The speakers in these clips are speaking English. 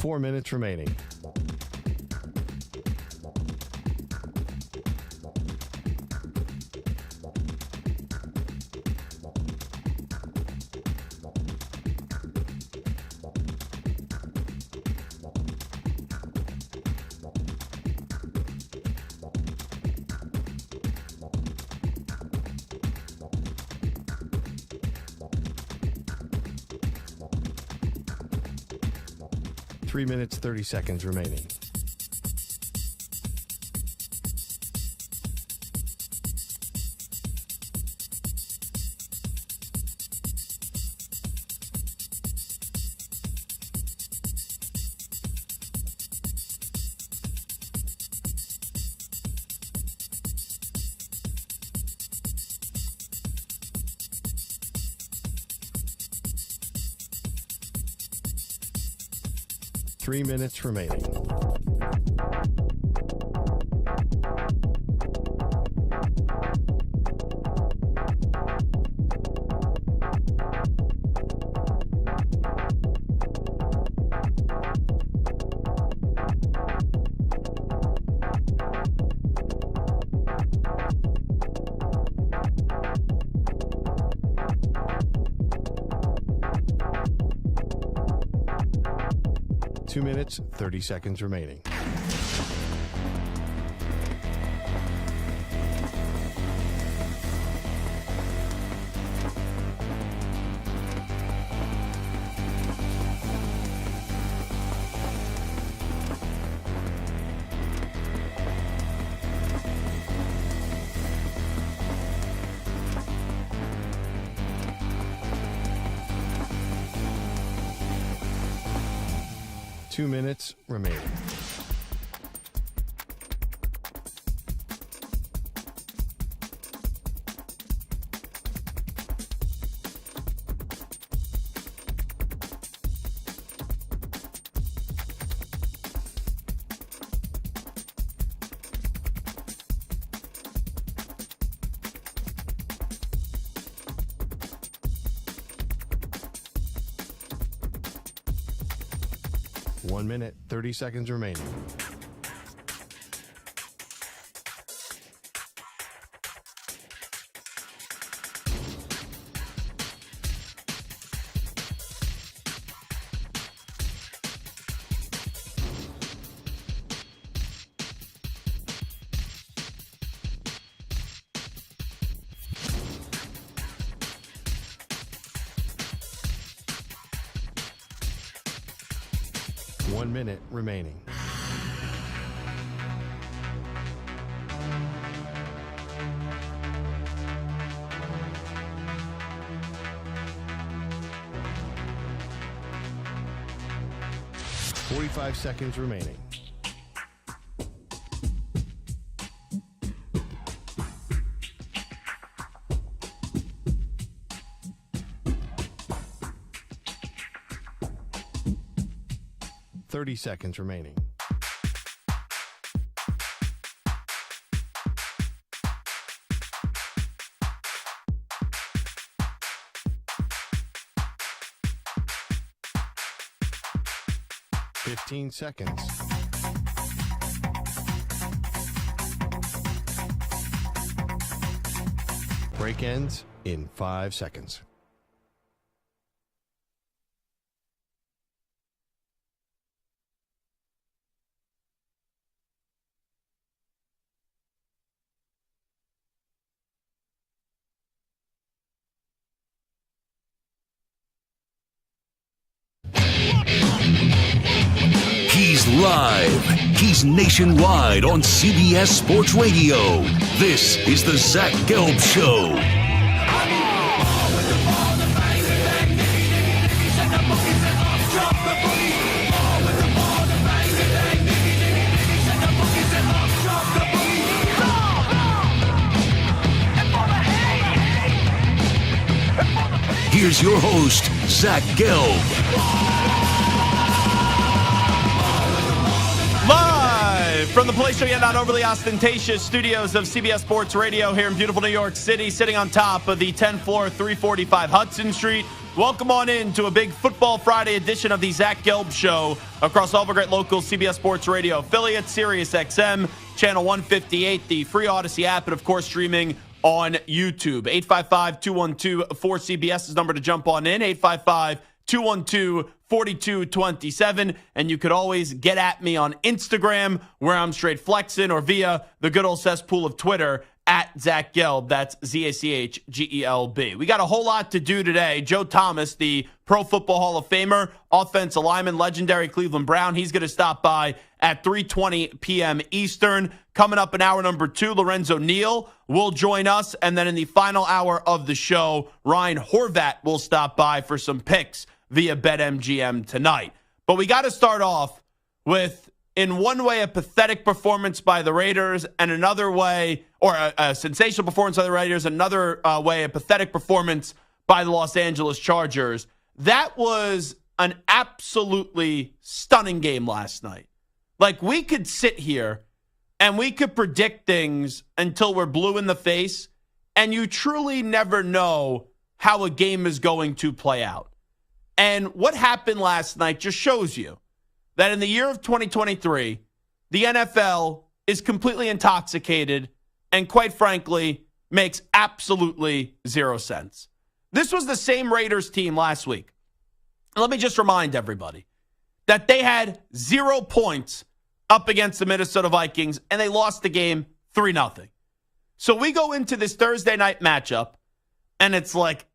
4 minutes remaining. Three minutes, 30 seconds remaining. Three minutes remaining. Two minutes, 30 seconds remaining. Two minutes remaining. One minute, 30 seconds remaining. One minute remaining. Forty-five seconds remaining. Thirty seconds remaining. Fifteen seconds. Break ends in 5 seconds. He's live. He's nationwide on CBS Sports Radio. This is the Zach Gelb Show. Here's your host, Zach Gelb. From the place yet not overly ostentatious studios of CBS Sports Radio here in beautiful New York City, sitting on top of the 10th floor, 345 Hudson Street, Welcome on in to a big Football Friday edition of the Zach Gelb Show across all the great local CBS Sports Radio affiliates, Sirius XM, Channel 158, the free Odyssey app, and of course streaming on YouTube. 855-212-4CBS is the number to jump on in. 855-212-4227. And you could always get at me on Instagram, where I'm straight flexing, or via the good old cesspool of Twitter at Zach Gelb. That's ZACHGELB. We got a whole lot to do today. Joe Thomas, the Pro Football Hall of Famer, offensive lineman, legendary Cleveland Brown. He's going to stop by at 3:20 p.m. Eastern. Coming up in hour number 2, Lorenzo Neal will join us. And then in the final hour of the show, Ryan Horvat will stop by for some picks via BetMGM tonight. But we got to start off with, in one way, a pathetic performance by the Raiders, and another way, or a sensational performance by the Raiders, another way, a pathetic performance by the Los Angeles Chargers. That was an absolutely stunning game last night. Like, we could sit here and we could predict things until we're blue in the face, and you truly never know how a game is going to play out. And what happened last night just shows you that in the year of 2023, the NFL is completely intoxicated and, quite frankly, makes absolutely zero sense. This was the same Raiders team last week. Let me just remind everybody that they had 0 points up against the Minnesota Vikings, and they lost the game 3-0. So we go into this Thursday night matchup, and it's like,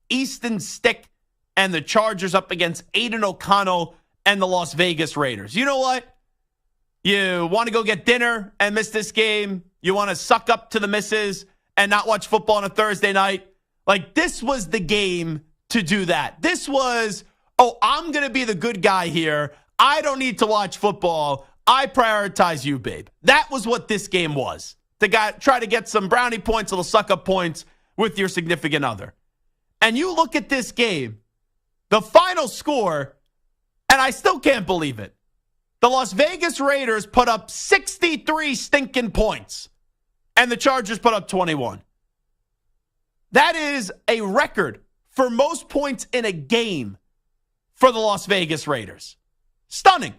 Easton Stick and the Chargers up against Aiden O'Connell and the Las Vegas Raiders. You know what? You want to go get dinner and miss this game? You want to suck up to the misses and not watch football on a Thursday night? Like, this was the game to do that. This was, I'm going to be the good guy here. I don't need to watch football. I prioritize you, babe. That was what this game was. Try to get some brownie points, little suck-up points with your significant other. And you look at this game, the final score, and I still can't believe it. The Las Vegas Raiders put up 63 stinking points, and the Chargers put up 21. That is a record for most points in a game for the Las Vegas Raiders. Stunning.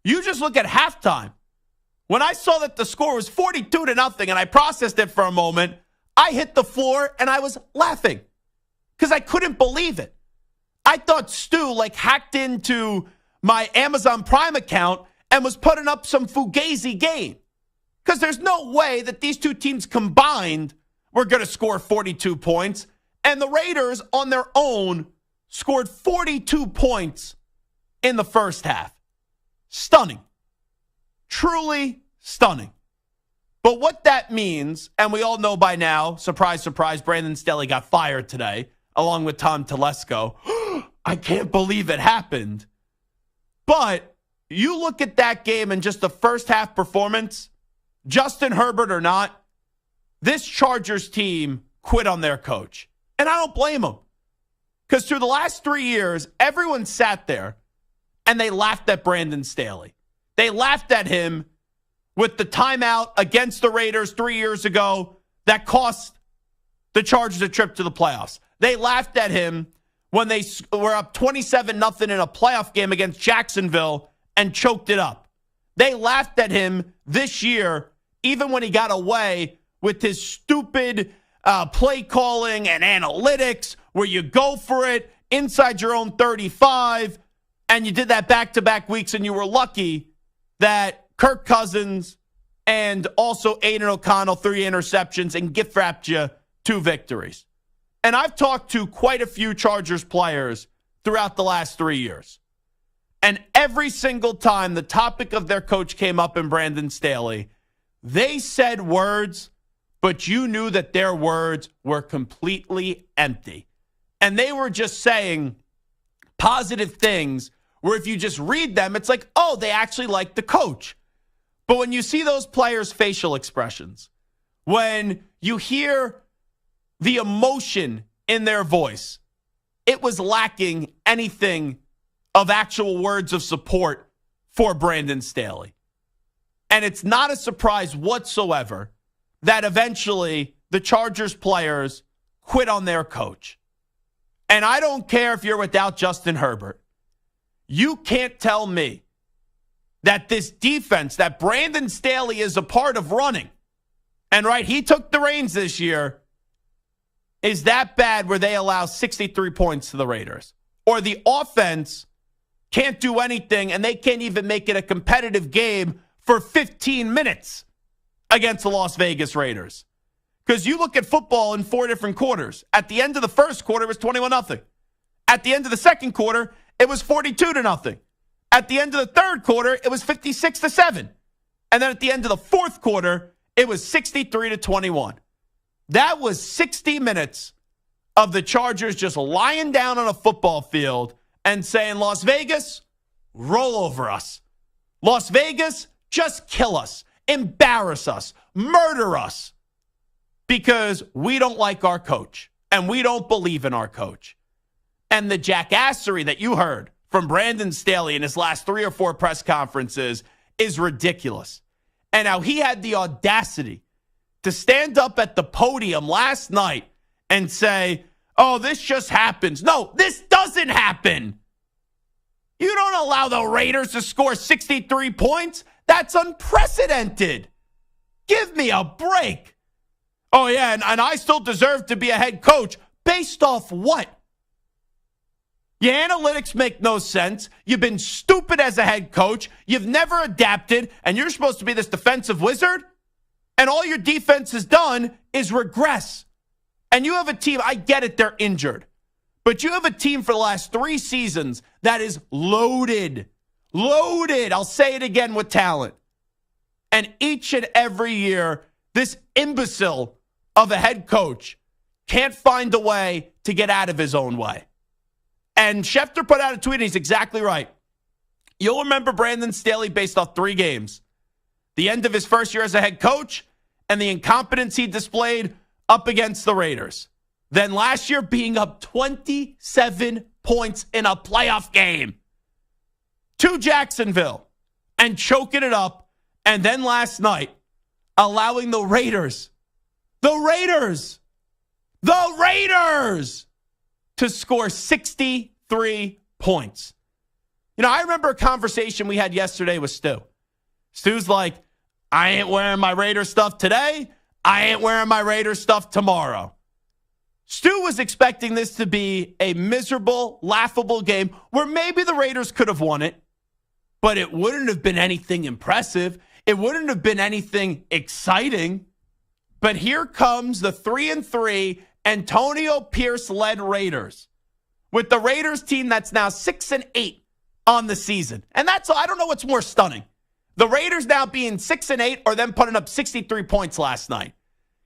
You just look at halftime. When I saw that the score was 42-0 and I processed it for a moment, I hit the floor and I was laughing because I couldn't believe it. I thought Stu hacked into my Amazon Prime account and was putting up some Fugazi game, because there's no way that these two teams combined were going to score 42 points. And the Raiders on their own scored 42 points in the first half. Stunning. Truly stunning. But what that means, and we all know by now, surprise, surprise, Brandon Staley got fired today, along with Tom Telesco. I can't believe it happened. But you look at that game and just the first half performance, Justin Herbert or not, this Chargers team quit on their coach. And I don't blame them. Because through the last 3 years, everyone sat there and they laughed at Brandon Staley. They laughed at him with the timeout against the Raiders 3 years ago that cost the Chargers a trip to the playoffs. They laughed at him when they were up 27-0 in a playoff game against Jacksonville and choked it up. They laughed at him this year, even when he got away with his stupid play calling and analytics, where you go for it inside your own 35, and you did that back-to-back weeks, and you were lucky that Kirk Cousins and also Aiden O'Connell 3 interceptions and gift-wrapped you 2 victories. And I've talked to quite a few Chargers players throughout the last 3 years. And every single time the topic of their coach came up in Brandon Staley, they said words, but you knew that their words were completely empty. And they were just saying positive things where if you just read them, it's like, oh, they actually like the coach. But when you see those players' facial expressions, when you hear the emotion in their voice, it was lacking anything of actual words of support for Brandon Staley. And it's not a surprise whatsoever that eventually the Chargers players quit on their coach. And I don't care if you're without Justin Herbert. You can't tell me that this defense that Brandon Staley is a part of running, and right, he took the reins this year, is that bad where they allow 63 points to the Raiders. Or the offense can't do anything, and they can't even make it a competitive game for 15 minutes against the Las Vegas Raiders. Because you look at football in 4 different quarters. At the end of the first quarter, it was 21-0. At the end of the second quarter, it was 42-0. At the end of the third quarter, it was 56-7. And then at the end of the fourth quarter, it was 63-21. That was 60 minutes of the Chargers just lying down on a football field and saying, Las Vegas, roll over us. Las Vegas, just kill us, embarrass us, murder us, because we don't like our coach and we don't believe in our coach. And the jackassery that you heard from Brandon Staley in his last 3 or 4 press conferences is ridiculous. And how he had the audacity to stand up at the podium last night and say, oh, this just happens. No, this doesn't happen. You don't allow the Raiders to score 63 points. That's unprecedented. Give me a break. Oh, yeah, and I still deserve to be a head coach. Based off what? Your analytics make no sense. You've been stupid as a head coach. You've never adapted, and you're supposed to be this defensive wizard? And all your defense has done is regress. And you have a team, I get it, they're injured. But you have a team for the last 3 seasons that is loaded. Loaded. I'll say it again, with talent. And each and every year, this imbecile of a head coach can't find a way to get out of his own way. And Schefter put out a tweet, and he's exactly right. You'll remember Brandon Staley based off 3 games. The end of his first year as a head coach and the incompetence he displayed up against the Raiders. Then last year being up 27 points in a playoff game to Jacksonville and choking it up. And then last night allowing the Raiders to score 63 points. You know, I remember a conversation we had yesterday with Stu. Stu's like, I ain't wearing my Raider stuff today. I ain't wearing my Raider stuff tomorrow. Stu was expecting this to be a miserable, laughable game where maybe the Raiders could have won it, but it wouldn't have been anything impressive. It wouldn't have been anything exciting. But here comes the 3-3 Antonio Pierce-led Raiders with the Raiders team that's now 6-8 on the season. And that's, I don't know what's more stunning. The Raiders now being 6-8 or them putting up 63 points last night.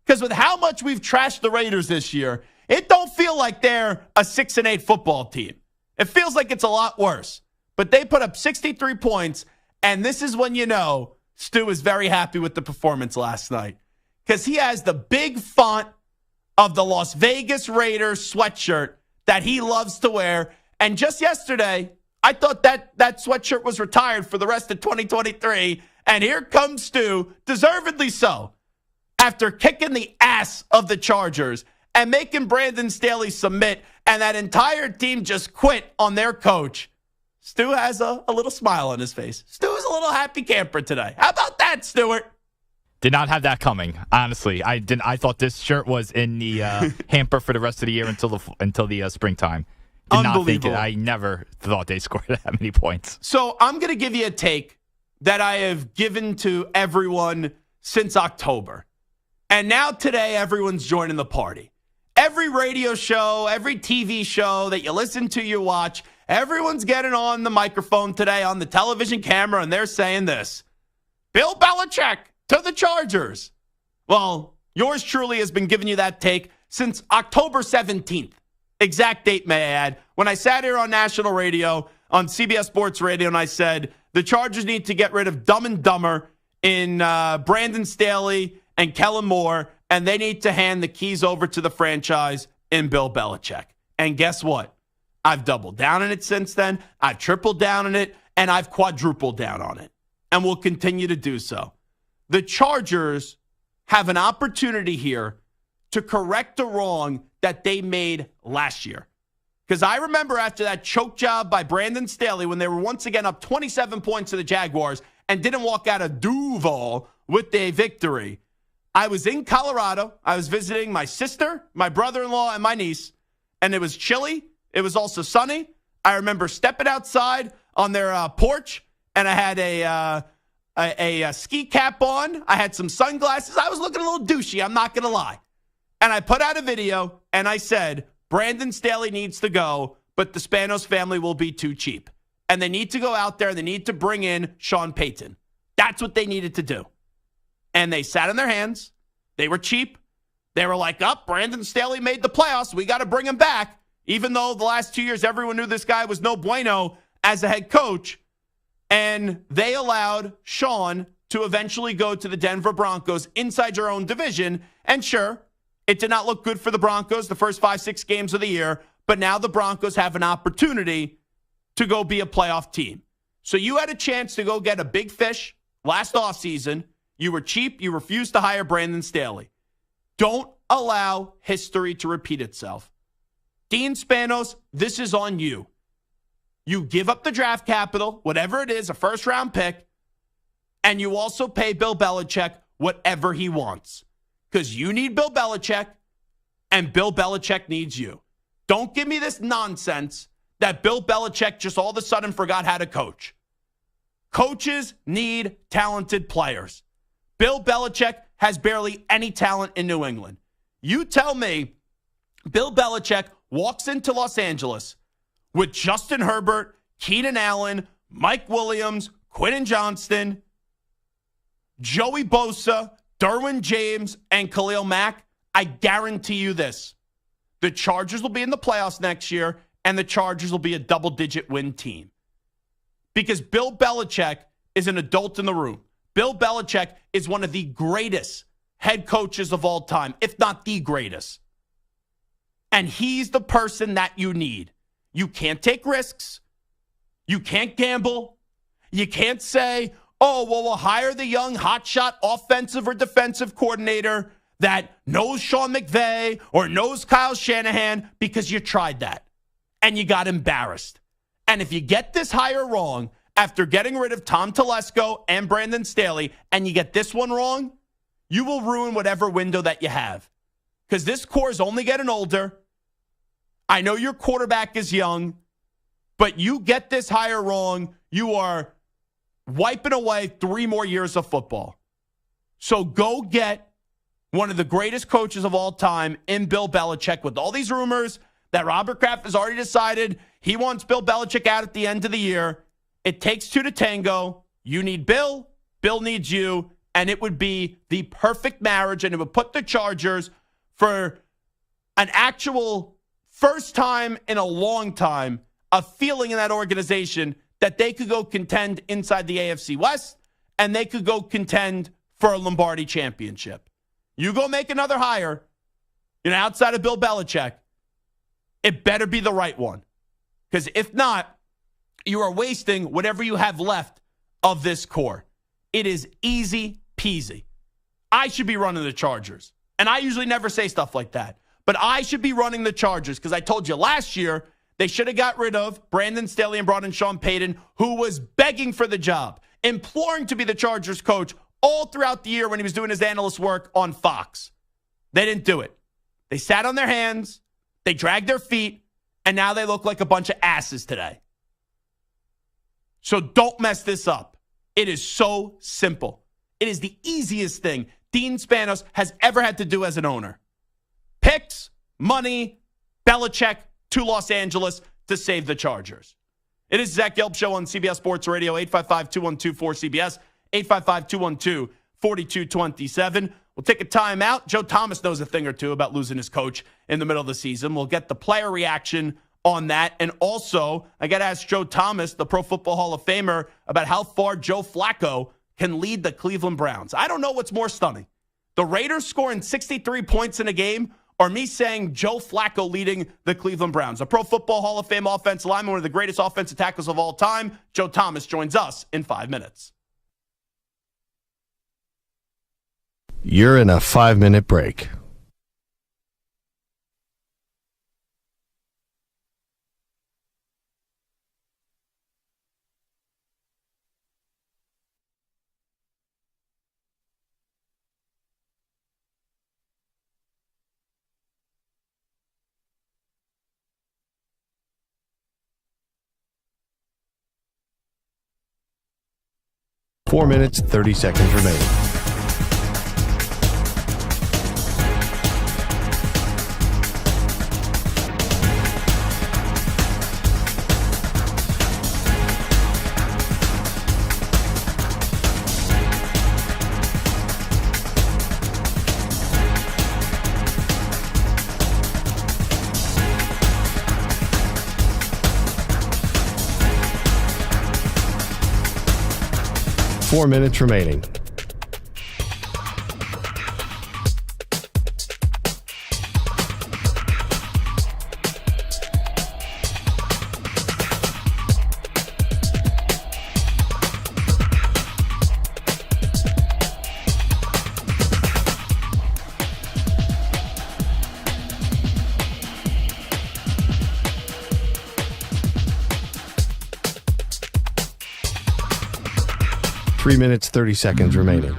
Because with how much we've trashed the Raiders this year, it don't feel like they're a 6-8 football team. It feels like it's a lot worse. But they put up 63 points, and this is when you know Stu is very happy with the performance last night. Because he has the big font of the Las Vegas Raiders sweatshirt that he loves to wear. And just yesterday, I thought that sweatshirt was retired for the rest of 2023. And here comes Stu, deservedly so, after kicking the ass of the Chargers and making Brandon Staley submit, and that entire team just quit on their coach. Stu has a little smile on his face. Stu is a little happy camper today. How about that, Stuart? Did not have that coming, honestly. I didn't. I thought this shirt was in the hamper for the rest of the year until the springtime. Did not think it. I never thought they scored that many points. So I'm going to give you a take that I have given to everyone since October. And now today, everyone's joining the party. Every radio show, every TV show that you listen to, you watch, everyone's getting on the microphone today on the television camera, and they're saying this: Bill Belichick to the Chargers. Well, yours truly has been giving you that take since October 17th. Exact date, may I add, when I sat here on national radio, on CBS Sports Radio, and I said the Chargers need to get rid of Dumb and Dumber in Brandon Staley and Kellen Moore, and they need to hand the keys over to the franchise in Bill Belichick. And guess what? I've doubled down on it since then. I've tripled down on it, and I've quadrupled down on it, and will continue to do so. The Chargers have an opportunity here to correct the wrong that they made last year. Because I remember after that choke job by Brandon Staley when they were once again up 27 points to the Jaguars and didn't walk out of Duval with a victory. I was in Colorado. I was visiting my sister, my brother-in-law, and my niece. And it was chilly. It was also sunny. I remember stepping outside on their porch, and I had a ski cap on. I had some sunglasses. I was looking a little douchey, I'm not going to lie. And I put out a video, and I said, Brandon Staley needs to go, but the Spanos family will be too cheap. And they need to go out there, and they need to bring in Sean Payton. That's what they needed to do. And they sat on their hands. They were cheap. They were like, Brandon Staley made the playoffs. We got to bring him back. Even though the last 2 years, everyone knew this guy was no bueno as a head coach. And they allowed Sean to eventually go to the Denver Broncos inside your own division. And sure, it did not look good for the Broncos the first 5-6 games of the year. But now the Broncos have an opportunity to go be a playoff team. So you had a chance to go get a big fish last offseason. You were cheap. You refused to hire Brandon Staley. Don't allow history to repeat itself. Dean Spanos, this is on you. You give up the draft capital, whatever it is, a first-round pick, and you also pay Bill Belichick whatever he wants. Because you need Bill Belichick, and Bill Belichick needs you. Don't give me this nonsense that Bill Belichick just all of a sudden forgot how to coach. Coaches need talented players. Bill Belichick has barely any talent in New England. You tell me Bill Belichick walks into Los Angeles with Justin Herbert, Keenan Allen, Mike Williams, Quentin Johnston, Joey Bosa, Derwin James, and Khalil Mack. I guarantee you this. The Chargers will be in the playoffs next year, and the Chargers will be a double-digit win team. Because Bill Belichick is an adult in the room. Bill Belichick is one of the greatest head coaches of all time, if not the greatest. And he's the person that you need. You can't take risks. You can't gamble. You can't say, we'll hire the young hotshot offensive or defensive coordinator that knows Sean McVay or knows Kyle Shanahan, because you tried that and you got embarrassed. And if you get this hire wrong after getting rid of Tom Telesco and Brandon Staley, and you get this one wrong, you will ruin whatever window that you have. Because this core is only getting older. I know your quarterback is young, but you get this hire wrong, you are wiping away 3 more years of football. So go get one of the greatest coaches of all time in Bill Belichick, with all these rumors that Robert Kraft has already decided he wants Bill Belichick out at the end of the year. It takes 2 to tango. You need Bill. Bill needs you. And it would be the perfect marriage, and it would put the Chargers for an actual first time in a long time, a feeling in that organization that they could go contend inside the AFC West, and they could go contend for a Lombardi championship. You go make another hire, outside of Bill Belichick, it better be the right one. Because if not, you are wasting whatever you have left of this core. It is easy peasy. I should be running the Chargers. And I usually never say stuff like that. But I should be running the Chargers, because I told you last year they should have got rid of Brandon Staley and brought in Sean Payton, who was begging for the job, imploring to be the Chargers coach all throughout the year when he was doing his analyst work on Fox. They didn't do it. They sat on their hands, they dragged their feet, and now they look like a bunch of asses today. So don't mess this up. It is so simple. It is the easiest thing Dean Spanos has ever had to do as an owner. Picks, money, Belichick to Los Angeles to save the Chargers. It is Zach Gelb Show on CBS Sports Radio, 855-212-4CBS, 855-212-4227. We'll take a timeout. Joe Thomas knows a thing or two about losing his coach in the middle of the season. We'll get the player reaction on that. And also, I got to ask Joe Thomas, the Pro Football Hall of Famer, about how far Joe Flacco can lead the Cleveland Browns. I don't know what's more stunning. The Raiders scoring 63 points in a game, or me saying Joe Flacco leading the Cleveland Browns. A Pro Football Hall of Fame offensive lineman, one of the greatest offensive tackles of all time. Joe Thomas joins us in 5 minutes. You're in a 5-minute break. 4 minutes, 30 seconds remaining. Four minutes remaining. Three minutes, 30 seconds remaining.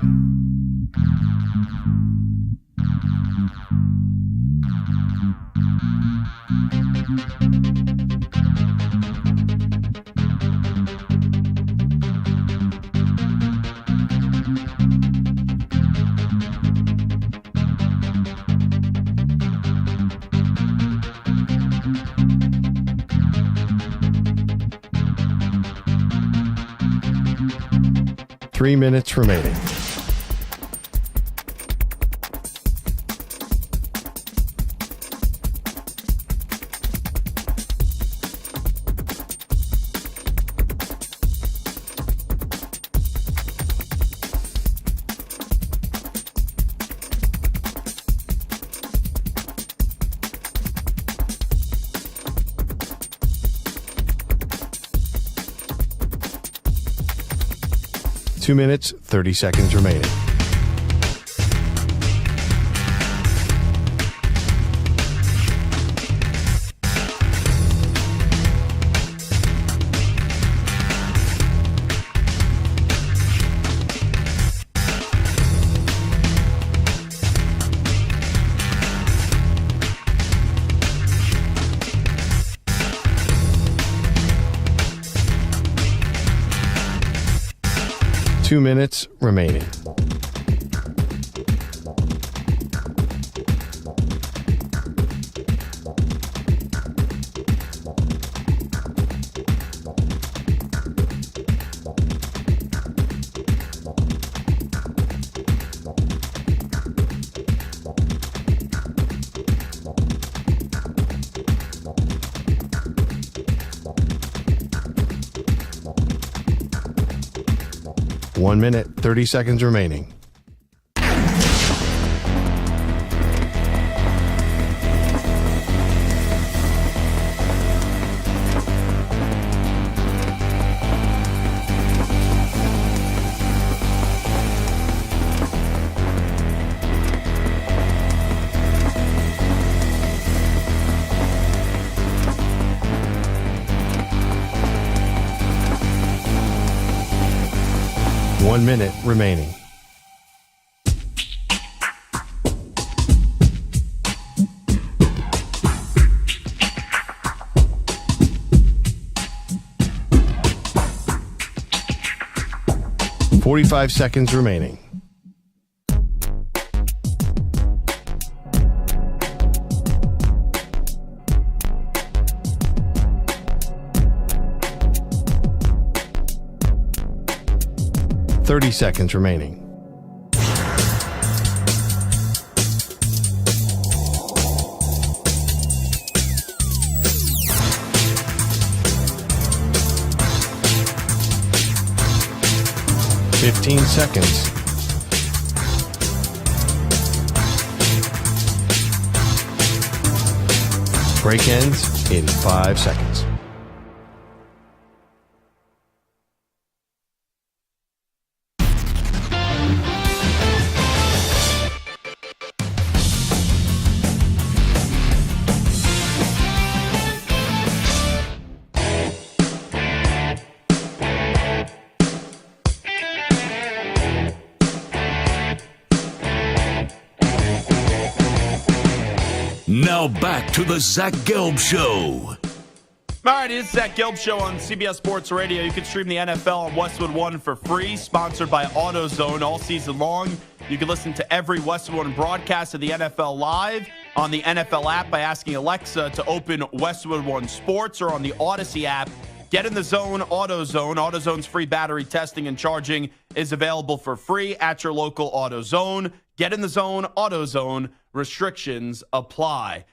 Three minutes remaining. Two minutes, 30 seconds remaining. Two minutes remaining. One minute, 30 seconds remaining. One minute remaining. Forty-five seconds remaining. Thirty seconds remaining. Fifteen seconds. Break ends in 5 seconds. Now back to the Zach Gelb Show. All right, it's Zach Gelb Show on CBS Sports Radio. You can stream the NFL on Westwood One for free, sponsored by AutoZone all season long. You can listen to every Westwood One broadcast of the NFL live on the NFL app by asking Alexa to open Westwood One Sports, or on the Odyssey app. Get in the zone, AutoZone. AutoZone's free battery testing and charging is available for free at your local AutoZone. Get in the zone, AutoZone. Restrictions apply.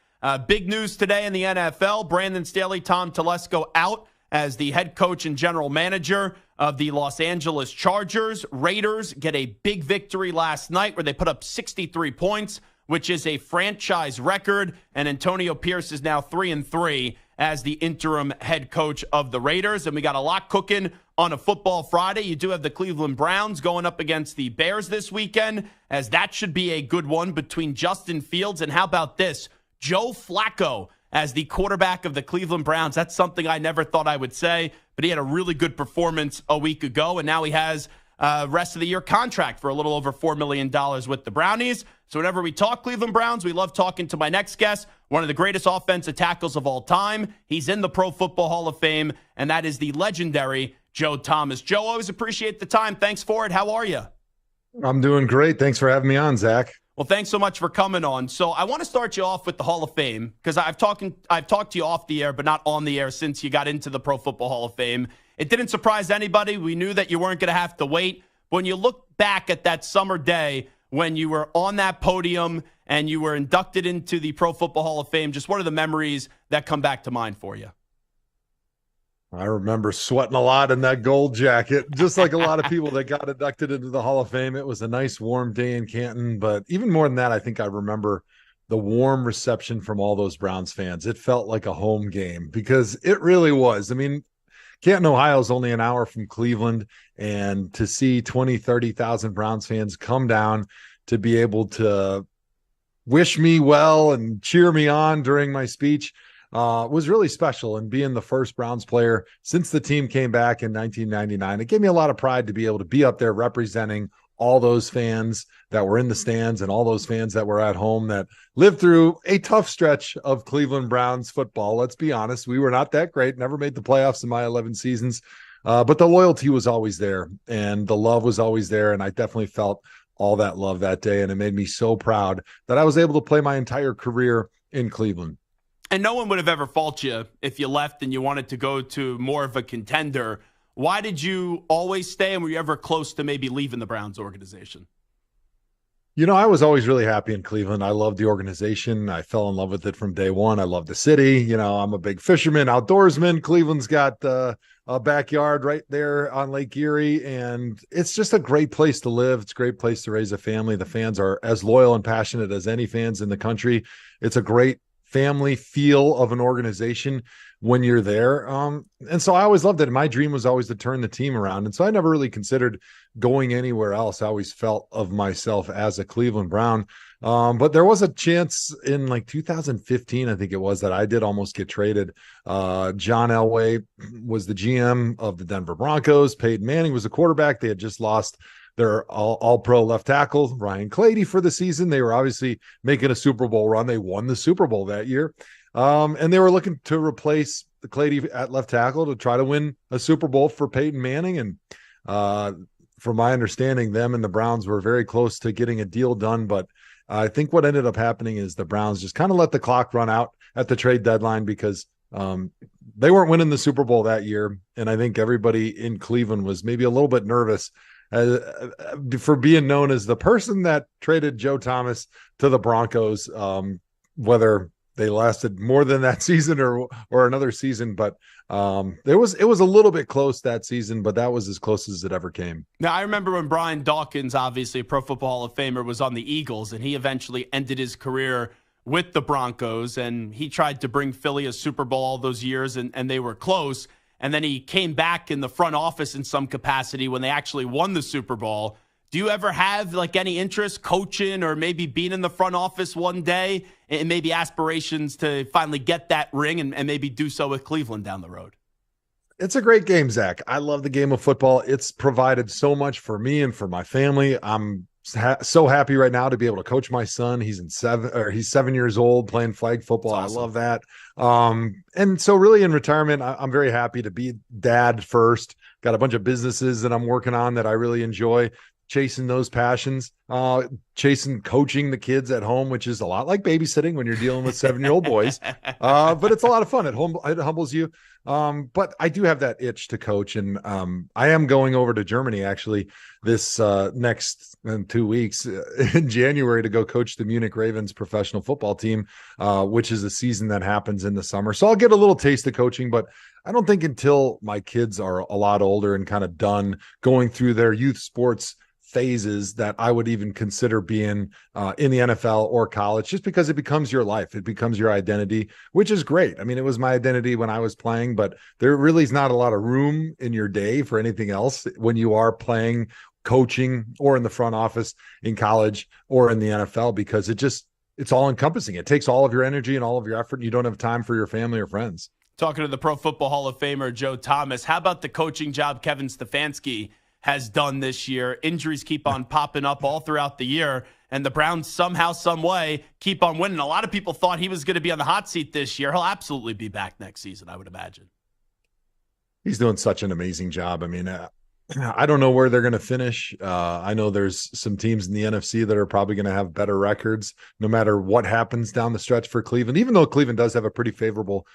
Big news today in the NFL. Brandon Staley, Tom Telesco out as the head coach and general manager of the Los Angeles Chargers. Raiders get a big victory last night where they put up 63 points, which is a franchise record. And Antonio Pierce is now 3-3 as the interim head coach of the Raiders. And we got a lot cooking on a Football Friday. You do have the Cleveland Browns going up against the Bears this weekend, as that should be a good one between Justin Fields and, how about this, Joe Flacco as the quarterback of the Cleveland Browns. That's something I never thought I would say, but he had a really good performance a week ago, and now he has rest of the year contract for a little over $4 million with the Brownies. So whenever we talk Cleveland Browns, we love talking to my next guest, one of the greatest offensive tackles of all time. He's in the Pro Football Hall of Fame, and that is the legendary Joe Thomas. Joe, always appreciate the time. Thanks for it. How are you? I'm doing great. Thanks for having me on, Zach. Well, thanks so much for coming on. So I want to start you off with the Hall of Fame, because I've talked to you off the air, but not on the air, since you got into the Pro Football Hall of Fame. It didn't surprise anybody. We knew that you weren't going to have to wait. But when you look back at that summer day when you were on that podium and you were inducted into the Pro Football Hall of Fame, just what are the memories that come back to mind for you? I remember sweating a lot in that gold jacket, just like a lot of people that got inducted into the Hall of Fame. It was a nice warm day in Canton, but even more than that, I think I remember the warm reception from all those Browns fans. It felt like a home game, because it really was. I mean, Canton, Ohio is only an hour from Cleveland, and to see 20, 30,000 Browns fans come down to be able to wish me well and cheer me on during my speech was really special. And being the first Browns player since the team came back in 1999, it gave me a lot of pride to be able to be up there representing all those fans that were in the stands and all those fans that were at home that lived through a tough stretch of Cleveland Browns football. Let's be honest, we were not that great, never made the playoffs in my 11 seasons, but the loyalty was always there and the love was always there. And I definitely felt all that love that day. And it made me so proud that I was able to play my entire career in Cleveland. And no one would have ever faulted you if you left and you wanted to go to more of a contender. Why did you always stay, and were you ever close to maybe leaving the Browns organization? You know, I was always really happy in Cleveland. I loved the organization. I fell in love with it from day one. I love the city. You know, I'm a big fisherman, outdoorsman. Cleveland's got a backyard right there on Lake Erie, and it's just a great place to live. It's a great place to raise a family. The fans are as loyal and passionate as any fans in the country. It's a great family feel of an organization when you're there. And so I always loved it. My dream was always to turn the team around. And so I never really considered going anywhere else. I always felt of myself as a Cleveland Brown. But there was a chance in like 2015, I think it was, that I did almost get traded. John Elway was the GM of the Denver Broncos. Peyton Manning was the quarterback. They had just lost their all-pro left tackle, Ryan Clady, for the season. They were obviously making a Super Bowl run. They won the Super Bowl that year. And they were looking to replace the Clady at left tackle to try to win a Super Bowl for Peyton Manning. And from my understanding, them and the Browns were very close to getting a deal done. But I think what ended up happening is the Browns just kind of let the clock run out at the trade deadline, because they weren't winning the Super Bowl that year. And I think everybody in Cleveland was maybe a little bit nervous for being known as the person that traded Joe Thomas to the Broncos, whether they lasted more than that season or another season. But it was a little bit close that season, but that was as close as it ever came. Now, I remember when Brian Dawkins, obviously a Pro Football Hall of Famer, was on the Eagles, and he eventually ended his career with the Broncos, and he tried to bring Philly a Super Bowl all those years, and they were close. And then he came back in the front office in some capacity when they actually won the Super Bowl. Do you ever have like any interest coaching or maybe being in the front office one day, and maybe aspirations to finally get that ring and maybe do so with Cleveland down the road? It's a great game, Zach. I love the game of football. It's provided so much for me and for my family. I'm so happy right now to be able to coach my son. He's 7 years old playing flag football. That's awesome. I love that. And so really in retirement, I'm very happy to be dad first. Got a bunch of businesses that I'm working on that I really enjoy, chasing those passions, chasing coaching the kids at home, which is a lot like babysitting when you're dealing with 7-year-old boys. But it's a lot of fun. It humbles you. But I do have that itch to coach, and I am going over to Germany actually this next 2 weeks in January to go coach the Munich Ravens professional football team, which is a season that happens in the summer. So I'll get a little taste of coaching, but I don't think until my kids are a lot older and kind of done going through their youth sports phases that I would even consider being in the NFL or college, just because it becomes your life. It becomes your identity, which is great. I mean, it was my identity when I was playing, but there really is not a lot of room in your day for anything else when you are playing, coaching, or in the front office in college or in the NFL, because it's all encompassing. It takes all of your energy and all of your effort. And you don't have time for your family or friends. Talking to the Pro Football Hall of Famer, Joe Thomas, how about the coaching job Kevin Stefanski has done this year? Injuries keep on popping up all throughout the year, and the Browns somehow, some way, keep on winning. A lot of people thought he was going to be on the hot seat this year. He'll absolutely be back next season, I would imagine. He's doing such an amazing job. I mean, I don't know where they're going to finish. I know there's some teams in the NFC that are probably going to have better records no matter what happens down the stretch for Cleveland, even though Cleveland does have a pretty favorable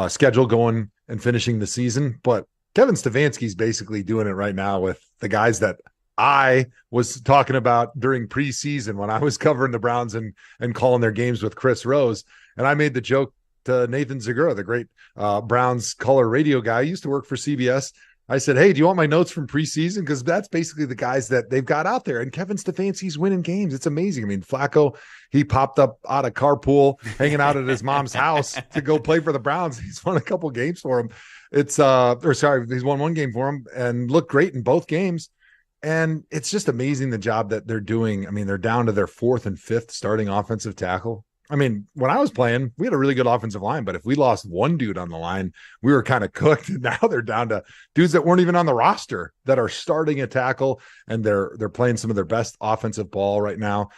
schedule going and finishing the season. But Kevin Stefanski's basically doing it right now with the guys that I was talking about during preseason when I was covering the Browns and calling their games with Chris Rose. And I made the joke to Nathan Zagura, the great Browns color radio guy. He used to work for CBS. I said, hey, do you want my notes from preseason? Because that's basically the guys that they've got out there. And Kevin Stefanski's winning games. It's amazing. I mean, Flacco, he popped up out of carpool, hanging out at his mom's house to go play for the Browns. He's won a couple games for him. He's won one game for him and looked great in both games. And it's just amazing the job that they're doing. I mean, they're down to their 4th and 5th starting offensive tackle. I mean, when I was playing, we had a really good offensive line, but if we lost one dude on the line, we were kind of cooked. And now they're down to dudes that weren't even on the roster that are starting a tackle, and they're playing some of their best offensive ball right now.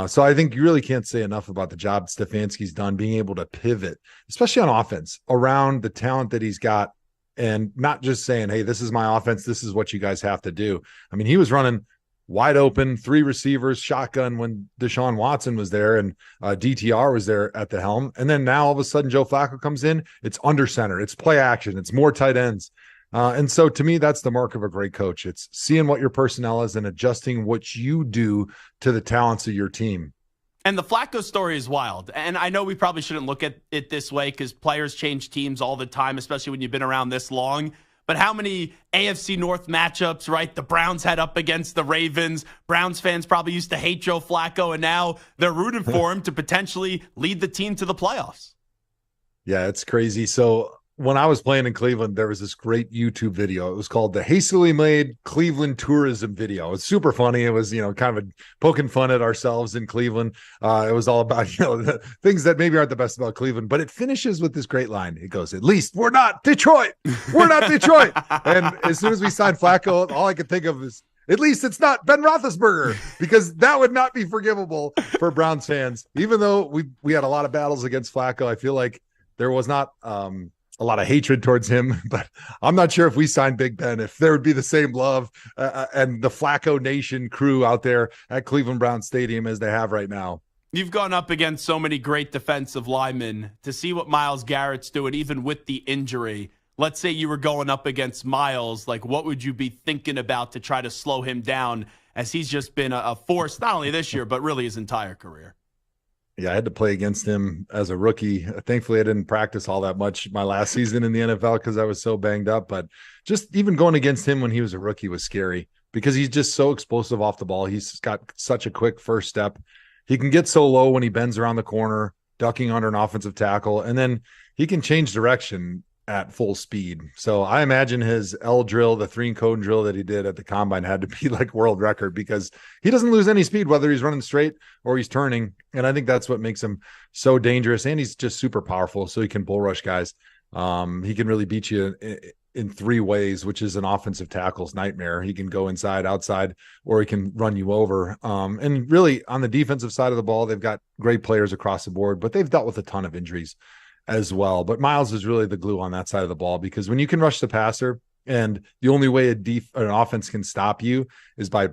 So I think you really can't say enough about the job Stefanski's done, being able to pivot, especially on offense, around the talent that he's got, and not just saying, hey, this is my offense, this is what you guys have to do. I mean, he was running wide open, 3 receivers, shotgun when Deshaun Watson was there and DTR was there at the helm. And then now all of a sudden Joe Flacco comes in, it's under center, it's play action, it's more tight ends. And so to me, that's the mark of a great coach. It's seeing what your personnel is and adjusting what you do to the talents of your team. And the Flacco story is wild. And I know we probably shouldn't look at it this way because players change teams all the time, especially when you've been around this long. But how many AFC North matchups, right? The Browns had up against the Ravens. Browns fans probably used to hate Joe Flacco, and now they're rooting for him to potentially lead the team to the playoffs. Yeah, it's crazy. So when I was playing in Cleveland, there was this great YouTube video. It was called the Hastily Made Cleveland Tourism Video. It's super funny. It was, kind of poking fun at ourselves in Cleveland. It was all about, the things that maybe aren't the best about Cleveland, but it finishes with this great line. It goes, at least we're not Detroit. We're not Detroit. And as soon as we signed Flacco, all I could think of is, at least it's not Ben Roethlisberger, because that would not be forgivable for Browns fans. Even though we had a lot of battles against Flacco, I feel like there was not a lot of hatred towards him, but I'm not sure if we signed Big Ben, if there would be the same love and the Flacco Nation crew out there at Cleveland Browns Stadium as they have right now. You've gone up against so many great defensive linemen. To see what Myles Garrett's doing, even with the injury, let's say you were going up against Myles, like what would you be thinking about to try to slow him down, as he's just been a force, not only this year, but really his entire career? Yeah, I had to play against him as a rookie. Thankfully, I didn't practice all that much my last season in the NFL because I was so banged up. But just even going against him when he was a rookie was scary because he's just so explosive off the ball. He's got such a quick first step. He can get so low when he bends around the corner, ducking under an offensive tackle, and then he can change direction at full speed. So I imagine his L drill, the 3-and-cone drill that he did at the combine, had to be like world record because he doesn't lose any speed, whether he's running straight or he's turning. And I think that's what makes him so dangerous. And he's just super powerful. So he can bull rush guys. He can really beat you in three ways, which is an offensive tackle's nightmare. He can go inside, outside, or he can run you over. And really on the defensive side of the ball, they've got great players across the board, but they've dealt with a ton of injuries as well. But Miles is really the glue on that side of the ball, because when you can rush the passer, and the only way an offense can stop you is by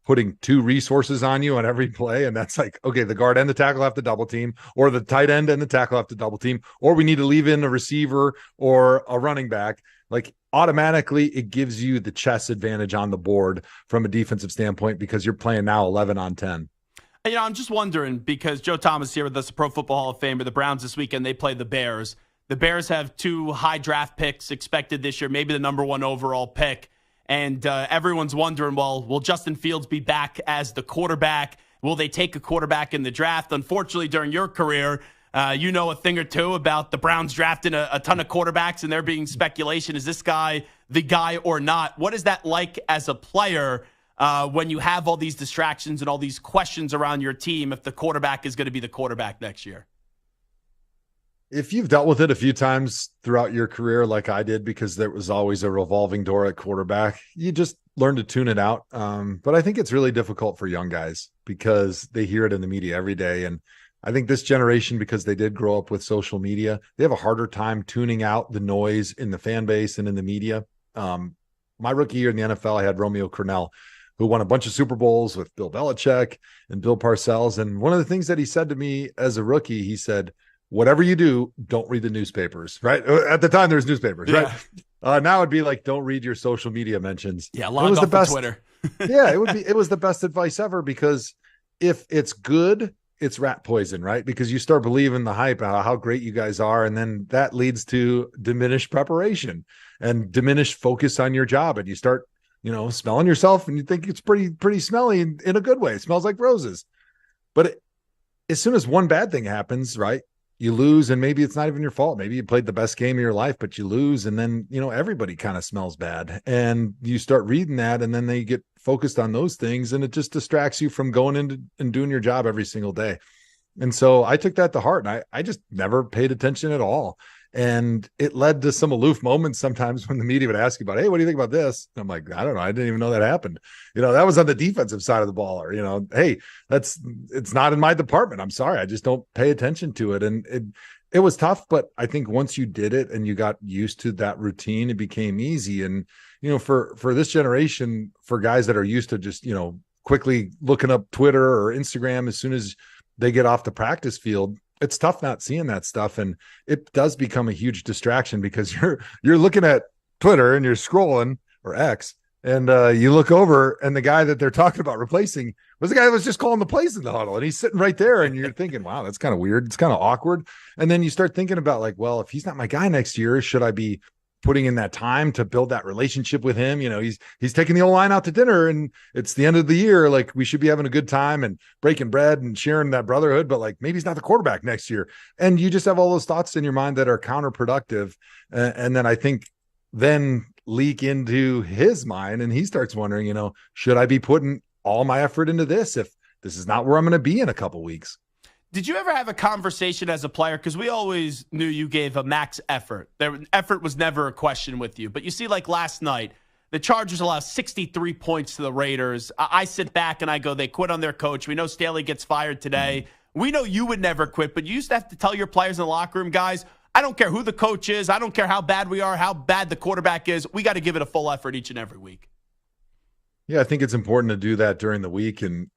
putting two resources on you on every play. And that's like, okay, the guard and the tackle have to double team, or the tight end and the tackle have to double team, or we need to leave in a receiver or a running back. Like automatically it gives you the chess advantage on the board from a defensive standpoint, because you're playing now 11 on 10. I'm just wondering, because Joe Thomas here with us, the Pro Football Hall of Famer, the Browns this weekend, they play the Bears. The Bears have 2 high draft picks expected this year, maybe the number 1 overall pick. And everyone's wondering, well, will Justin Fields be back as the quarterback? Will they take a quarterback in the draft? Unfortunately, during your career, you know a thing or two about the Browns drafting a ton of quarterbacks and there being speculation. Is this guy the guy or not? What is that like as a player when you have all these distractions and all these questions around your team if the quarterback is going to be the quarterback next year? If you've dealt with it a few times throughout your career, like I did, because there was always a revolving door at quarterback, you just learn to tune it out. But I think it's really difficult for young guys because they hear it in the media every day. And I think this generation, because they did grow up with social media, they have a harder time tuning out the noise in the fan base and in the media. My rookie year in the NFL, I had Romeo Crennel, who won a bunch of Super Bowls with Bill Belichick and Bill Parcells. And one of the things that he said to me as a rookie, he said, whatever you do, don't read the newspapers, right? At the time, there's newspapers, yeah. Right? Now it'd be like, don't read your social media mentions. Yeah, log off the Twitter. Yeah, it was the best advice ever, because if it's good, it's rat poison, right? Because you start believing the hype, how great you guys are, and then that leads to diminished preparation and diminished focus on your job, and you start, smelling yourself, and you think it's pretty smelly in a good way. It smells like roses. But as soon as one bad thing happens, right? You lose, and maybe it's not even your fault. Maybe you played the best game of your life, but you lose, and then everybody kind of smells bad, and you start reading that, and then they get focused on those things, and it just distracts you from going into and doing your job every single day. And so I took that to heart, and I just never paid attention at all. And it led to some aloof moments sometimes when the media would ask you about, hey, what do you think about this? And I'm like, I don't know. I didn't even know that happened. That was on the defensive side of the ball. Or, hey, it's not in my department. I'm sorry. I just don't pay attention to it. And it was tough, but I think once you did it and you got used to that routine, it became easy. And, for this generation, for guys that are used to just, quickly looking up Twitter or Instagram as soon as they get off the practice field, it's tough not seeing that stuff. And it does become a huge distraction, because you're looking at Twitter and you're scrolling, or X, and you look over, and the guy that they're talking about replacing was the guy that was just calling the plays in the huddle, and he's sitting right there, and you're thinking, wow, that's kind of weird. It's kind of awkward. And then you start thinking about, like, well, if he's not my guy next year, should I be putting in that time to build that relationship with him? He's taking the old line out to dinner, and it's the end of the year. Like, we should be having a good time and breaking bread and sharing that brotherhood, but like, maybe he's not the quarterback next year. And you just have all those thoughts in your mind that are counterproductive. And then I think then leak into his mind, and he starts wondering, should I be putting all my effort into this if this is not where I'm going to be in a couple weeks? Did you ever have a conversation as a player? Because we always knew you gave a max effort. Effort was never a question with you. But you see, like last night, the Chargers allow 63 points to the Raiders. I sit back and I go, they quit on their coach. We know Staley gets fired today. We know you would never quit, but you used to have to tell your players in the locker room, guys, I don't care who the coach is. I don't care how bad we are, how bad the quarterback is. We got to give it a full effort each and every week. Yeah, I think it's important to do that during the week, and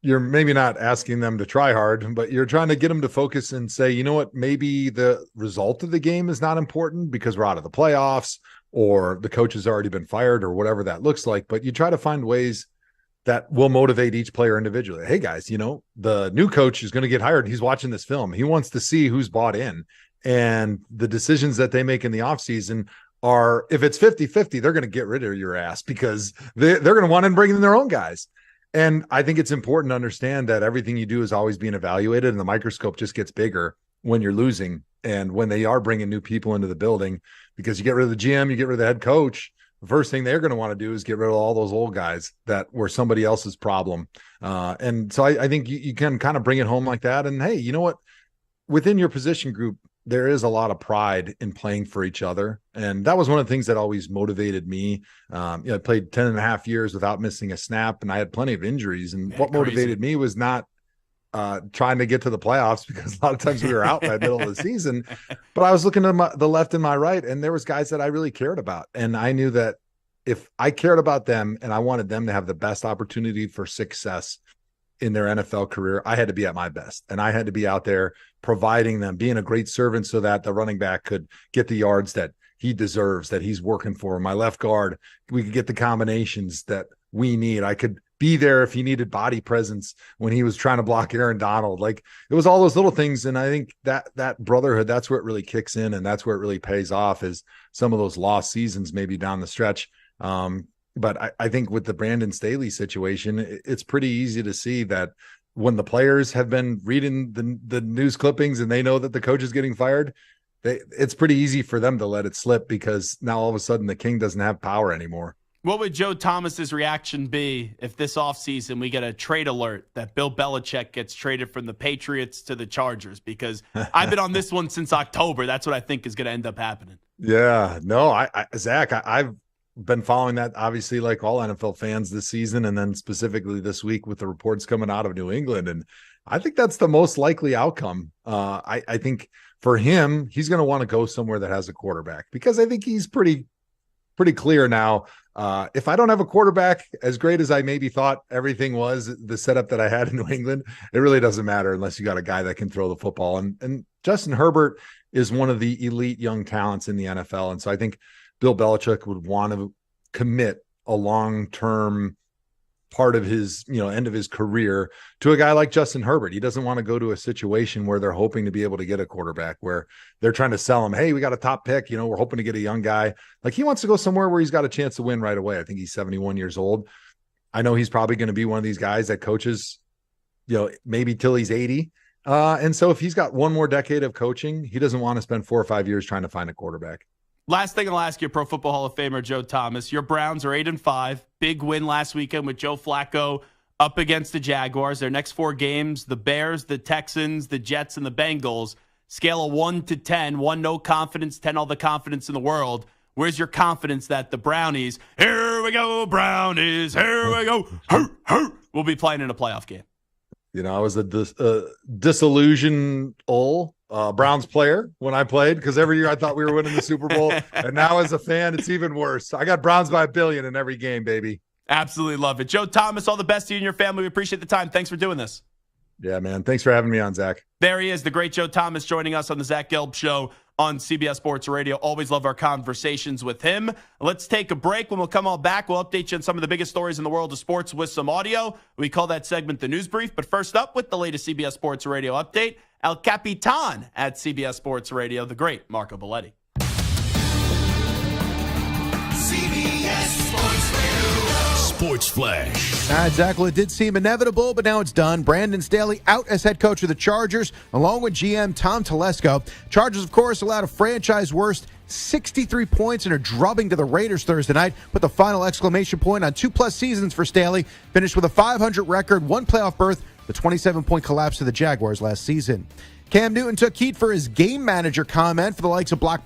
you're maybe not asking them to try hard, but you're trying to get them to focus and say, you know what, maybe the result of the game is not important because we're out of the playoffs, or the coach has already been fired, or whatever that looks like. But you try to find ways that will motivate each player individually. Hey guys, the new coach is going to get hired. He's watching this film. He wants to see who's bought in, and the decisions that they make in the offseason are, if it's 50-50, they're going to get rid of your ass, because they're going to want to bring in their own guys. And I think it's important to understand that everything you do is always being evaluated, and the microscope just gets bigger when you're losing and when they are bringing new people into the building, because you get rid of the GM, you get rid of the head coach. The first thing they're going to want to do is get rid of all those old guys that were somebody else's problem. And so I think you can kind of bring it home like that. And hey, you know what? Within your position group, there is a lot of pride in playing for each other. And that was one of the things that always motivated me. I played 10 and a half years without missing a snap, and I had plenty of injuries. And what motivated me was not trying to get to the playoffs, because a lot of times we were out by the middle of the season, but I was looking to the left and my right, and there was guys that I really cared about. And I knew that if I cared about them and I wanted them to have the best opportunity for success in their NFL career, I had to be at my best, and I had to be out there providing them, being a great servant so that the running back could get the yards that he deserves, that he's working for. My left guard, we could get the combinations that we need. I could be there if he needed body presence when he was trying to block Aaron Donald. Like, it was all those little things. And I think that brotherhood, that's where it really kicks in, and that's where it really pays off, is some of those lost seasons maybe down the stretch. But I think with the Brandon Staley situation, it's pretty easy to see that when the players have been reading the news clippings and they know that the coach is getting fired, it's pretty easy for them to let it slip, because now all of a sudden the king doesn't have power anymore. What would Joe Thomas's reaction be if this offseason we get a trade alert that Bill Belichick gets traded from the Patriots to the Chargers? Because I've been on this one since October. That's what I think is going to end up happening. Yeah, no, Zach, I've been following that, obviously, like all NFL fans this season, and then specifically this week with the reports coming out of New England. And I think that's the most likely outcome. I think for him, he's going to want to go somewhere that has a quarterback, because I think he's pretty clear now. If I don't have a quarterback, as great as I maybe thought everything was, the setup that I had in New England, it really doesn't matter unless you got a guy that can throw the football. And Justin Herbert is one of the elite young talents in the NFL. And so I think Bill Belichick would want to commit a long-term part of his, end of his career to a guy like Justin Herbert. He doesn't want to go to a situation where they're hoping to be able to get a quarterback, where they're trying to sell him, hey, we got a top pick, we're hoping to get a young guy. Like, he wants to go somewhere where he's got a chance to win right away. I think he's 71 years old. I know he's probably going to be one of these guys that coaches, maybe till he's 80. And so if he's got one more decade of coaching, he doesn't want to spend 4 or 5 years trying to find a quarterback. Last thing I'll ask you, Pro Football Hall of Famer Joe Thomas. Your Browns are 8-5. Big win last weekend with Joe Flacco up against the Jaguars. Their next 4 games, the Bears, the Texans, the Jets, and the Bengals. Scale of 1 to 10. 1, no confidence. 10, all the confidence in the world. Where's your confidence that the Brownies, here we go, Brownies, here we go, will be playing in a playoff game? I was a disillusioned Browns player when I played, because every year I thought we were winning the Super Bowl. And now as a fan, it's even worse. I got Browns by 1 billion in every game, baby. Absolutely love it. Joe Thomas, all the best to you and your family. We appreciate the time. Thanks for doing this. Yeah, man. Thanks for having me on, Zach. There he is, the great Joe Thomas, joining us on the Zach Gelb Show on CBS Sports Radio. Always love our conversations with him. Let's take a break. When we'll come all back, we'll update you on some of the biggest stories in the world of sports with some audio. We call that segment the News Brief. But first up, with the latest CBS Sports Radio update, El Capitan at CBS Sports Radio, the great Marco Belletti. CBS Sports Radio. Sports Flash. All right, Zach, well, it did seem inevitable, but now it's done. Brandon Staley out as head coach of the Chargers, along with GM Tom Telesco. Chargers, of course, allowed a franchise-worst 63 points in a drubbing to the Raiders Thursday night. Put the final exclamation point on 2+ seasons for Staley. Finished with a 500 record, 1 playoff berth, the 27-point collapse to the Jaguars last season. Cam Newton took heat for his game manager comment for the likes of Brock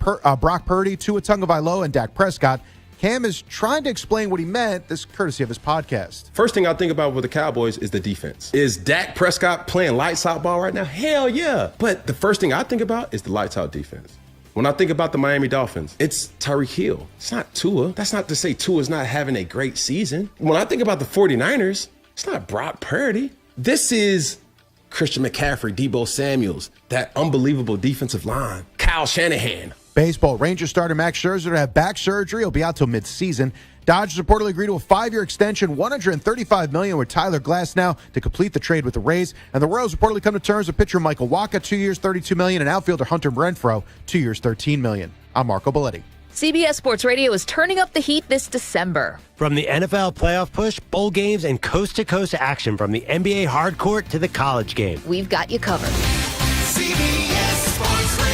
Purdy, Tua Tagovailoa, and Dak Prescott. Cam is trying to explain what he meant, this courtesy of his podcast. First thing I think about with the Cowboys is the defense. Is Dak Prescott playing lights out ball right now? Hell yeah. But the first thing I think about is the lights out defense. When I think about the Miami Dolphins, it's Tyreek Hill. It's not Tua. That's not to say Tua's not having a great season. When I think about the 49ers, it's not Brock Purdy. This is Christian McCaffrey, Deebo Samuels, that unbelievable defensive line, Kyle Shanahan. Baseball, Rangers starter Max Scherzer to have back surgery. He'll be out till mid-season. Dodgers reportedly agreed to a 5-year extension, $135 million with Tyler Glasnow to complete the trade with the Rays. And the Royals reportedly come to terms with pitcher Michael Wacha, 2 years, $32 million, and outfielder Hunter Renfroe, 2 years, $13 million. I'm Marco Belletti. CBS Sports Radio is turning up the heat this December. From the NFL playoff push, bowl games, and coast-to-coast action from the NBA hardcourt to the college game, we've got you covered. CBS Sports Radio.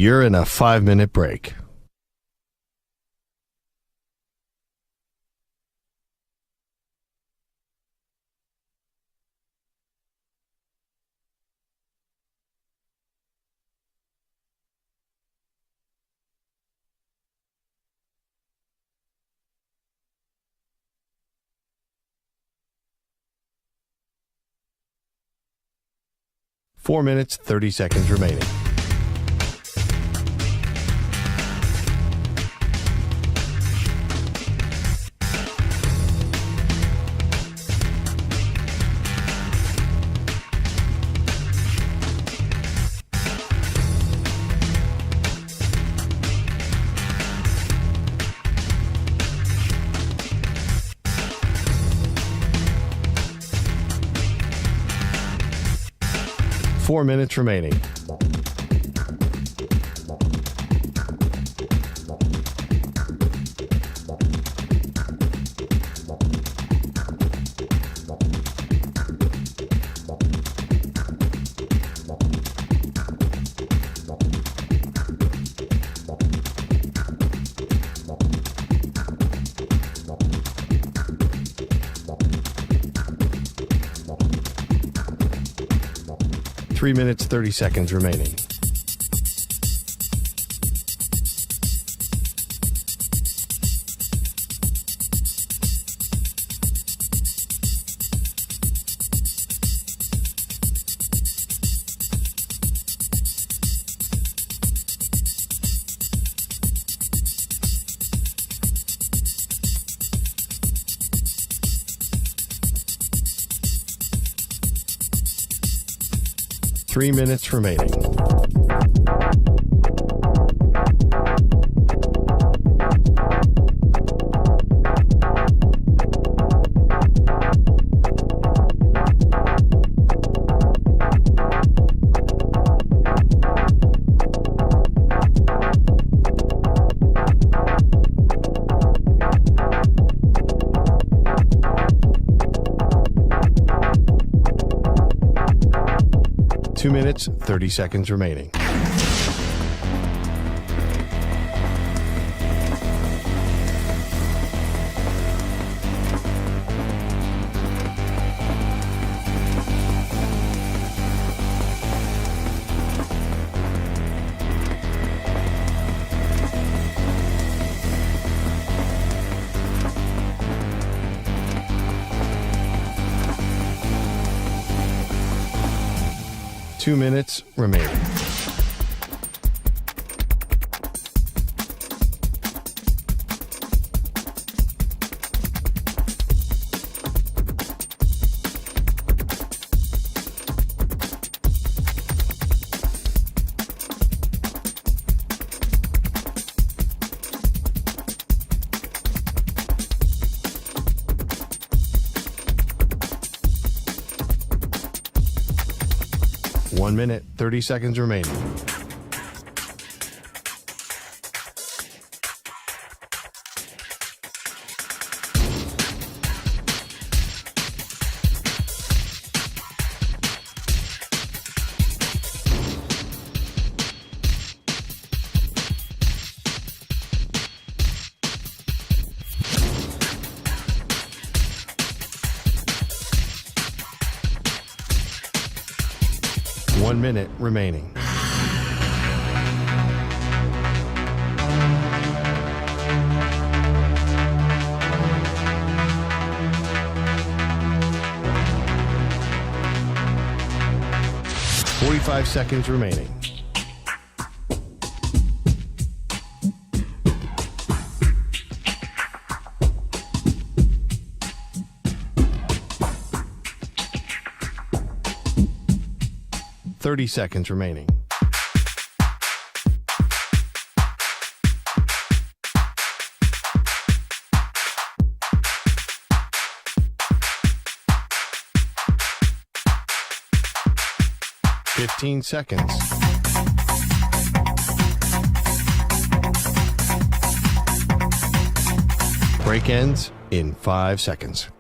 You're in a 5-minute break. Four minutes, 30 seconds remaining. Four minutes remaining. Three minutes, 30 seconds remaining. Three minutes remaining. Two minutes, 30 seconds remaining. Two minutes remaining. One minute, 30 seconds remaining. One minute remaining. Five seconds remaining. Thirty seconds remaining. Fifteen seconds. Break ends in 5 seconds.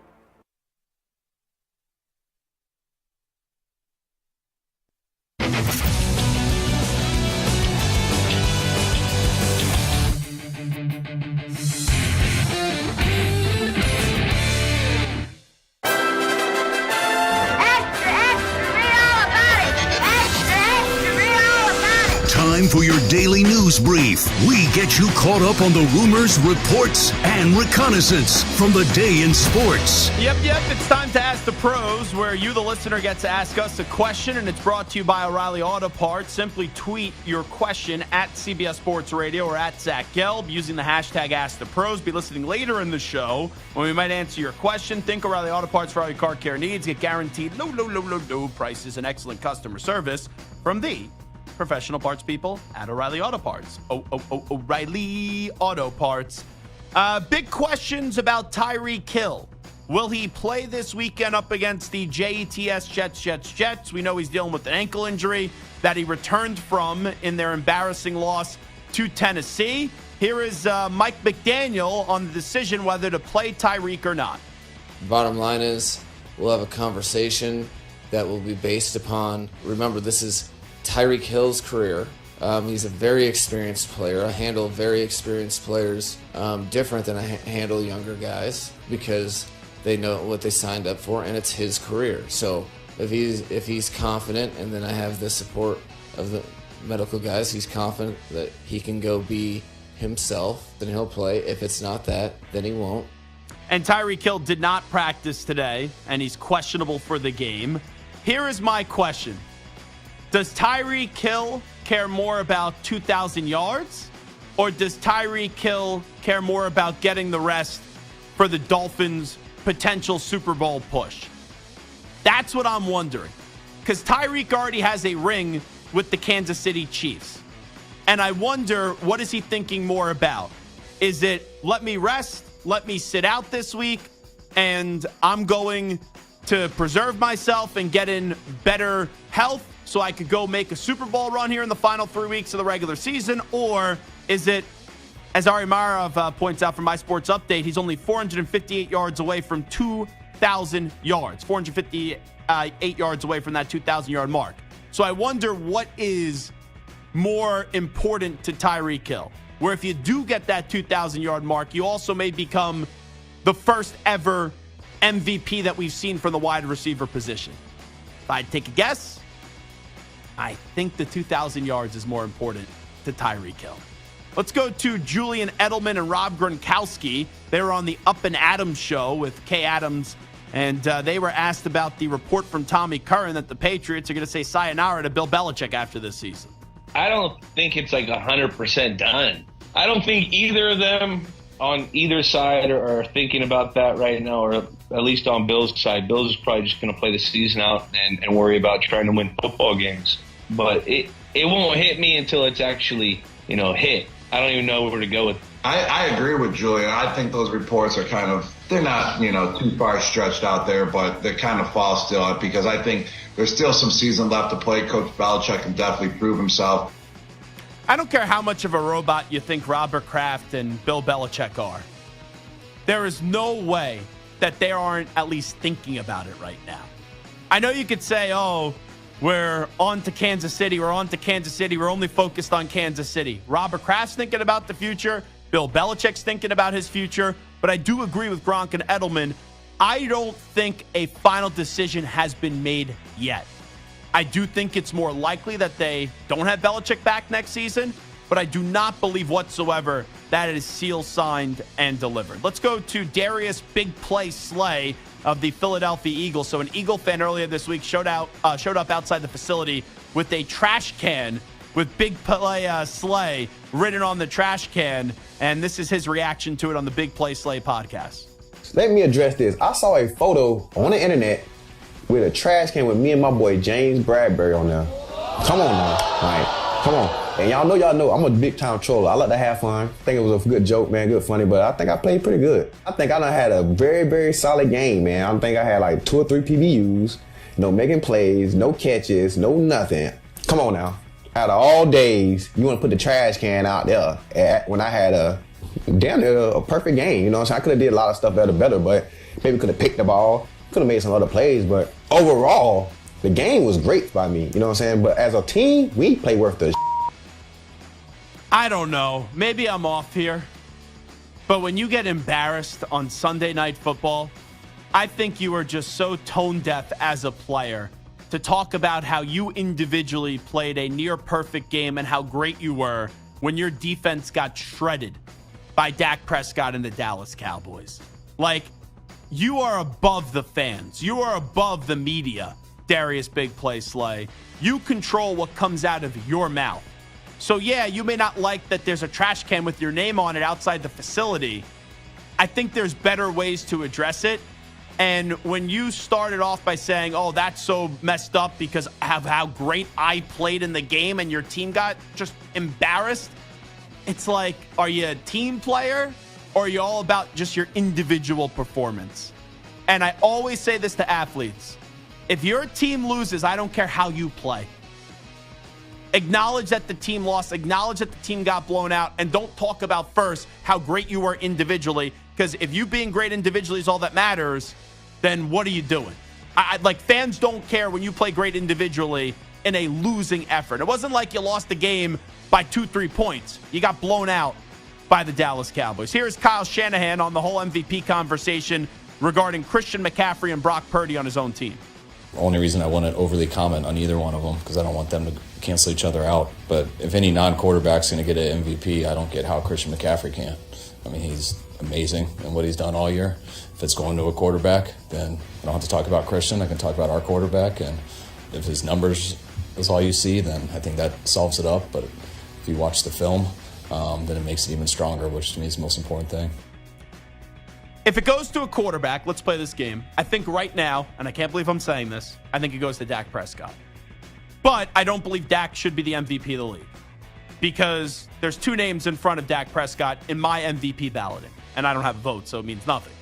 time for your daily news brief. We get you caught up on the rumors, reports, and reconnaissance from the day in sports. Yep. It's time to Ask the Pros, where you, the listener, get to ask us a question, and it's brought to you by O'Reilly Auto Parts. Simply tweet your question at CBS Sports Radio or at Zach Gelb using the hashtag Ask the Pros. Be listening later in the show when we might answer your question. Think O'Reilly Auto Parts for all your car care needs. Get guaranteed low prices and excellent customer service from the professional parts people at O'Reilly Auto Parts. O'Reilly Auto Parts. Big questions about Tyreek Hill. Will he play this weekend up against the Jets? We know he's dealing with an ankle injury that he returned from in their embarrassing loss to Tennessee. Here is Mike McDaniel on the decision whether to play Tyreek or not. Bottom line is, we'll have a conversation that will be based upon, remember, this is Tyreek Hill's career. He's a very experienced player. I handle very experienced players different than I handle younger guys because they know what they signed up for, and it's his career. So if he's confident, and then I have the support of the medical guys, he's confident that he can go be himself, then he'll play. If it's not that, then he won't. And Tyreek Hill did not practice today, and he's questionable for the game. Here is my question. Does Tyreek Hill care more about 2,000 yards, or does Tyreek Hill care more about getting the rest for the Dolphins' potential Super Bowl push? That's what I'm wondering. Because Tyreek already has a ring with the Kansas City Chiefs. And I wonder, what is he thinking more about? Is it, let me rest, let me sit out this week, and I'm going to preserve myself and get in better health so I could go make a Super Bowl run here in the final 3 weeks of the regular season? Or is it, as Ari Marov points out from My Sports Update, he's only 458 yards away from 2,000 yards. 458 yards away from that 2,000-yard mark. So I wonder what is more important to Tyreek Hill, where if you do get that 2,000-yard mark, you also may become the first ever MVP that we've seen from the wide receiver position. If I'd take a guess, I think the 2,000 yards is more important to Tyreek Hill. Let's go to Julian Edelman and Rob Gronkowski. They were on the Up and Adams show with Kay Adams, and they were asked about the report from Tommy Curran that the Patriots are going to say sayonara to Bill Belichick after this season. I don't think it's like 100% done. I don't think either of them on either side are thinking about that right now, or at least on Bill's side. Bill's is probably just going to play the season out and worry about trying to win football games. But it won't hit me until it's actually, hit. I don't even know where to go with it. I agree with Julian. I think those reports are they're not, too far stretched out there, but they're kind of false still, because I think there's still some season left to play. Coach Belichick can definitely prove himself. I don't care how much of a robot you think Robert Kraft and Bill Belichick are. There is no way that they aren't at least thinking about it right now. I know you could say, we're on to Kansas City. We're only focused on Kansas City. Robert Kraft's thinking about the future. Bill Belichick's thinking about his future. But I do agree with Gronk and Edelman. I don't think a final decision has been made yet. I do think it's more likely that they don't have Belichick back next season, but I do not believe whatsoever that it is sealed, signed, and delivered. Let's go to Darius Big Play Slay of the Philadelphia Eagles. So an Eagle fan earlier this week showed up outside the facility with a trash can with Big Play Slay written on the trash can, and this is his reaction to it on the Big Play Slay podcast. Let me address this. I saw a photo on the internet with a trash can with me and my boy James Bradbury on there. Come on now, come on. And y'all know I'm a big time troller. I like to have fun. I think it was a good joke, man, good funny, but I think I played pretty good. I think I done had a very, very solid game, man. I think I had like 2 or 3 PBUs, no making plays, no catches, no nothing. Come on now. Out of all days, you want to put the trash can out there when I had a damn near a perfect game. You know what I'm saying? I could have did a lot of stuff better, but maybe could have picked the ball, could have made some other plays, but overall, the game was great by me. You know what I'm saying? But as a team, we play worth the I don't know. Maybe I'm off here. But when you get embarrassed on Sunday Night Football, I think you are just so tone deaf as a player to talk about how you individually played a near perfect game and how great you were when your defense got shredded by Dak Prescott and the Dallas Cowboys. Like, you are above the fans. You are above the media, Darius Big Play Slay. You control what comes out of your mouth. So, yeah, you may not like that there's a trash can with your name on it outside the facility. I think there's better ways to address it. And when you started off by saying, oh, that's so messed up because of how great I played in the game and your team got just embarrassed, it's like, are you a team player or are you all about just your individual performance? And I always say this to athletes. If your team loses, I don't care how you play. Acknowledge that the team lost. Acknowledge that the team got blown out. And don't talk about first how great you were individually. Because if you being great individually is all that matters, then what are you doing? Like, fans don't care when you play great individually in a losing effort. It wasn't like you lost the game by 2-3 points. You got blown out by the Dallas Cowboys. Here's Kyle Shanahan on the whole MVP conversation regarding Christian McCaffrey and Brock Purdy on his own team. The only reason I wouldn't overly comment on either one of them because I don't want them to cancel each other out. But if any non-quarterback's going to get an MVP, I don't get how Christian McCaffrey can. I mean, he's amazing in what he's done all year. If it's going to a quarterback, then I don't have to talk about Christian. I can talk about our quarterback. And if his numbers is all you see, then I think that solves it up. But if you watch the film, then it makes it even stronger, which to me is the most important thing. If it goes to a quarterback, let's play this game. I think right now, and I can't believe I'm saying this, I think it goes to Dak Prescott. But I don't believe Dak should be the MVP of the league because there's two names in front of Dak Prescott in my MVP balloting, and I don't have a vote, so it means nothing.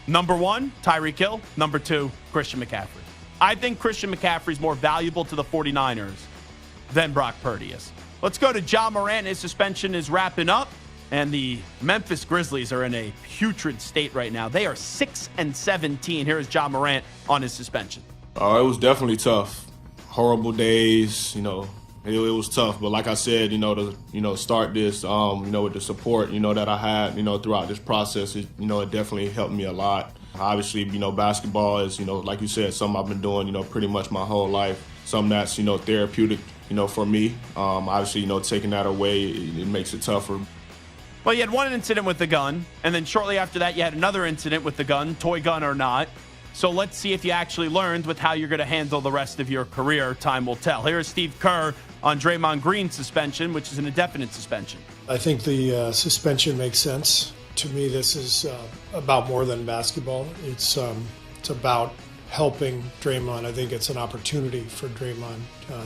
Number one, Tyreek Hill. Number two, Christian McCaffrey. I think Christian McCaffrey is more valuable to the 49ers than Brock Purdy is. Let's go to Ja Morant. His suspension is wrapping up. And the Memphis Grizzlies are in a putrid state right now. They are 6-17. Here is Ja Morant on his suspension. It was definitely tough. Horrible days, it was tough. But like I said, to start this, with the support, that I had, throughout this process, it definitely helped me a lot. Obviously, basketball is, like you said, something I've been doing, pretty much my whole life. Something that's, therapeutic, for me. Obviously, taking that away, it makes it tougher. Well, you had one incident with the gun, and then shortly after that, you had another incident with the gun, toy gun or not. So let's see if you actually learned with how you're going to handle the rest of your career. Time will tell. Here's Steve Kerr on Draymond Green's suspension, which is an indefinite suspension. I think the suspension makes sense. To me, this is about more than basketball. It's about helping Draymond. I think it's an opportunity for Draymond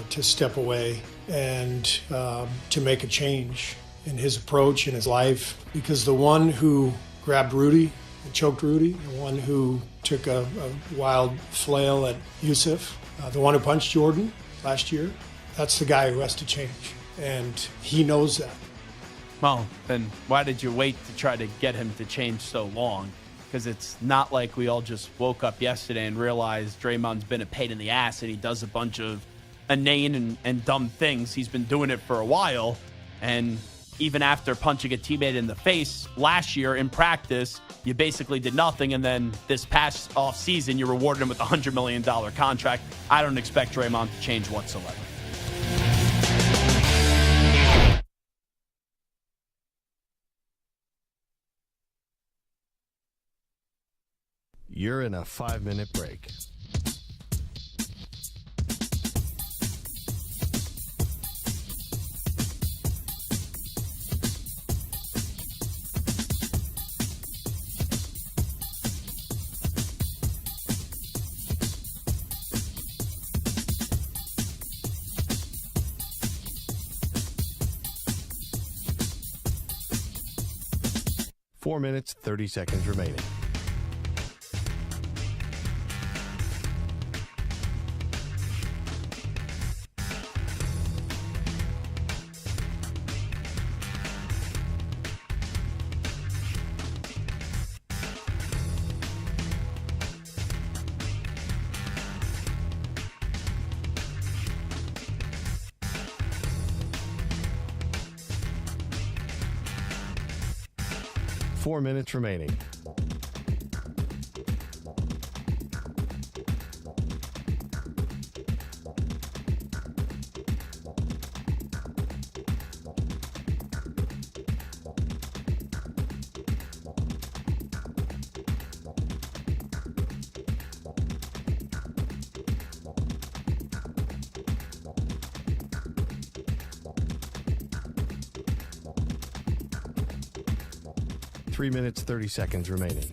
to step away and to make a change in his approach in his life, because the one who grabbed Rudy and choked Rudy, the one who took a wild flail at Yusuf, the one who punched Jordan last year, that's the guy who has to change, and he knows that. Well, then why did you wait to try to get him to change so long? Because it's not like we all just woke up yesterday and realized Draymond's been a pain in the ass and he does a bunch of inane and dumb things. He's been doing it for a while, and even after punching a teammate in the face last year in practice, you basically did nothing. And then this past offseason, you rewarded him with a $100 million contract. I don't expect Draymond to change whatsoever. You're in a 5-minute break. Four minutes, 30 seconds remaining. Four minutes remaining. 3 minutes, 30 seconds remaining.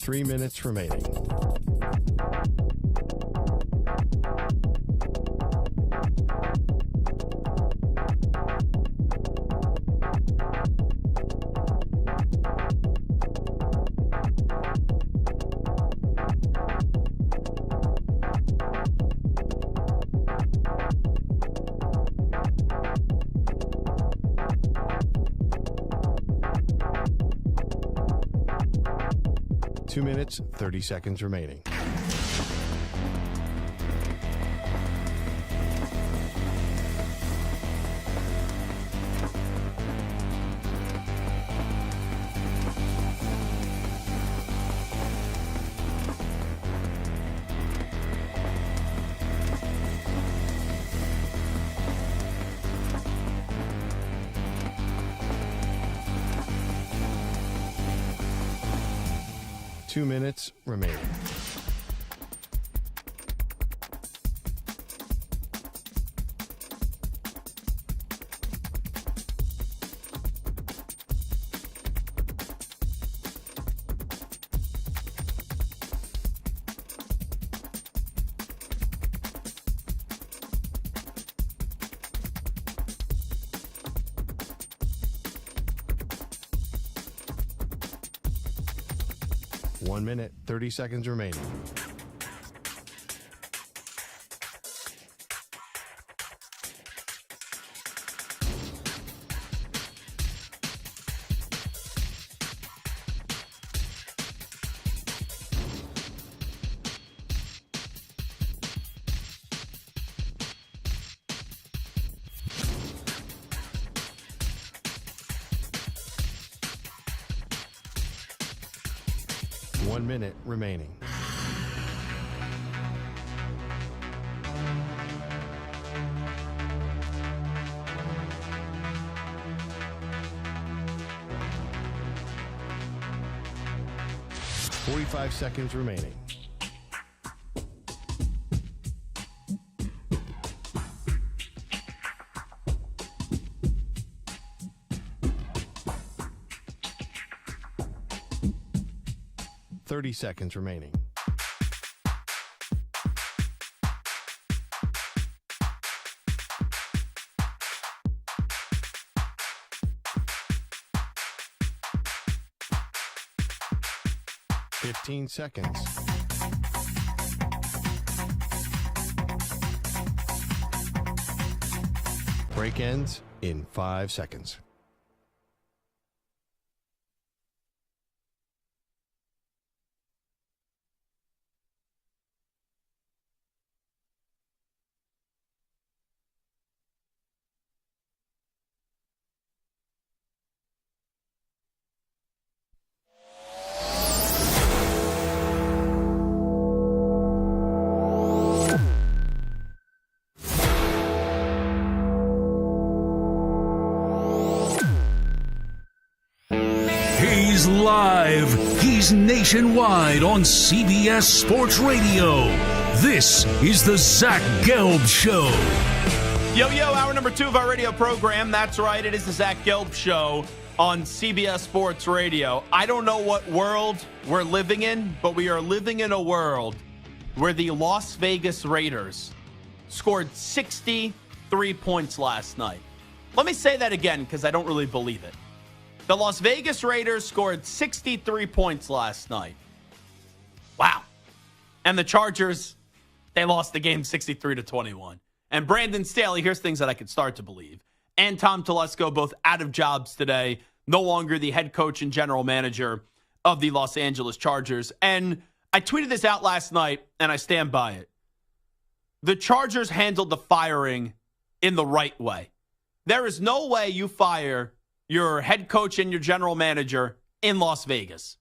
Three minutes remaining. Two minutes, 30 seconds remaining. Two minutes remaining. One minute, 30 seconds remaining. One minute remaining. Forty-five seconds remaining. Thirty seconds remaining. Fifteen seconds. Break ends in 5 seconds. He's live. He's nationwide on CBS Sports Radio. This is the Zach Gelb Show. Yo, hour number 2 of our radio program. That's right. It is the Zach Gelb Show on CBS Sports Radio. I don't know what world we're living in, but we are living in a world where the Las Vegas Raiders scored 63 points last night. Let me say that again because I don't really believe it. The Las Vegas Raiders scored 63 points last night. Wow. And the Chargers, they lost the game 63-21. And Brandon Staley, here's things that I could start to believe. And Tom Telesco, both out of jobs today, no longer the head coach and general manager of the Los Angeles Chargers. And I tweeted this out last night, and I stand by it. The Chargers handled the firing in the right way. There is no way you fire your head coach and your general manager in Las Vegas.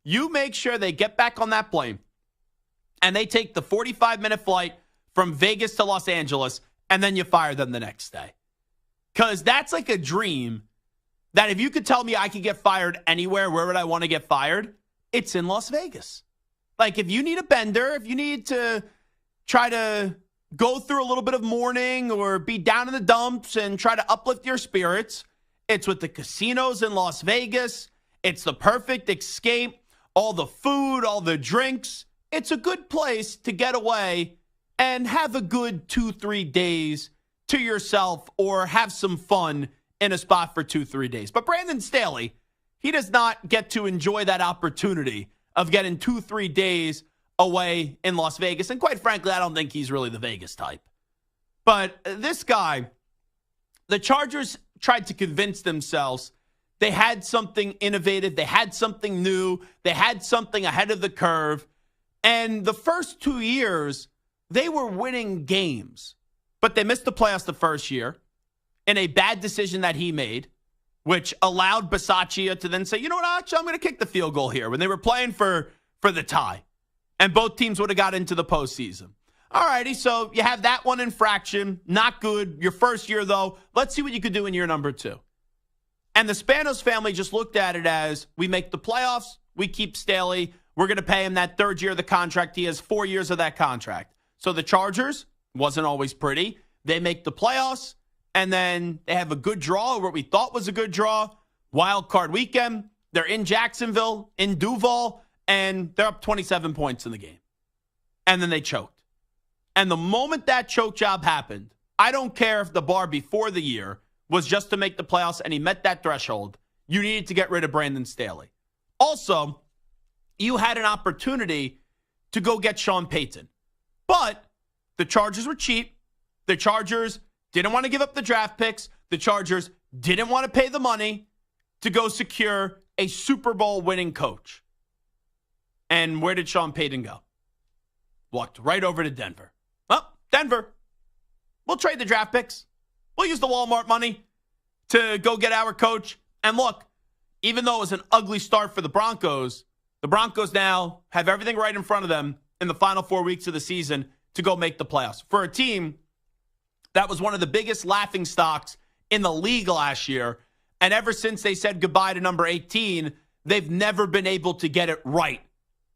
You make sure they get back on that plane and they take the 45-minute flight from Vegas to Los Angeles, and then you fire them the next day. Because that's like a dream that if you could tell me I could get fired anywhere, where would I want to get fired? It's in Las Vegas. Like, if you need a bender, if you need to try to go through a little bit of mourning or be down in the dumps and try to uplift your spirits, it's with the casinos in Las Vegas. It's the perfect escape. All the food, all the drinks. It's a good place to get away and have a good 2-3 days to yourself or have some fun in a spot for 2-3 days. But Brandon Staley, he does not get to enjoy that opportunity of getting 2-3 days away in Las Vegas. And quite frankly, I don't think he's really the Vegas type. But this guy, the Chargers tried to convince themselves they had something innovative. They had something new. They had something ahead of the curve. And the first 2 years, they were winning games. But they missed the playoffs the first year in a bad decision that he made, which allowed Bisaccia to then say, you know what, actually, I'm going to kick the field goal here when they were playing for the tie. And both teams would have got into the postseason. All righty, so you have that one infraction. Not good. Your first year, though. Let's see what you could do in year number 2. And the Spanos family just looked at it as, we make the playoffs, we keep Staley, we're going to pay him that third year of the contract. He has 4 years of that contract. So the Chargers, wasn't always pretty. They make the playoffs, and then they have a good draw, or what we thought was a good draw. Wild card weekend. They're in Jacksonville, in Duval, and they're up 27 points in the game. And then they choked. And the moment that choke job happened, I don't care if the bar before the year was just to make the playoffs and he met that threshold, you needed to get rid of Brandon Staley. Also, you had an opportunity to go get Sean Payton. But the Chargers were cheap. The Chargers didn't want to give up the draft picks. The Chargers didn't want to pay the money to go secure a Super Bowl winning coach. And where did Sean Payton go? Walked right over to Denver. Oh, Denver. We'll trade the draft picks. We'll use the Walmart money to go get our coach. And look, even though it was an ugly start for the Broncos now have everything right in front of them in the final 4 weeks of the season to go make the playoffs. For a team that was one of the biggest laughing stocks in the league last year, and ever since they said goodbye to number 18, they've never been able to get it right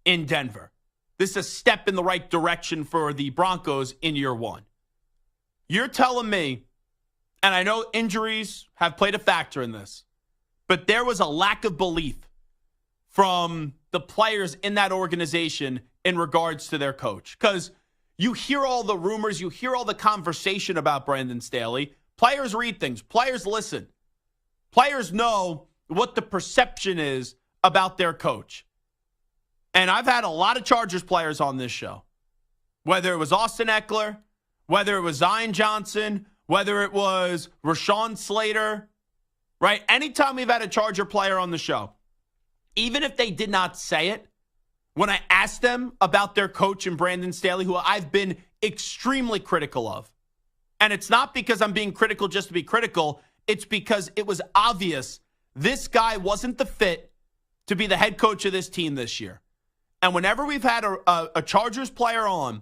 in Denver. This is a step in the right direction for the Broncos in year 1. You're telling me, and I know injuries have played a factor in this, but there was a lack of belief from the players in that organization in regards to their coach. Because you hear all the rumors, you hear all the conversation about Brandon Staley. Players read things. Players listen. Players know what the perception is about their coach. And I've had a lot of Chargers players on this show. Whether it was Austin Eckler, whether it was Zion Johnson, whether it was Rashawn Slater, right? Anytime we've had a Charger player on the show, even if they did not say it, when I asked them about their coach and Brandon Staley, who I've been extremely critical of, and it's not because I'm being critical just to be critical, it's because it was obvious this guy wasn't the fit to be the head coach of this team this year. And whenever we've had a Chargers player on,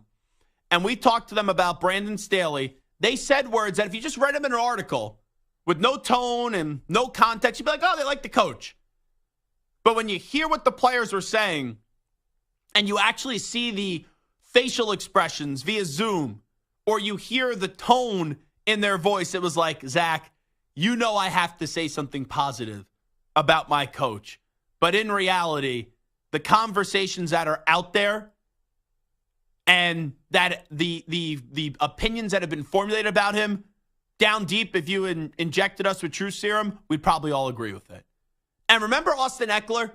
and we talked to them about Brandon Staley, they said words that if you just read them in an article with no tone and no context, you'd be like, oh, they like the coach. But when you hear what the players were saying, and you actually see the facial expressions via Zoom, or you hear the tone in their voice, it was like, Zach, you know I have to say something positive about my coach. But in reality, the conversations that are out there and that the opinions that have been formulated about him, down deep, if you injected us with truth serum, we'd probably all agree with it. And remember Austin Eckler?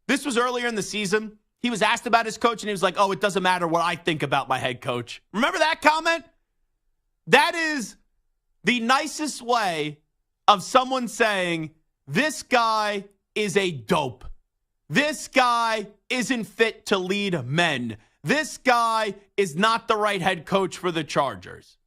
This was earlier in the season. He was asked about his coach, and he was like, oh, it doesn't matter what I think about my head coach. Remember that comment? That is the nicest way of someone saying, this guy is a dope. This guy isn't fit to lead men. This guy is not the right head coach for the Chargers.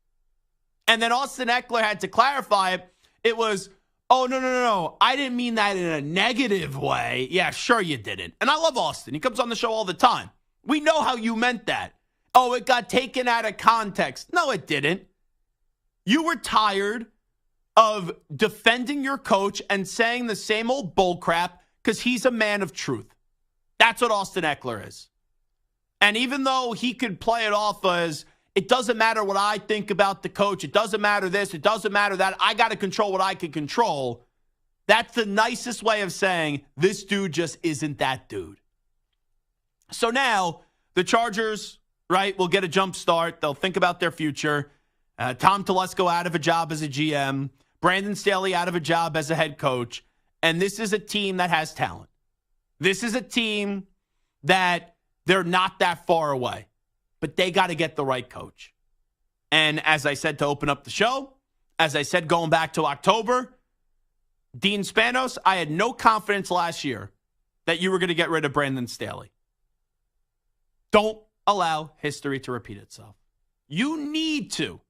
And then Austin Eckler had to clarify it. It was, Oh, no. I didn't mean that in a negative way. Yeah, sure you didn't. And I love Austin. He comes on the show all the time. We know how you meant that. Oh, it got taken out of context. No, it didn't. You were tired of defending your coach and saying the same old bullcrap because he's a man of truth. That's what Austin Eckler is. And even though he could play it off as, it doesn't matter what I think about the coach, it doesn't matter this, it doesn't matter that, I got to control what I can control, that's the nicest way of saying this dude just isn't that dude. So now the Chargers, right, will get a jump start. They'll think about their future. Tom Telesco out of a job as a GM. Brandon Staley out of a job as a head coach. And this is a team that has talent. This is a team that they're not that far away. But they got to get the right coach. And as I said to open up the show, as I said going back to October, Dean Spanos, I had no confidence last year that you were going to get rid of Brandon Staley. Don't allow history to repeat itself. You need to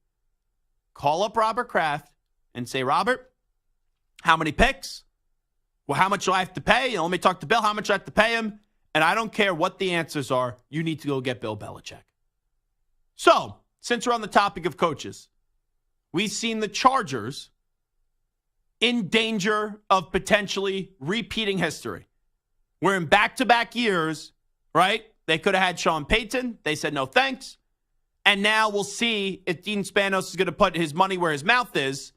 call up Robert Kraft and say, Robert, how many picks? Well, how much do I have to pay? Let me talk to Bill. How much do I have to pay him? And I don't care what the answers are. You need to go get Bill Belichick. So, since we're on the topic of coaches, we've seen the Chargers in danger of potentially repeating history. We're in back-to-back years, right? They could have had Sean Payton. They said no thanks. And now we'll see if Dean Spanos is going to put his money where his mouth is.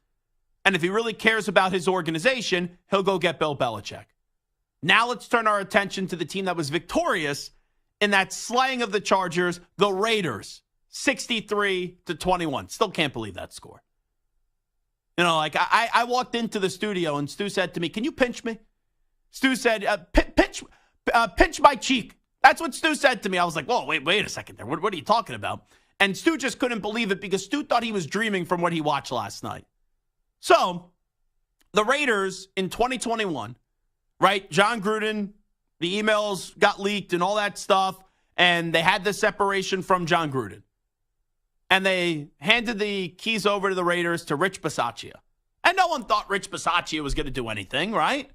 And if he really cares about his organization, he'll go get Bill Belichick. Now let's turn our attention to the team that was victorious in that slaying of the Chargers, the Raiders, 63-21. Still can't believe that score. You know, like I walked into the studio and Stu said to me, can you pinch me? Stu said, pinch my cheek. That's what Stu said to me. I was like, whoa, wait a second there. What are you talking about? And Stu just couldn't believe it because Stu thought he was dreaming from what he watched last night. So, the Raiders in 2021, right? John Gruden, the emails got leaked and all that stuff, and they had the separation from John Gruden. And they handed the keys over to the Raiders to Rich Bisaccia. And no one thought Rich Bisaccia was going to do anything, right?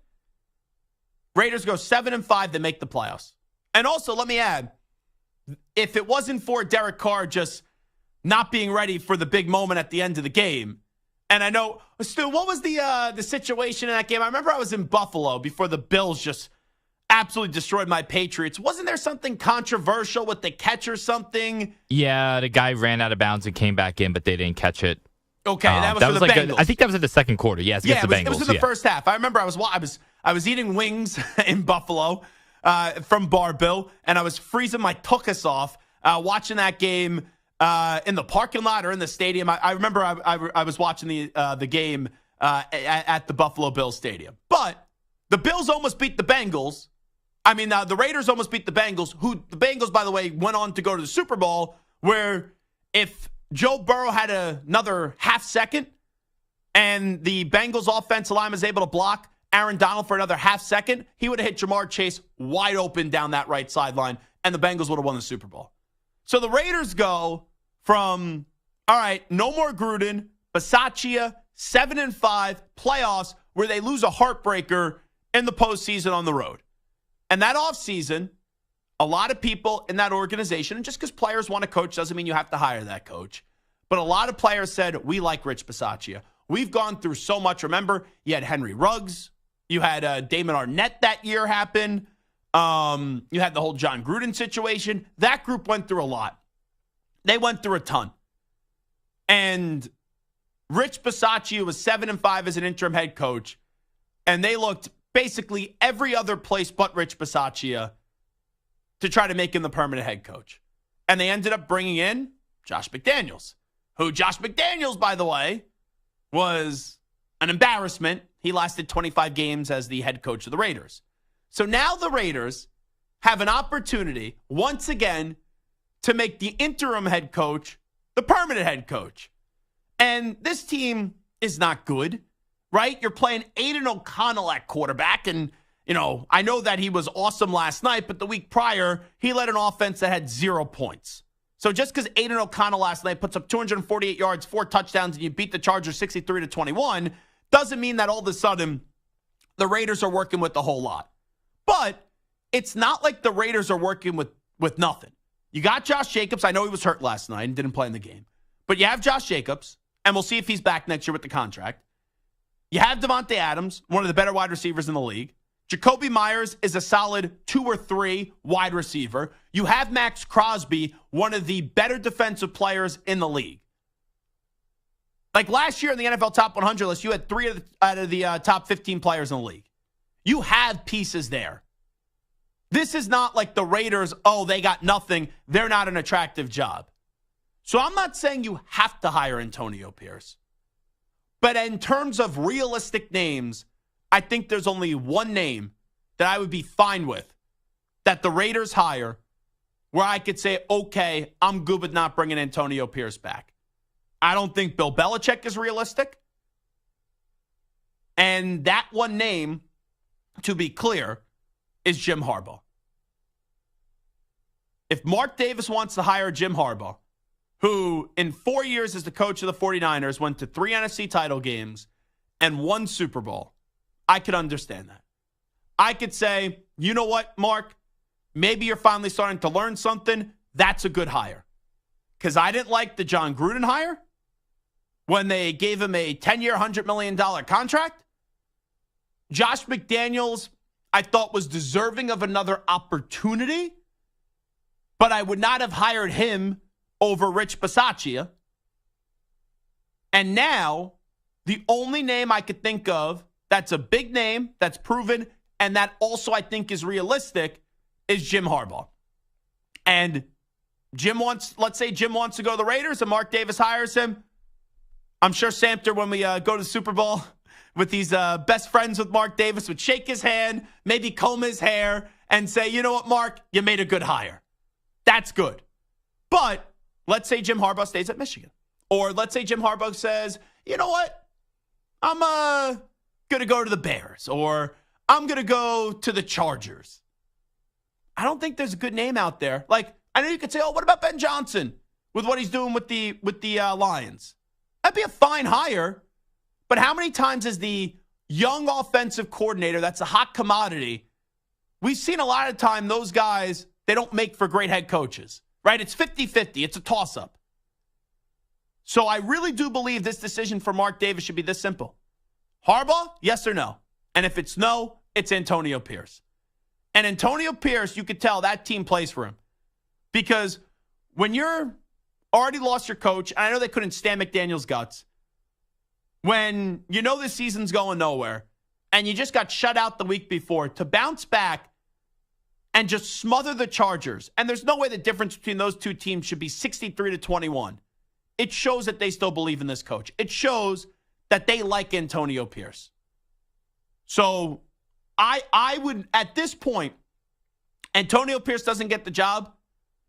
Raiders go 7-5, they make the playoffs. And also, let me add, if it wasn't for Derek Carr just not being ready for the big moment at the end of the game, and I know, Stu, what was the situation in that game? I remember I was in Buffalo before the Bills just absolutely destroyed my Patriots. Wasn't there something controversial with the catch or something? Yeah, the guy ran out of bounds and came back in, but they didn't catch it. Okay, that was for the Bengals. I think that was in the second quarter. Yes, against the Bengals. It was in the first half. I remember I was eating wings in Buffalo from Bar Bill, and I was freezing my tuchus off watching that game in the parking lot or in the stadium. I remember I was watching the game at the Buffalo Bills stadium. But the Bills almost beat the Bengals. I mean, the Raiders almost beat the Bengals, who the Bengals, by the way, went on to go to the Super Bowl, where if Joe Burrow had another half second and the Bengals offensive line was able to block Aaron Donald for another half second, he would have hit Jamar Chase wide open down that right sideline, and the Bengals would have won the Super Bowl. So the Raiders go from, all right, no more Gruden, Bisaccia, 7-5, playoffs, where they lose a heartbreaker in the postseason on the road. And that offseason, a lot of people in that organization, and just because players want a coach doesn't mean you have to hire that coach, but a lot of players said, we like Rich Bisaccia. We've gone through so much. Remember, you had Henry Ruggs. You had Damon Arnett that year happen. You had the whole John Gruden situation. That group went through a lot. They went through a ton. And Rich Bisaccia was 7-5 as an interim head coach, and they looked basically every other place but Rich Bisaccia to try to make him the permanent head coach. And they ended up bringing in Josh McDaniels, who Josh McDaniels, by the way, was an embarrassment. He lasted 25 games as the head coach of the Raiders. So now the Raiders have an opportunity, once again, to make the interim head coach the permanent head coach. And this team is not good, right? You're playing Aiden O'Connell at quarterback, and, you know, I know that he was awesome last night, but the week prior, he led an offense that had 0 points. So just because Aiden O'Connell last night puts up 248 yards, 4 touchdowns, and you beat the Chargers 63-21, doesn't mean that all of a sudden the Raiders are working with a whole lot. But it's not like the Raiders are working with nothing. You got Josh Jacobs. I know he was hurt last night and didn't play in the game. But you have Josh Jacobs, and we'll see if he's back next year with the contract. You have Devontae Adams, one of the better wide receivers in the league. Jacoby Myers is a solid 2 or 3 wide receiver. You have Max Crosby, one of the better defensive players in the league. Like last year in the NFL Top 100 list, you had 3 out of the top 15 players in the league. You have pieces there. This is not like the Raiders, oh, they got nothing. They're not an attractive job. So I'm not saying you have to hire Antonio Pierce. But in terms of realistic names, I think there's only one name that I would be fine with that the Raiders hire where I could say, okay, I'm good with not bringing Antonio Pierce back. I don't think Bill Belichick is realistic. And that one name, to be clear, is Jim Harbaugh. If Mark Davis wants to hire Jim Harbaugh, who in 4 years as the coach of the 49ers went to 3 NFC title games and 1 Super Bowl, I could understand that. I could say, you know what, Mark? Maybe you're finally starting to learn something. That's a good hire. Because I didn't like the John Gruden hire when they gave him a 10-year, $100 million contract. Josh McDaniels, I thought, was deserving of another opportunity, but I would not have hired him over Rich Bisaccia. And now, the only name I could think of that's a big name, that's proven, and that also I think is realistic is Jim Harbaugh. And let's say Jim wants to go to the Raiders and Mark Davis hires him. I'm sure Samter, when we go to the Super Bowl with these best friends with Mark Davis, would shake his hand, maybe comb his hair, and say, you know what, Mark, you made a good hire. That's good. But let's say Jim Harbaugh stays at Michigan. Or let's say Jim Harbaugh says, you know what, I'm going to go to the Bears. Or I'm going to go to the Chargers. I don't think there's a good name out there. Like, I know you could say, oh, what about Ben Johnson with what he's doing with the Lions? That'd be a fine hire. But how many times is the young offensive coordinator that's a hot commodity? We've seen a lot of time those guys, they don't make for great head coaches, right? It's 50-50. It's a toss-up. So I really do believe this decision for Mark Davis should be this simple. Harbaugh, yes or no? And if it's no, it's Antonio Pierce. And Antonio Pierce, you could tell that team plays for him. Because when you're already lost your coach, and I know they couldn't stand McDaniel's guts, when you know this season's going nowhere, and you just got shut out the week before, to bounce back and just smother the Chargers, and there's no way the difference between those two teams should be 63-21. It shows that they still believe in this coach. It shows that they like Antonio Pierce. So I would, at this point, Antonio Pierce doesn't get the job,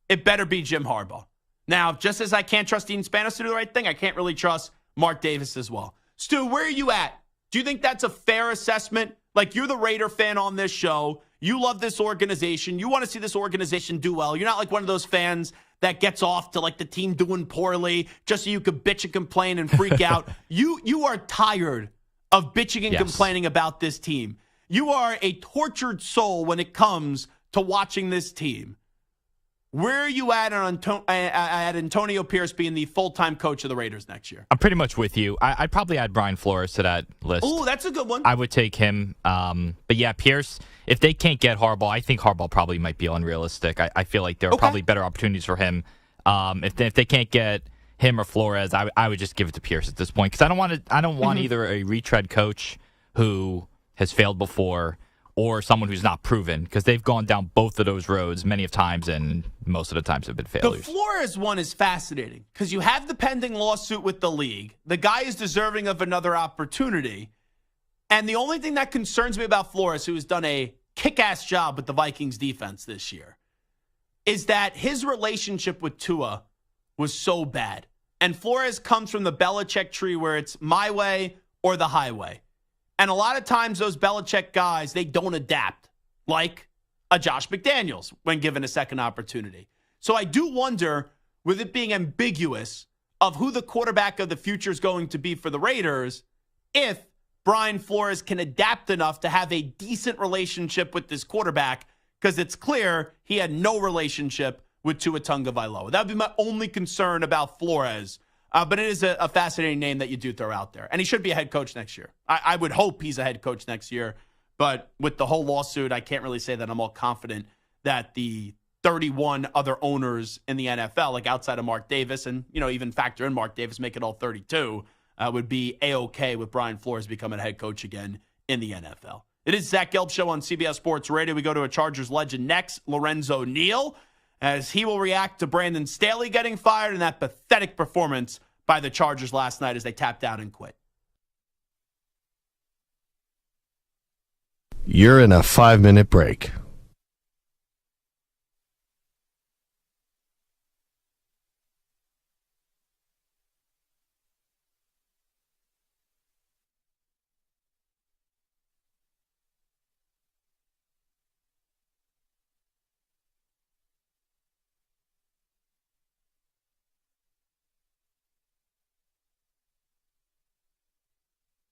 it better be Jim Harbaugh. Now, just as I can't trust Dean Spanos to do the right thing, I can't really trust Mark Davis as well. Stu, where are you at? Do you think that's a fair assessment? Like, you're the Raider fan on this show. You love this organization. You want to see this organization do well. You're not like one of those fans that gets off to like the team doing poorly just so you could bitch and complain and freak out. You are tired of bitching and complaining about this team. You are a tortured soul when it comes to watching this team. Where are you at Antonio Pierce being the full-time coach of the Raiders next year? I'm pretty much with you. I'd probably add Brian Flores to that list. Oh, that's a good one. I would take him. But yeah, Pierce, if they can't get Harbaugh, I think Harbaugh probably might be unrealistic. I feel like there are probably better opportunities for him. If they can't get him or Flores, I would just give it to Pierce at this point, because I don't want either a retread coach who has failed before or someone who's not proven, because they've gone down both of those roads many of times, and most of the times have been failures. The Flores one is fascinating because you have the pending lawsuit with the league. The guy is deserving of another opportunity. And the only thing that concerns me about Flores, who has done a kick-ass job with the Vikings defense this year, is that his relationship with Tua was so bad. And Flores comes from the Belichick tree where it's my way or the highway. And a lot of times those Belichick guys, they don't adapt, like a Josh McDaniels when given a second opportunity. So I do wonder, with it being ambiguous of who the quarterback of the future is going to be for the Raiders, if Brian Flores can adapt enough to have a decent relationship with this quarterback, because it's clear he had no relationship with Tua Tagovailoa. That would be my only concern about Flores. But it is a fascinating name that you do throw out there. And he should be a head coach next year. I would hope he's a head coach next year. But with the whole lawsuit, I can't really say that I'm all confident that the 31 other owners in the NFL, like outside of Mark Davis, and even factor in Mark Davis, make it all 32, would be A-OK with Brian Flores becoming a head coach again in the NFL. It is Zach Gelb Show on CBS Sports Radio. We go to a Chargers legend next, Lorenzo Neal, as he will react to Brandon Staley getting fired and that pathetic performance by the Chargers last night as they tapped out and quit. You're in a 5-minute break.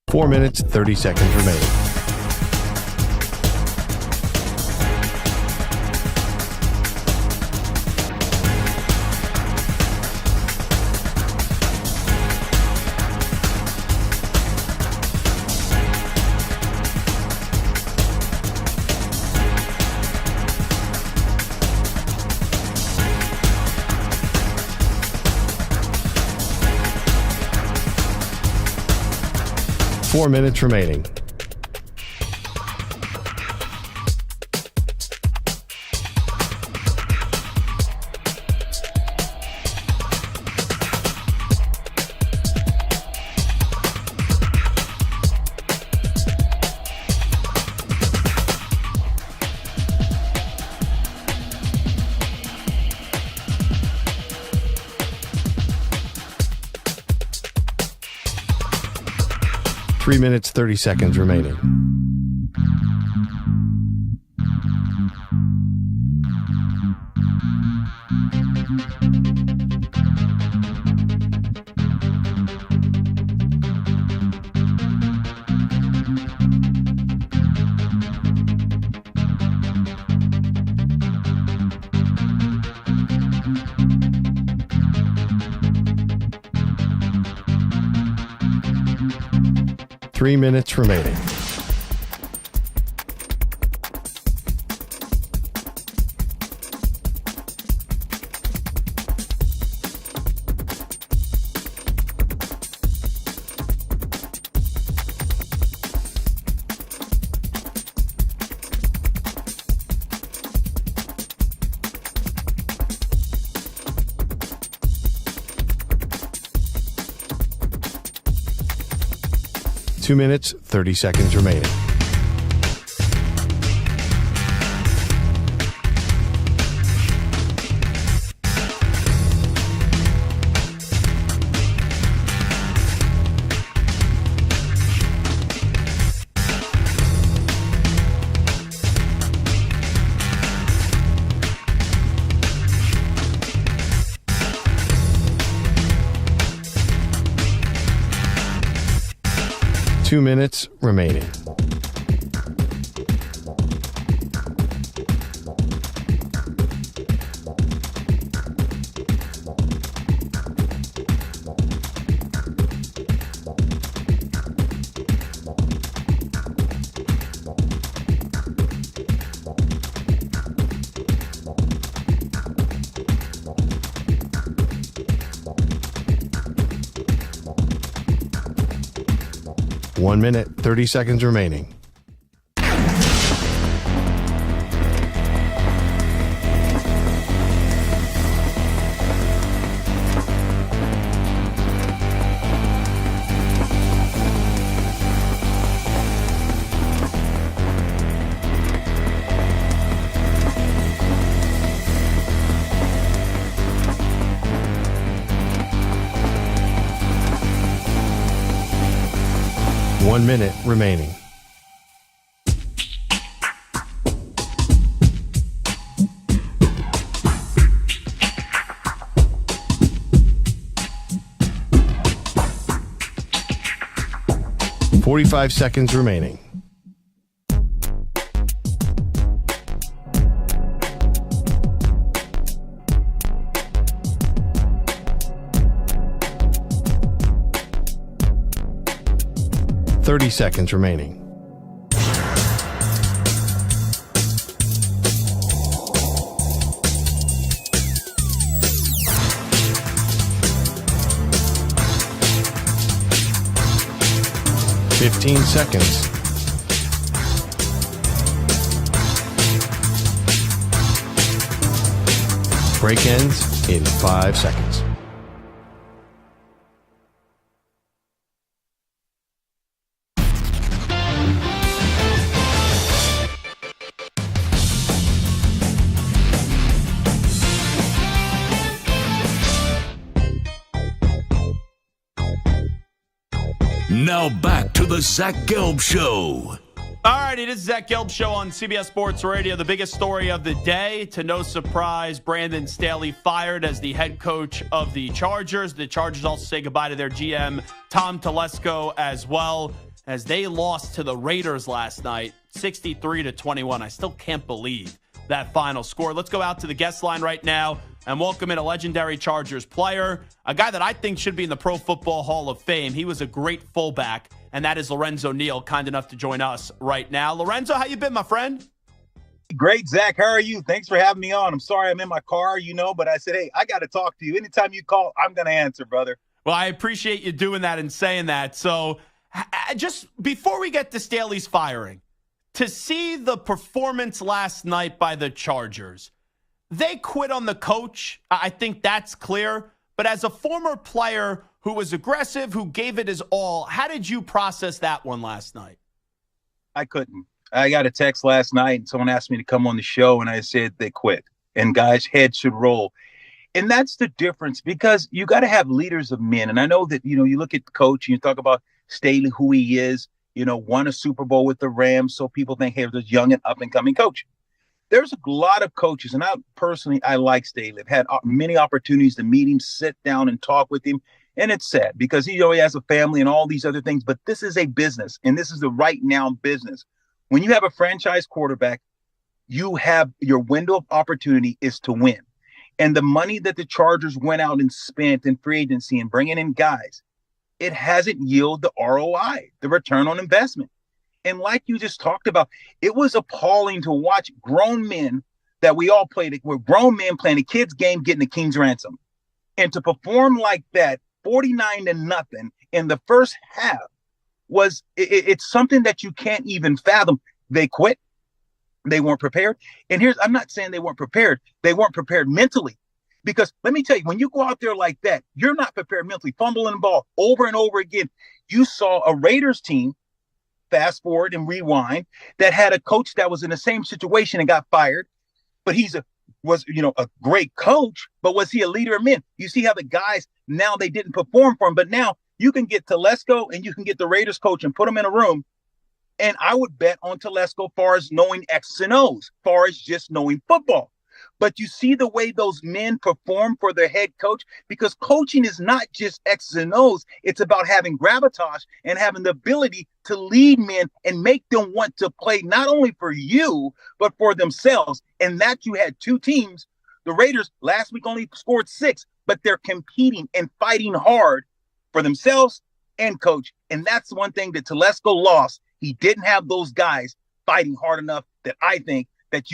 Four minutes, 30 seconds remaining. Four minutes remaining. Three minutes, 30 seconds remaining. Three minutes remaining. Two minutes, 30 seconds remaining. Two minutes remaining. One minute, 30 seconds remaining. One minute remaining. 45 seconds remaining. Thirty seconds remaining. 15 seconds. Break ends in 5 seconds. Now back to the Zach Gelb Show. All righty, this is Zach Gelb Show on CBS Sports Radio. The biggest story of the day, to no surprise, Brandon Staley fired as the head coach of the Chargers. The Chargers also say goodbye to their GM, Tom Telesco, as well, as they lost to the Raiders last night, 63-21. I still can't believe that final score. Let's go out to the guest line right now and welcome in a legendary Chargers player, a guy that I think should be in the Pro Football Hall of Fame. He was a great fullback, and that is Lorenzo Neal, kind enough to join us right now. Lorenzo, how you been, my friend? Great, Zach. How are you? Thanks for having me on. I'm sorry I'm in my car, but I said, hey, I got to talk to you. Anytime you call, I'm going to answer, brother. Well, I appreciate you doing that and saying that. So just before we get to Staley's firing, to see the performance last night by the Chargers, they quit on the coach. I think that's clear. But as a former player who was aggressive, who gave it his all, how did you process that one last night? I couldn't. I got a text last night and someone asked me to come on the show and I said they quit. And guys, heads should roll. And that's the difference, because you got to have leaders of men. And I know that, you look at the coach and you talk about Staley, who he is, won a Super Bowl with the Rams. So people think, hey, there's a young and up and coming coach. There's a lot of coaches, and I like Staley. I've had many opportunities to meet him, sit down and talk with him. And it's sad because he has a family and all these other things, but this is a business, and this is the right now business. When you have a franchise quarterback, you have your window of opportunity is to win. And the money that the Chargers went out and spent in free agency and bringing in guys, it hasn't yielded the ROI, the return on investment. And like you just talked about, it was appalling to watch grown men that we all played. We're grown men playing a kid's game, getting a king's ransom. And to perform like that, 49-0 in the first half, it's something that you can't even fathom. They quit. They weren't prepared. And I'm not saying they weren't prepared. They weren't prepared mentally. Because let me tell you, when you go out there like that, you're not prepared mentally, fumbling the ball over and over again. You saw a Raiders team, fast forward and rewind, that had a coach that was in the same situation and got fired, but was a great coach, but was he a leader of men? You see how the guys, now they didn't perform for him, but now you can get Telesco and you can get the Raiders coach and put them in a room, and I would bet on Telesco far as knowing X's and O's, far as just knowing football. But you see the way those men perform for their head coach, because coaching is not just X's and O's. It's about having gravitas and having the ability to lead men and make them want to play not only for you, but for themselves. And that you had two teams. The Raiders last week only scored 6, but they're competing and fighting hard for themselves and coach. And that's one thing that Telesco lost. He didn't have those guys fighting hard enough that I think that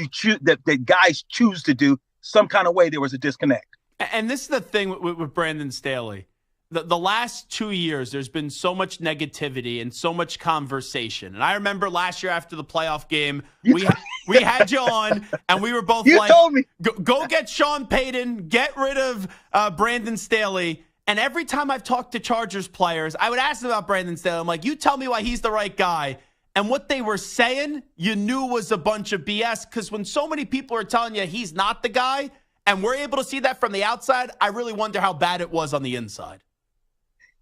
that guys choose to do. Some kind of way there was a disconnect. And this is the thing with Brandon Staley. The last 2 years, there's been so much negativity and so much conversation. And I remember last year after the playoff game, we had you on, and we were both told me. Go get Sean Payton, get rid of Brandon Staley. And every time I've talked to Chargers players, I would ask them about Brandon Staley. I'm like, you tell me why he's the right guy. And what they were saying, you knew was a bunch of BS, because when so many people are telling you he's not the guy, and we're able to see that from the outside, I really wonder how bad it was on the inside.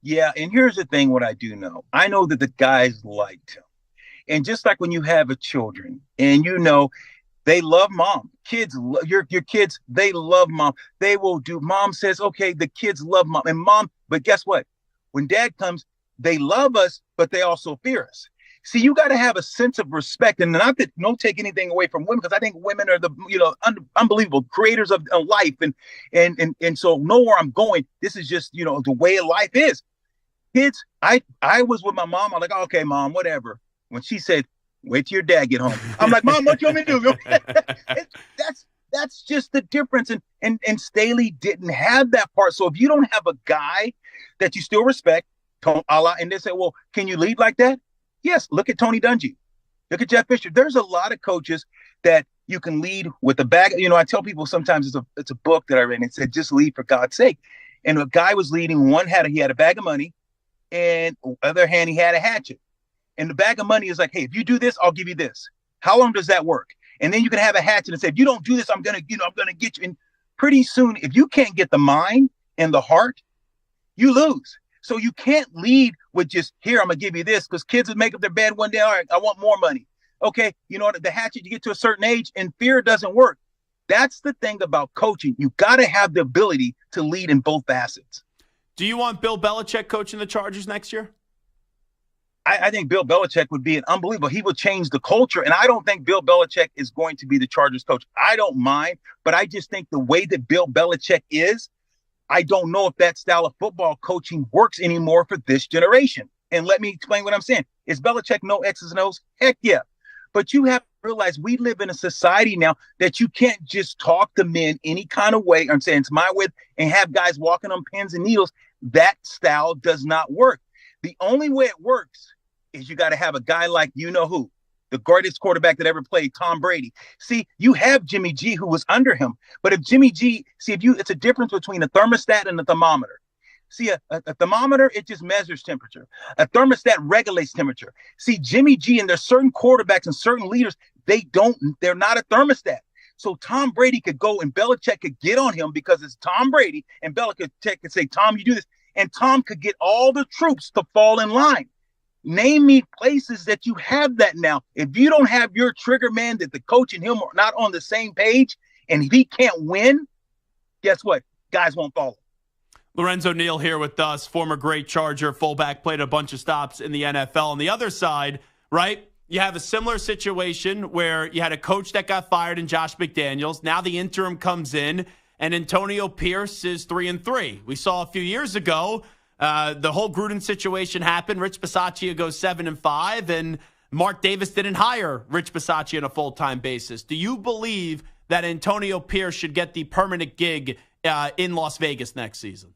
Yeah, and here's the thing, what I do know. I know that the guys liked him. And just like when you have a children, and they love mom. Kids, your kids, they love mom. They will do. Mom says, okay, the kids love mom. And mom, but guess what? When dad comes, they love us, but they also fear us. See, you got to have a sense of respect, and not that don't take anything away from women, because I think women are the unbelievable creators of life, and so know where I'm going. This is just the way life is. Kids, I was with my mom. I'm like, okay, mom, whatever. When she said, "Wait till your dad get home," I'm like, Mom, what you want me to do? That's just the difference. And Staley didn't have that part. So if you don't have a guy that you still respect, and they say, well, can you lead like that? Yes. Look at Tony Dungy. Look at Jeff Fisher. There's a lot of coaches that you can lead with a bag. I tell people sometimes it's a book that I read and it said, just lead for God's sake. And a guy was leading. He had a bag of money, and on the other hand, he had a hatchet. And the bag of money is like, hey, if you do this, I'll give you this. How long does that work? And then you can have a hatchet and say, if you don't do this, I'm gonna get you. And pretty soon, if you can't get the mind and the heart, you lose. So you can't lead with just, here, I'm gonna give you this, because kids would make up their bed one day. All right, I want more money. Okay, the hatchet, you get to a certain age and fear doesn't work. That's the thing about coaching. You got to have the ability to lead in both facets. Do you want Bill Belichick coaching the Chargers next year? I think Bill Belichick would be unbelievable. He would change the culture. And I don't think Bill Belichick is going to be the Chargers coach. I don't mind, but I just think the way that Bill Belichick is, I don't know if that style of football coaching works anymore for this generation. And let me explain what I'm saying. Is Belichick no X's and O's? Heck yeah. But you have to realize we live in a society now that you can't just talk to men any kind of way and say it's my way and have guys walking on pins and needles. That style does not work. The only way it works is you got to have a guy like who, the greatest quarterback that ever played, Tom Brady. See, you have Jimmy G who was under him. But if Jimmy G, it's a difference between a thermostat and a thermometer. See, a thermometer, it just measures temperature. A thermostat regulates temperature. See, Jimmy G and there's certain quarterbacks and certain leaders, they're not a thermostat. So Tom Brady could go and Belichick could get on him because it's Tom Brady, and Belichick could say, Tom, you do this. And Tom could get all the troops to fall in line. Name me places that you have that now. If you don't have your trigger man, that the coach and him are not on the same page, and he can't win, guess what? Guys won't follow. Lorenzo Neal here with us, former great Charger fullback, played a bunch of stops in the NFL. On the other side, right, you have a similar situation where you had a coach that got fired in Josh McDaniels. Now the interim comes in, and Antonio Pierce is 3-3. We saw a few years ago the whole Gruden situation happened. Rich Bisaccia goes 7-5, and Mark Davis didn't hire Rich Bisaccia on a full-time basis. Do you believe that Antonio Pierce should get the permanent gig in Las Vegas next season?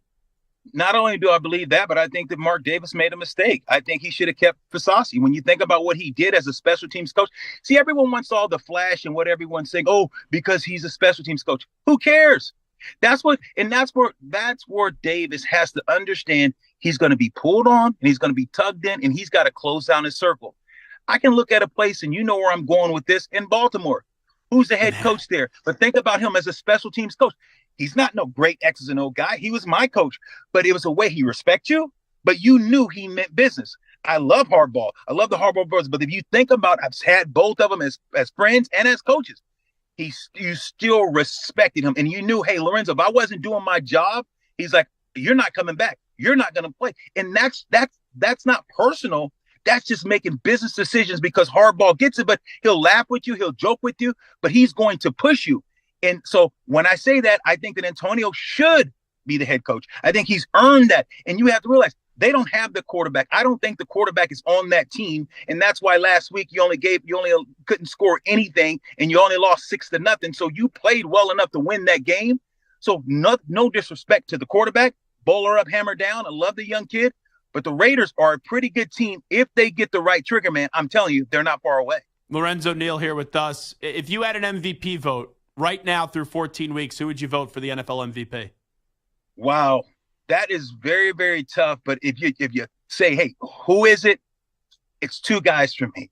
Not only do I believe that, but I think that Mark Davis made a mistake. I think he should have kept Bisaccia. When you think about what he did as a special teams coach, see, everyone wants all the flash and what everyone's saying. Oh, because he's a special teams coach. Who cares? That's where Davis has to understand he's going to be pulled on and he's going to be tugged in and he's got to close down his circle. I can look at a place, and you know where I'm going with this, in Baltimore. Who's the head coach there? But think about him as a special teams coach. He's not no great X's and O guy. He was my coach, but it was a way he respects you, but you knew he meant business. I love Harbaugh. I love the Harbaugh brothers, but if you think about, I've had both of them as friends and as coaches. You still respected him, and you knew, hey, Lorenzo, if I wasn't doing my job, he's like, you're not coming back. You're not going to play. And that's not personal. That's just making business decisions because Harbaugh gets it, but he'll laugh with you. He'll joke with you, but he's going to push you. And so when I say that, I think that Antonio should be the head coach. I think he's earned that. And you have to realize they don't have the quarterback. I don't think the quarterback is on that team. And that's why last week you only couldn't score anything and you only lost 6-0. So you played well enough to win that game. So no disrespect to the quarterback. Bowler up, hammer down. I love the young kid. But the Raiders are a pretty good team. If they get the right trigger man, I'm telling you, they're not far away. Lorenzo Neal here with us. If you had an MVP vote right now through 14 weeks, who would you vote for the NFL MVP? Wow. That is very, very tough. But if you say, hey, who is it? It's two guys for me,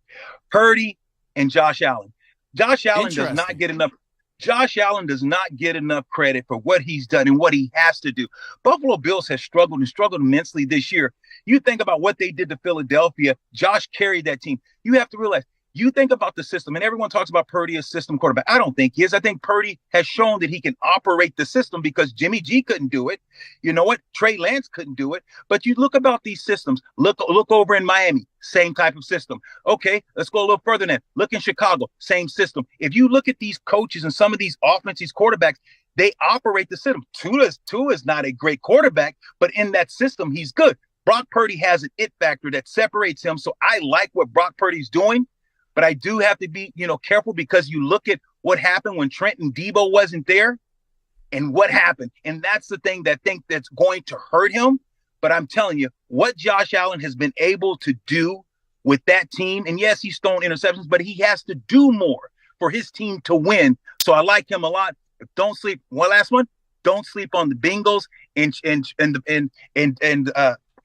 Purdy and Josh Allen. Josh Allen does not get enough credit for what he's done and what he has to do. Buffalo Bills has struggled immensely this year. You think about what they did to Philadelphia. Josh carried that team. You have to realize You think about the system, and everyone talks about Purdy as system quarterback. I don't think he is. I think Purdy has shown that he can operate the system because Jimmy G couldn't do it. You know what? Trey Lance couldn't do it. But you look about these systems. Look over in Miami, same type of system. Okay, let's go a little further then. Look in Chicago, same system. If you look at these coaches and some of these offenses, quarterbacks, they operate the system. Tua is not a great quarterback, but in that system, he's good. Brock Purdy has an it factor that separates him. So I like what Brock Purdy's doing. But I do have to be, careful because you look at what happened when Trent and Debo wasn't there and what happened. And that's the thing that's going to hurt him. But I'm telling you, what Josh Allen has been able to do with that team, and yes, he's thrown interceptions, but he has to do more for his team to win. So I like him a lot. Don't sleep. One last one. Don't sleep on the Bengals and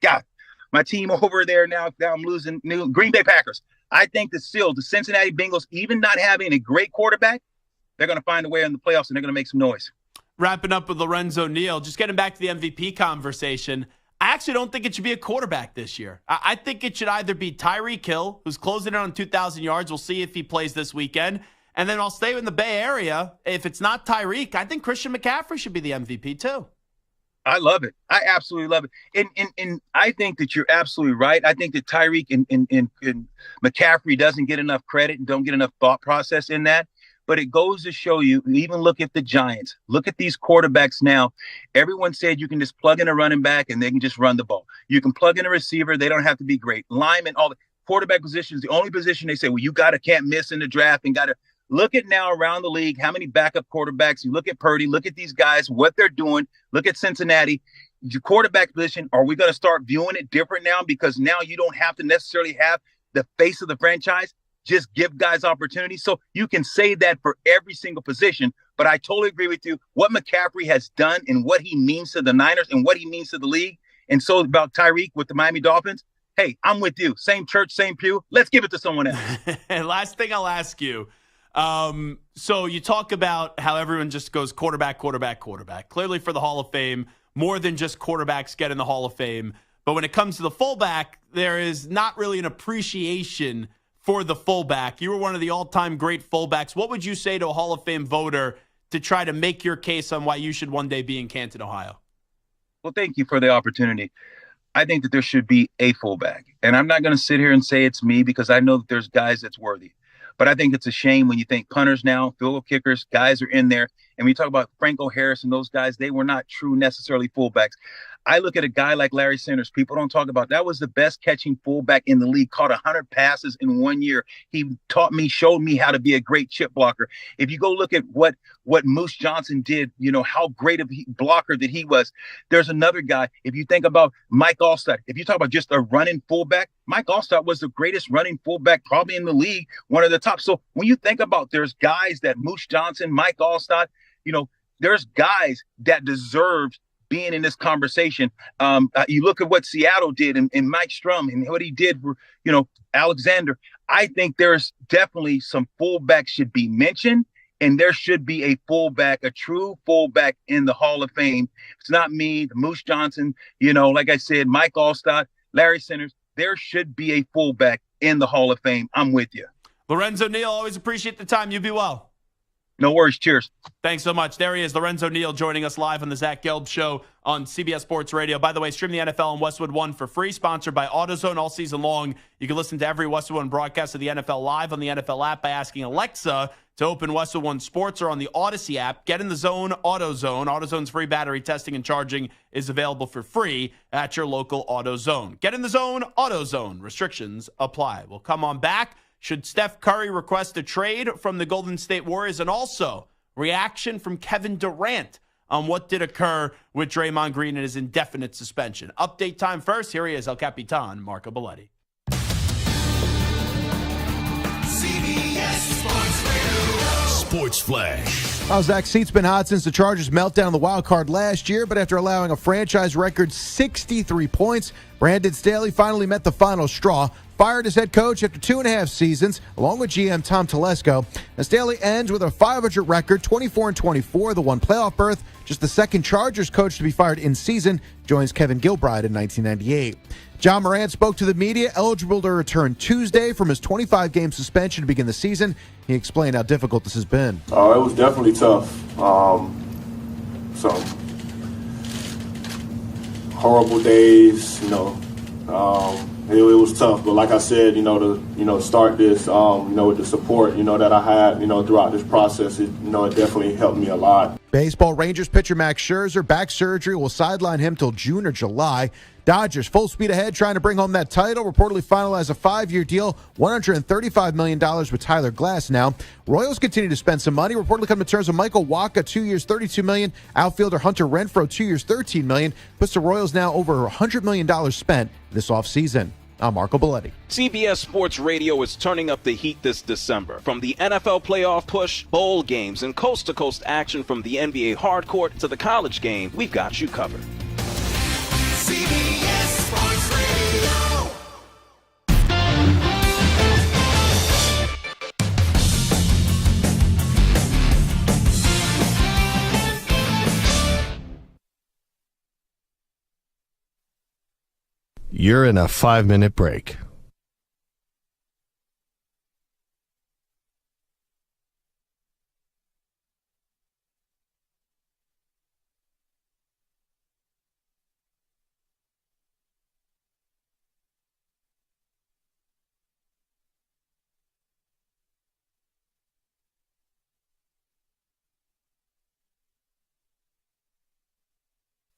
God, my team over there now I'm losing. Green Bay Packers. I think the Cincinnati Bengals, even not having a great quarterback, they're going to find a way in the playoffs and they're going to make some noise. Wrapping up with Lorenzo Neal, just getting back to the MVP conversation, I actually don't think it should be a quarterback this year. I think it should either be Tyreek Hill, who's closing in on 2,000 yards. We'll see if he plays this weekend. And then I'll stay in the Bay Area. If it's not Tyreek, I think Christian McCaffrey should be the MVP too. I love it. I absolutely love it. And I think that you're absolutely right. I think that Tyreek and McCaffrey doesn't get enough credit and don't get enough thought process in that. But it goes to show you, even look at the Giants. Look at these quarterbacks now. Everyone said you can just plug in a running back and they can just run the ball. You can plug in a receiver. They don't have to be great. Lineman, all the quarterback positions, the only position they say, well, you can't miss in the draft and got to. Look at now around the league, how many backup quarterbacks. You look at Purdy, look at these guys, what they're doing. Look at Cincinnati. Your quarterback position, are we going to start viewing it different now? Because now you don't have to necessarily have the face of the franchise. Just give guys opportunities. So you can say that for every single position. But I totally agree with you. What McCaffrey has done and what he means to the Niners and what he means to the league. And so about Tyreek with the Miami Dolphins, hey, I'm with you. Same church, same pew. Let's give it to someone else. And last thing I'll ask you. So you talk about how everyone just goes quarterback. Clearly for the Hall of Fame, more than just quarterbacks get in the Hall of Fame. But when it comes to the fullback, there is not really an appreciation for the fullback. You were one of the all-time great fullbacks. What would you say to a Hall of Fame voter to try to make your case on why you should one day be in Canton, Ohio? Well, thank you for the opportunity. I think that there should be a fullback. And I'm not going to sit here and say it's me because I know that there's guys that's worthy. But I think it's a shame when you think punters now, field goal kickers, guys are in there. And we talk about Franco Harris and those guys, they were not true necessarily fullbacks. I look at a guy like Larry Sanders. People don't talk about that was the best catching fullback in the league, caught 100 passes in 1 year. He showed me how to be a great chip blocker. If you go look at what Moose Johnson did, how great of a blocker that he was. There's another guy. If you think about Mike Allstott, if you talk about just a running fullback, Mike Allstott was the greatest running fullback probably in the league, one of the top. So when you think about there's guys that Moose Johnson, Mike Allstott, there's guys that deserve being in this conversation. You look at what Seattle did and Mike Strum and what he did for, Alexander. I think there's definitely some fullbacks should be mentioned, and there should be a fullback, a true fullback in the Hall of Fame. It's not me, the Moose Johnson, like I said, Mike Allstott, Larry Sanders. There should be a fullback in the Hall of Fame. I'm with you. Lorenzo Neal, always appreciate the time. You be well. No worries. Cheers. Thanks so much. There he is, Lorenzo Neal, joining us live on the Zach Gelb Show on CBS Sports Radio. By the way, stream the NFL on Westwood One for free, sponsored by AutoZone all season long. You can listen to every Westwood One broadcast of the NFL live on the NFL app by asking Alexa to open Westwood One Sports or on the Odyssey app. Get in the zone, AutoZone. AutoZone's free battery testing and charging is available for free at your local AutoZone. Get in the zone, AutoZone. Restrictions apply. We'll come on back. Should Steph Curry request a trade from the Golden State Warriors? And also, reaction from Kevin Durant on what did occur with Draymond Green and his indefinite suspension. Update time first. Here he is, El Capitan, Marco Belletti. CBS Sports Radio. Sports Flash. Well, Zach, seat's been hot since the Chargers' meltdown in the wild card last year, but after allowing a franchise record 63 points, Brandon Staley finally met the final straw. fired as head coach after 2.5 seasons, along with GM Tom Telesco. Now, Staley ends with a .500 record, 24-24, the one playoff berth. Just the second Chargers coach to be fired in season, joins Kevin Gilbride in 1998. John Moran spoke to the media, eligible to return Tuesday from his 25-game suspension to begin the season. He explained how difficult this has been. It was definitely tough. Some horrible days, it was tough. But like I said, to start this, with the support, that I had, throughout this process, it definitely helped me a lot. Baseball, Rangers pitcher Max Scherzer, back surgery will sideline him till June or July. Dodgers full speed ahead, trying to bring home that title. Reportedly finalized a 5-year deal, $135 million with Tyler Glass now. Royals continue to spend some money. Reportedly come to terms with Michael Wacha, 2 years, $32 million. Outfielder Hunter Renfroe, 2 years, $13 million. Puts the Royals now over $100 million spent this offseason. I'm Marco Belletti. CBS Sports Radio is turning up the heat this December. From the NFL playoff push, bowl games, and coast-to-coast action from the NBA hardcourt to the college game, we've got you covered. CBS Sports Radio. You're in a 5-minute break.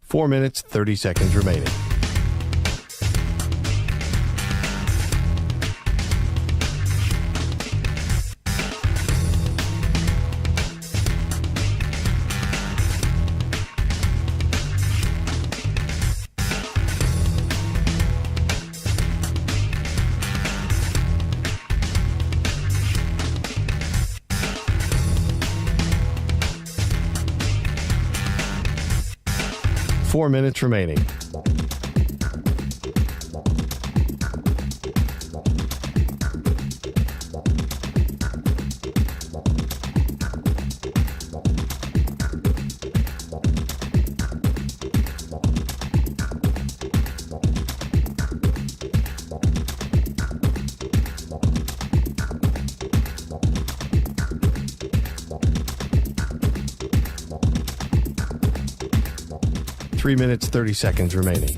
Four minutes, 30 seconds remaining. Four minutes remaining. Three minutes, 30 seconds remaining.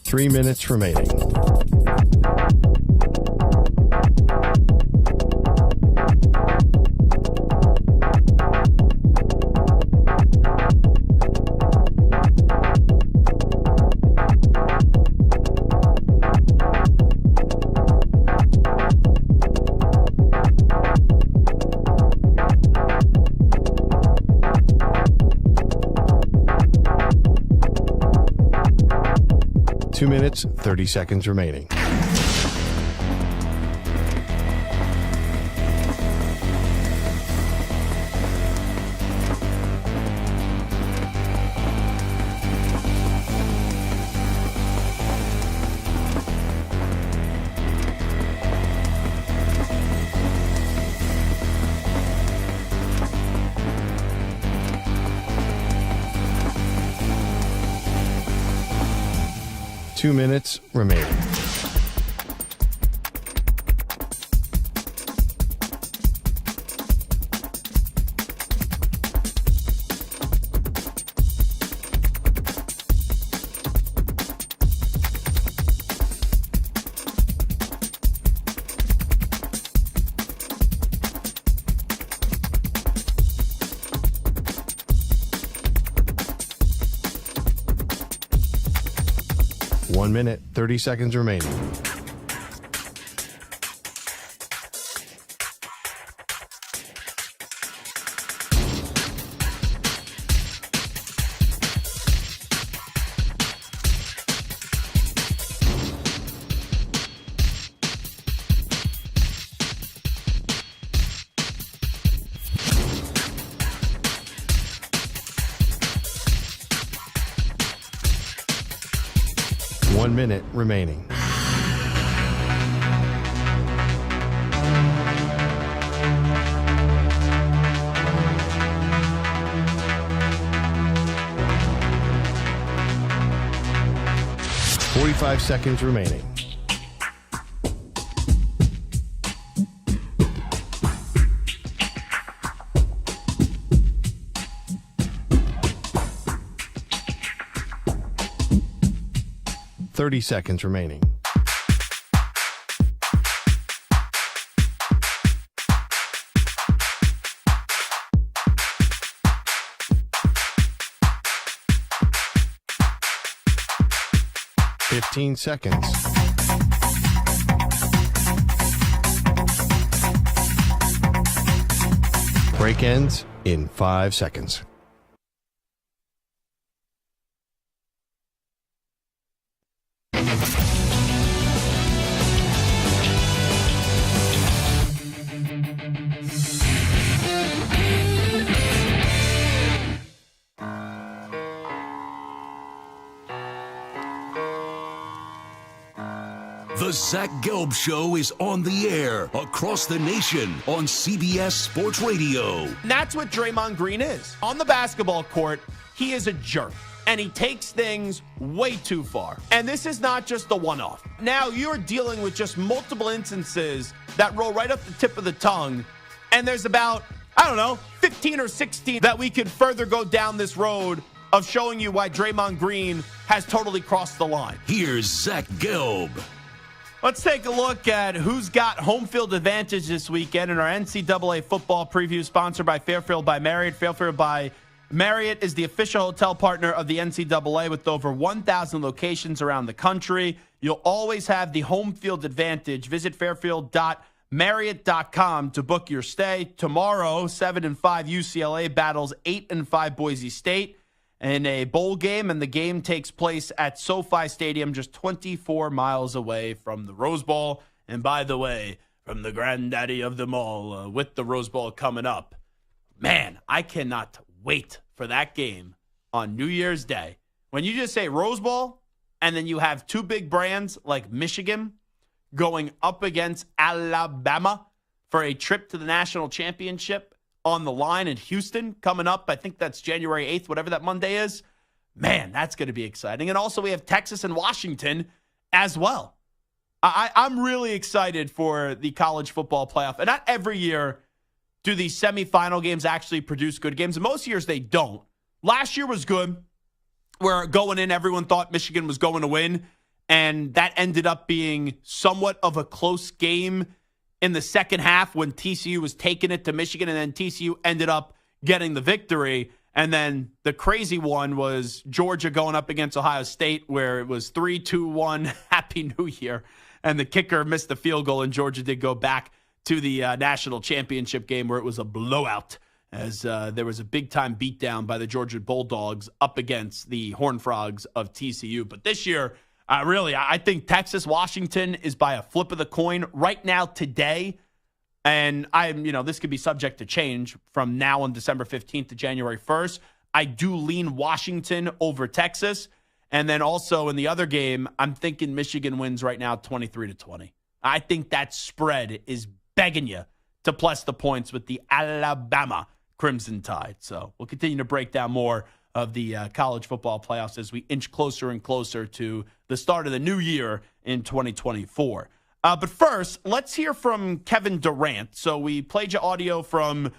Three minutes remaining. Two minutes, 30 seconds remaining. Two minutes remaining. One minute, 30 seconds remaining. 1 minute remaining. Five seconds remaining. Seconds remaining. Seconds. Break ends in 5 seconds. The Zach Gelb Show is on the air across the nation on CBS Sports Radio. And that's what Draymond Green is. On the basketball court, he is a jerk. And he takes things way too far. And this is not just the one-off. Now you're dealing with just multiple instances that roll right up the tip of the tongue. And there's about, 15 or 16 that we could further go down this road of showing you why Draymond Green has totally crossed the line. Here's Zach Gelb. Let's take a look at who's got home field advantage this weekend in our NCAA football preview, sponsored by Fairfield by Marriott. Fairfield by Marriott is the official hotel partner of the NCAA with over 1,000 locations around the country. You'll always have the home field advantage. Visit fairfield.marriott.com to book your stay. Tomorrow, 7-5 UCLA battles 8-5 Boise State in a bowl game, and the game takes place at SoFi Stadium, just 24 miles away from the Rose Bowl. And by the way, from the granddaddy of them all, with the Rose Bowl coming up, man, I cannot wait for that game on New Year's Day. When you just say Rose Bowl, and then you have two big brands like Michigan going up against Alabama for a trip to the national championship on the line in Houston coming up. I think that's January 8th, whatever that Monday is. Man, that's going to be exciting. And also we have Texas and Washington as well. I'm really excited for the college football playoff. And not every year do these semifinal games actually produce good games. And most years they don't. Last year was good, where going in, everyone thought Michigan was going to win. And that ended up being somewhat of a close game in the second half when TCU was taking it to Michigan, and then TCU ended up getting the victory. And then the crazy one was Georgia going up against Ohio State, where it was 3-2-1, Happy New Year. And the kicker missed the field goal, and Georgia did go back to the national championship game where it was a blowout, as there was a big-time beatdown by the Georgia Bulldogs up against the Horned Frogs of TCU. But this year, I think Texas-Washington is by a flip of the coin right now today. And this could be subject to change from now on December 15th to January 1st. I do lean Washington over Texas. And then also in the other game, I'm thinking Michigan wins right now 23-20. I think that spread is begging you to plus the points with the Alabama Crimson Tide. So we'll continue to break down more of the college football playoffs as we inch closer and closer to the start of the new year in 2024. But first, let's hear from Kevin Durant. So we played you audio from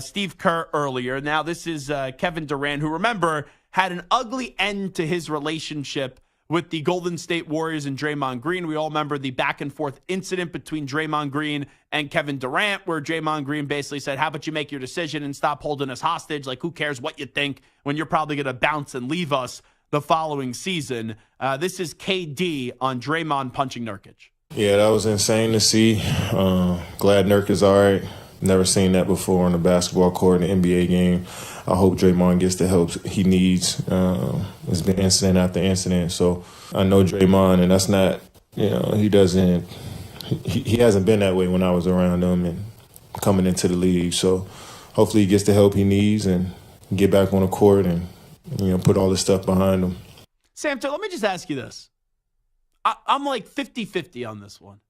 Steve Kerr earlier. Now this is Kevin Durant, who, remember, had an ugly end to his relationship with the Golden State Warriors and Draymond Green. We all remember the back-and-forth incident between Draymond Green and Kevin Durant, where Draymond Green basically said, how about you make your decision and stop holding us hostage? Like, who cares what you think when you're probably going to bounce and leave us the following season? This is KD on Draymond punching Nurkic. Yeah, that was insane to see. Glad Nurk is all right. Never seen that before on the basketball court in the NBA game. I hope Draymond gets the help he needs. It's been incident after incident. So I know Draymond, and that's not, he doesn't, he hasn't been that way when I was around him and coming into the league. So hopefully he gets the help he needs and get back on the court and, put all this stuff behind him. Sam, so let me just ask you this. I'm like 50-50 on this one.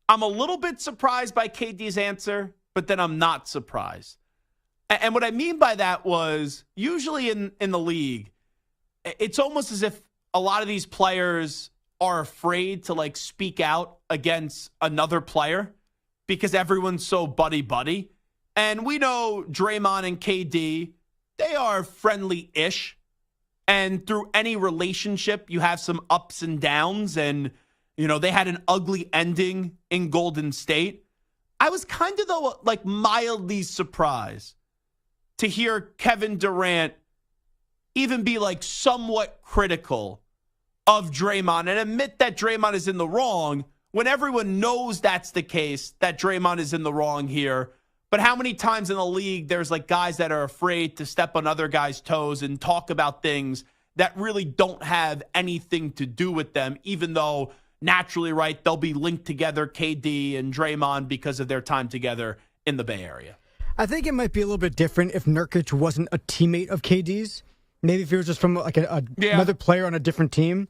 I'm a little bit surprised by KD's answer, but then I'm not surprised. And what I mean by that was usually in the league, it's almost as if a lot of these players are afraid to like speak out against another player because everyone's so buddy-buddy. And we know Draymond and KD, they are friendly-ish. And through any relationship, you have some ups and downs. And, you know, they had an ugly ending in Golden State. I was kind of, though, like mildly surprised to hear Kevin Durant even be like somewhat critical of Draymond and admit that Draymond is in the wrong when everyone knows that's the case, that Draymond is in the wrong here. But how many times in the league there's like guys that are afraid to step on other guys' toes and talk about things that really don't have anything to do with them, even though naturally, right, they'll be linked together, KD and Draymond, because of their time together in the Bay Area. I think it might be a little bit different if Nurkic wasn't a teammate of KD's. Maybe if he was just from like another player on a different team.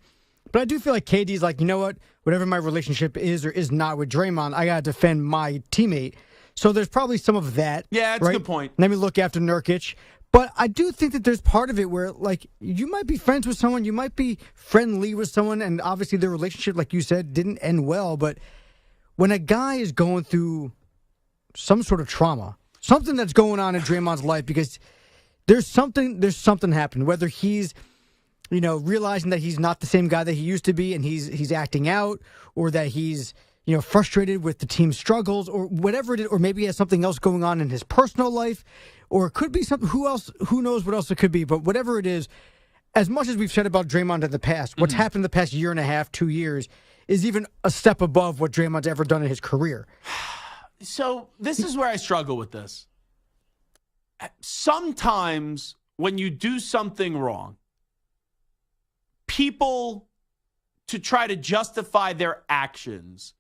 But I do feel like KD's like, you know what? Whatever my relationship is or is not with Draymond, I got to defend my teammate. So there's probably some of that. Yeah, that's right? a good point. Let me look after Nurkic. But I do think that there's part of it where, like, you might be friends with someone, you might be friendly with someone, and obviously their relationship, like you said, didn't end well. But when a guy is going through some sort of trauma, something that's going on in Draymond's life, because there's something happened, whether he's, you know, realizing that he's not the same guy that he used to be and he's acting out, or that he's, you know, frustrated with the team's struggles, or whatever it is, or maybe he has something else going on in his personal life, or it could be something, who knows what else it could be, but whatever it is, as much as we've said about Draymond in the past, what's happened in the past year and a half, 2 years, is even a step above what Draymond's ever done in his career. So this is where I struggle with this. Sometimes when you do something wrong, people, to try to justify their actions,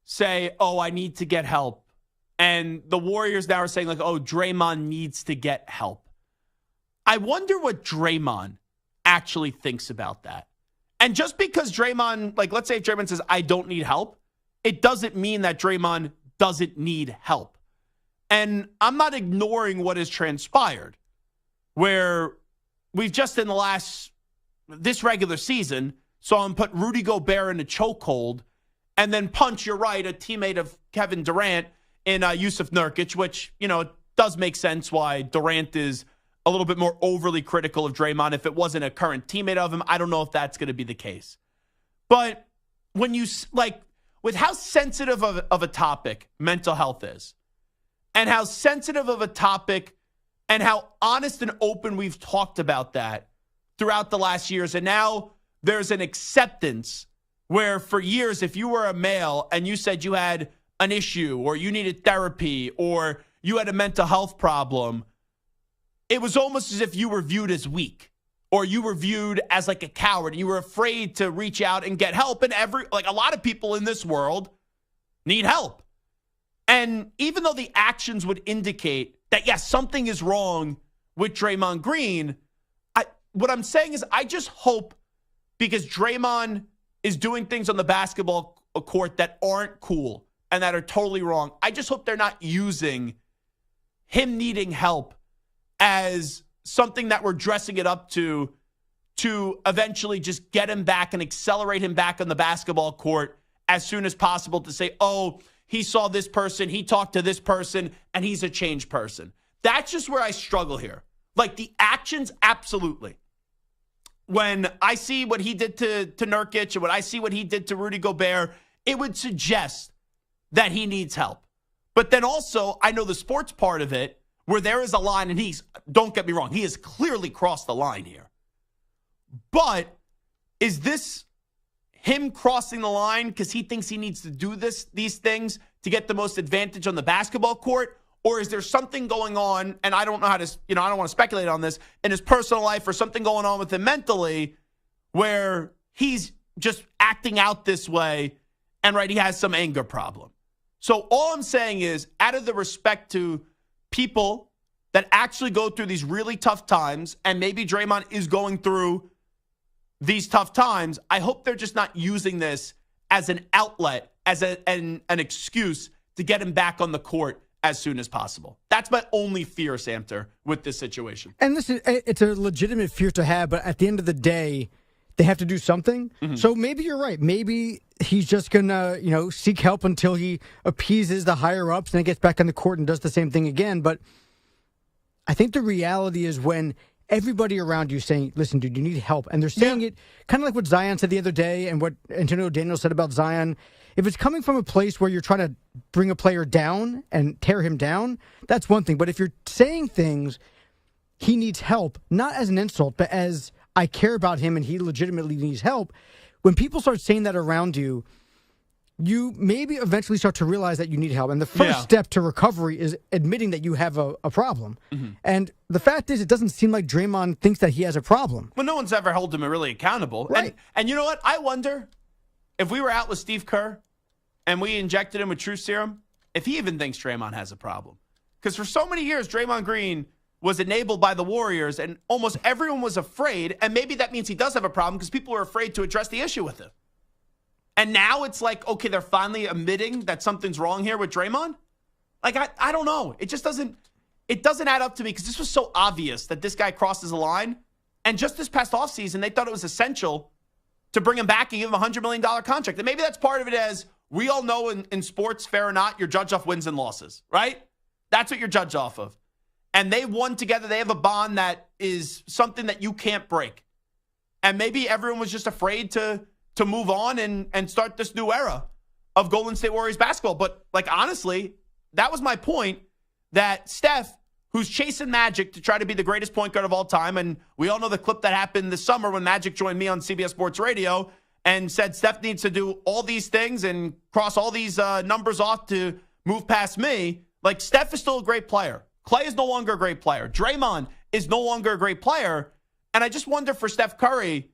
say, oh, I need to get help. And the Warriors now are saying, like, oh, Draymond needs to get help. I wonder what Draymond actually thinks about that. And just because Draymond, like, let's say if Draymond says, I don't need help, it doesn't mean that Draymond doesn't need help. And I'm not ignoring what has transpired, where we've just in this regular season, saw him put Rudy Gobert in a chokehold and then punch, you're right, a teammate of Kevin Durant in Yusuf Nurkic, which, you know, it does make sense why Durant is a little bit more overly critical of Draymond. If it wasn't a current teammate of him, I don't know if that's going to be the case. But when you, like, with how sensitive of a topic mental health is, and how sensitive of a topic and how honest and open we've talked about that throughout the last years, and now there's an acceptance where for years, if you were a male and you said you had an issue or you needed therapy or you had a mental health problem, it was almost as if you were viewed as weak or you were viewed as like a coward. You were afraid to reach out and get help. And a lot of people in this world need help. And even though the actions would indicate that, yes, something is wrong with Draymond Green, what I'm saying is I just hope, because Draymond is doing things on the basketball court that aren't cool and that are totally wrong, I just hope they're not using him needing help as something that we're dressing it up to eventually just get him back and accelerate him back on the basketball court as soon as possible, to say, oh, he saw this person, he talked to this person, and he's a changed person. That's just where I struggle here. Like, the actions, absolutely. When I see what he did to Nurkic and when I see what he did to Rudy Gobert, it would suggest that he needs help. But then also, I know the sports part of it, where there is a line, and don't get me wrong, he has clearly crossed the line here. But is this him crossing the line because he thinks he needs to do these things to get the most advantage on the basketball court? Or is there something going on, and I don't know how to, I don't want to speculate on this, in his personal life or something going on with him mentally where he's just acting out this way and, right, he has some anger problem. So all I'm saying is, out of the respect to people that actually go through these really tough times, and maybe Draymond is going through these tough times. I hope they're just not using this as an outlet, as an excuse to get him back on the court as soon as possible. That's my only fear, Samter, with this situation. And it's a legitimate fear to have, but at the end of the day, they have to do something. Mm-hmm. So maybe you're right. Maybe he's just going to, seek help until he appeases the higher ups and then gets back on the court and does the same thing again. But I think the reality is when everybody around you is saying, listen, dude, you need help. And they're saying it kind of like what Zion said the other day and what Antonio Daniels said about Zion. If it's coming from a place where you're trying to bring a player down and tear him down, that's one thing. But if you're saying things, he needs help, not as an insult, but as I care about him and he legitimately needs help. When people start saying that around you, you maybe eventually start to realize that you need help. And the first step to recovery is admitting that you have a problem. Mm-hmm. And the fact is, it doesn't seem like Draymond thinks that he has a problem. Well, no one's ever held him really accountable. Right. And you know what? I wonder if we were out with Steve Kerr and we injected him with truth serum, if he even thinks Draymond has a problem. Because for so many years, Draymond Green was enabled by the Warriors, and almost everyone was afraid, and maybe that means he does have a problem because people are afraid to address the issue with him. And now it's like, okay, they're finally admitting that something's wrong here with Draymond? Like, I don't know. It just doesn't add up to me because this was so obvious that this guy crosses a line. And just this past offseason, they thought it was essential to bring him back and give him a $100 million contract. And maybe that's part of it as we all know in sports, fair or not, you're judged off wins and losses, right? That's what you're judged off of. And they won together. They have a bond that is something that you can't break. And maybe everyone was just afraid to move on and start this new era of Golden State Warriors basketball. But, like, honestly, that was my point, that Steph, who's chasing Magic to try to be the greatest point guard of all time, and we all know the clip that happened this summer when Magic joined me on CBS Sports Radio and said Steph needs to do all these things and cross all these numbers off to move past me. Like, Steph is still a great player. Clay is no longer a great player. Draymond is no longer a great player. And I just wonder for Steph Curry,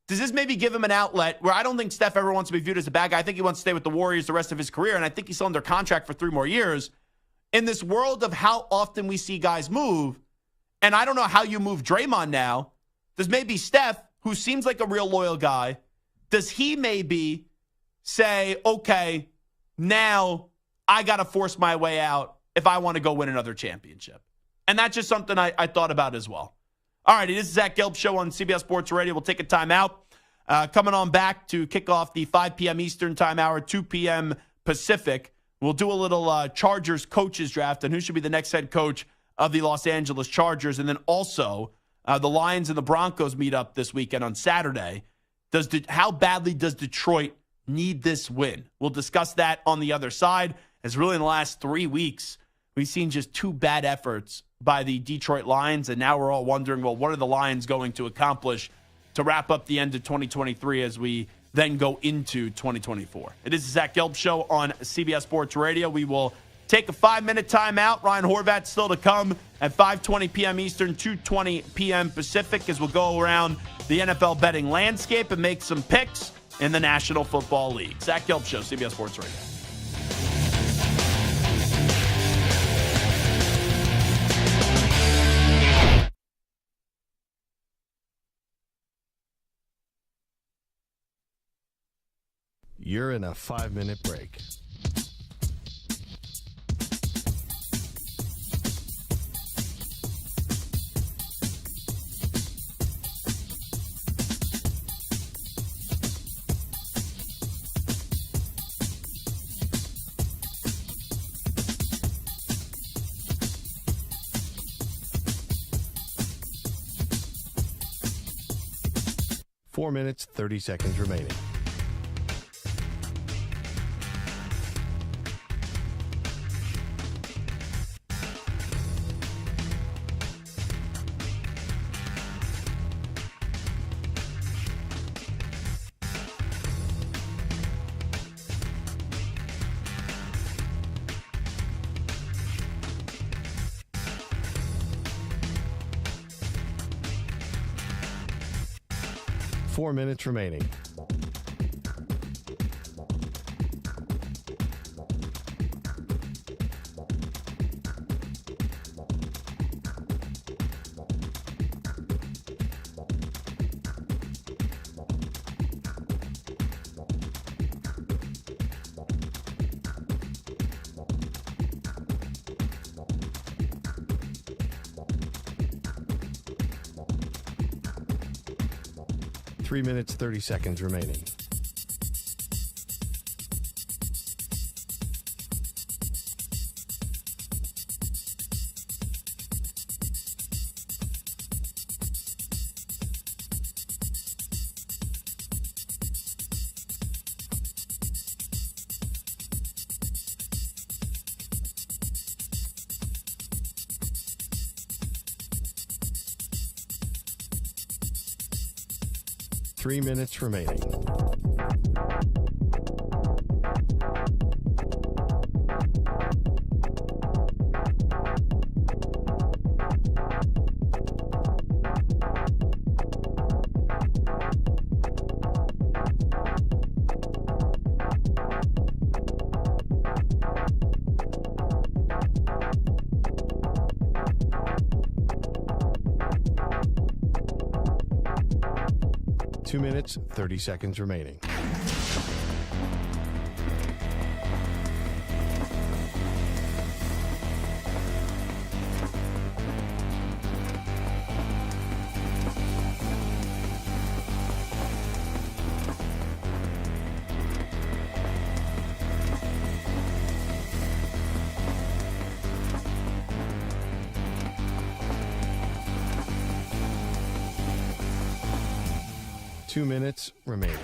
does this maybe give him an outlet where I don't think Steph ever wants to be viewed as a bad guy. I think he wants to stay with the Warriors the rest of his career, and I think he's still under contract for 3 more years. In this world of how often we see guys move, and I don't know how you move Draymond now, does maybe Steph, who seems like a real loyal guy, does he maybe say, okay, now I got to force my way out if I want to go win another championship? And that's just something I thought about as well. All right, this is Zach Gelb Show on CBS Sports Radio. We'll take a timeout. Coming on back to kick off the 5 p.m. Eastern time hour, 2 p.m. Pacific. We'll do a little Chargers coaches draft and who should be the next head coach of the Los Angeles Chargers. And then also the Lions and the Broncos meet up this weekend on Saturday. How badly does Detroit need this win? We'll discuss that on the other side, as really in the last 3 weeks, we've seen just 2 bad efforts by the Detroit Lions, and now we're all wondering, well, what are the Lions going to accomplish to wrap up the end of 2023 as we then go into 2024? It is the Zach Gelb Show on CBS Sports Radio. We will take a 5-minute timeout. Ryan Horvat still to come at 5:20 p.m. Eastern, 2:20 p.m. Pacific, as we'll go around the NFL betting landscape and make some picks in the National Football League. Zach Gelb Show, CBS Sports Radio. You're in a 5-minute break. Four minutes, 30 seconds remaining. Four minutes remaining. 3 minutes, 30 seconds remaining. Three minutes remaining. Two minutes, 30 seconds remaining. Two minutes remaining.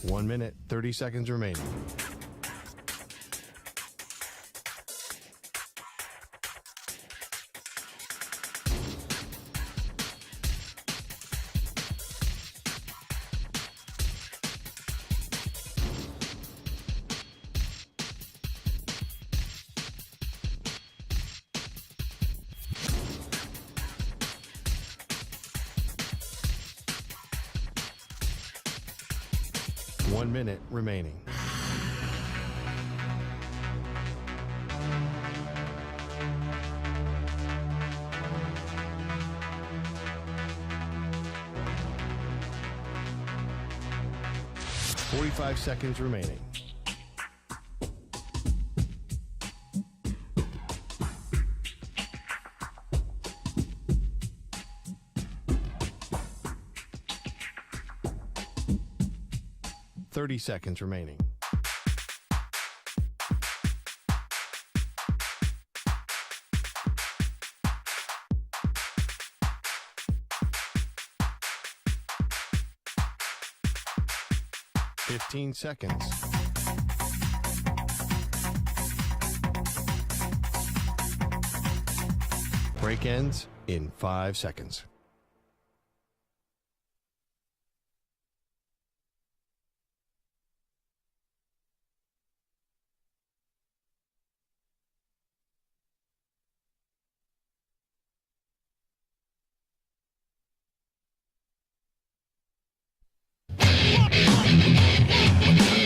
One minute, 30 seconds remaining. One minute remaining. Forty-five seconds remaining. Seconds remaining. Fifteen seconds. Break ends in 5 seconds.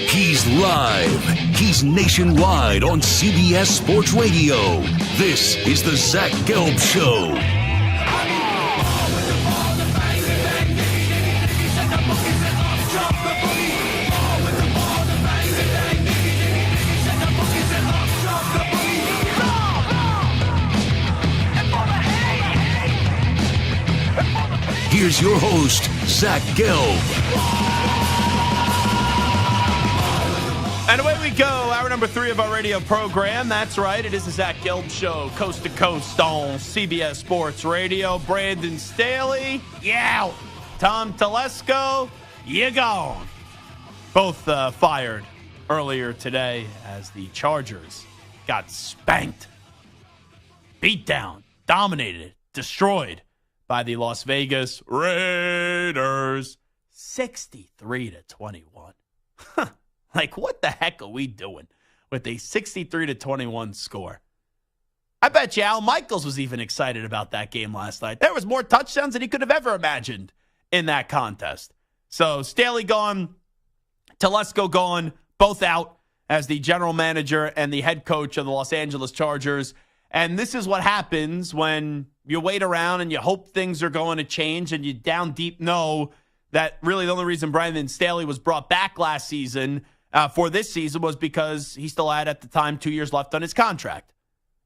He's live. He's nationwide on CBS Sports Radio. This is the Zach Gelb Show. Here's your host, Zach Gelb. And away we go. Hour number 3 of our radio program. That's right. It is the Zach Gelb Show, coast to coast on CBS Sports Radio. Brandon Staley, yeah. Tom Telesco, you gone. Both fired earlier today as the Chargers got spanked, beat down, dominated, destroyed by the Las Vegas Raiders, 63-21. Like, what the heck are we doing with a 63-21 score? I bet you Al Michaels was even excited about that game last night. There was more touchdowns than he could have ever imagined in that contest. So Staley gone, Telesco gone, both out as the general manager and the head coach of the Los Angeles Chargers. And this is what happens when you wait around and you hope things are going to change and you down deep know that really the only reason Brandon Staley was brought back last season for this season was because he still had, at the time, 2 years left on his contract.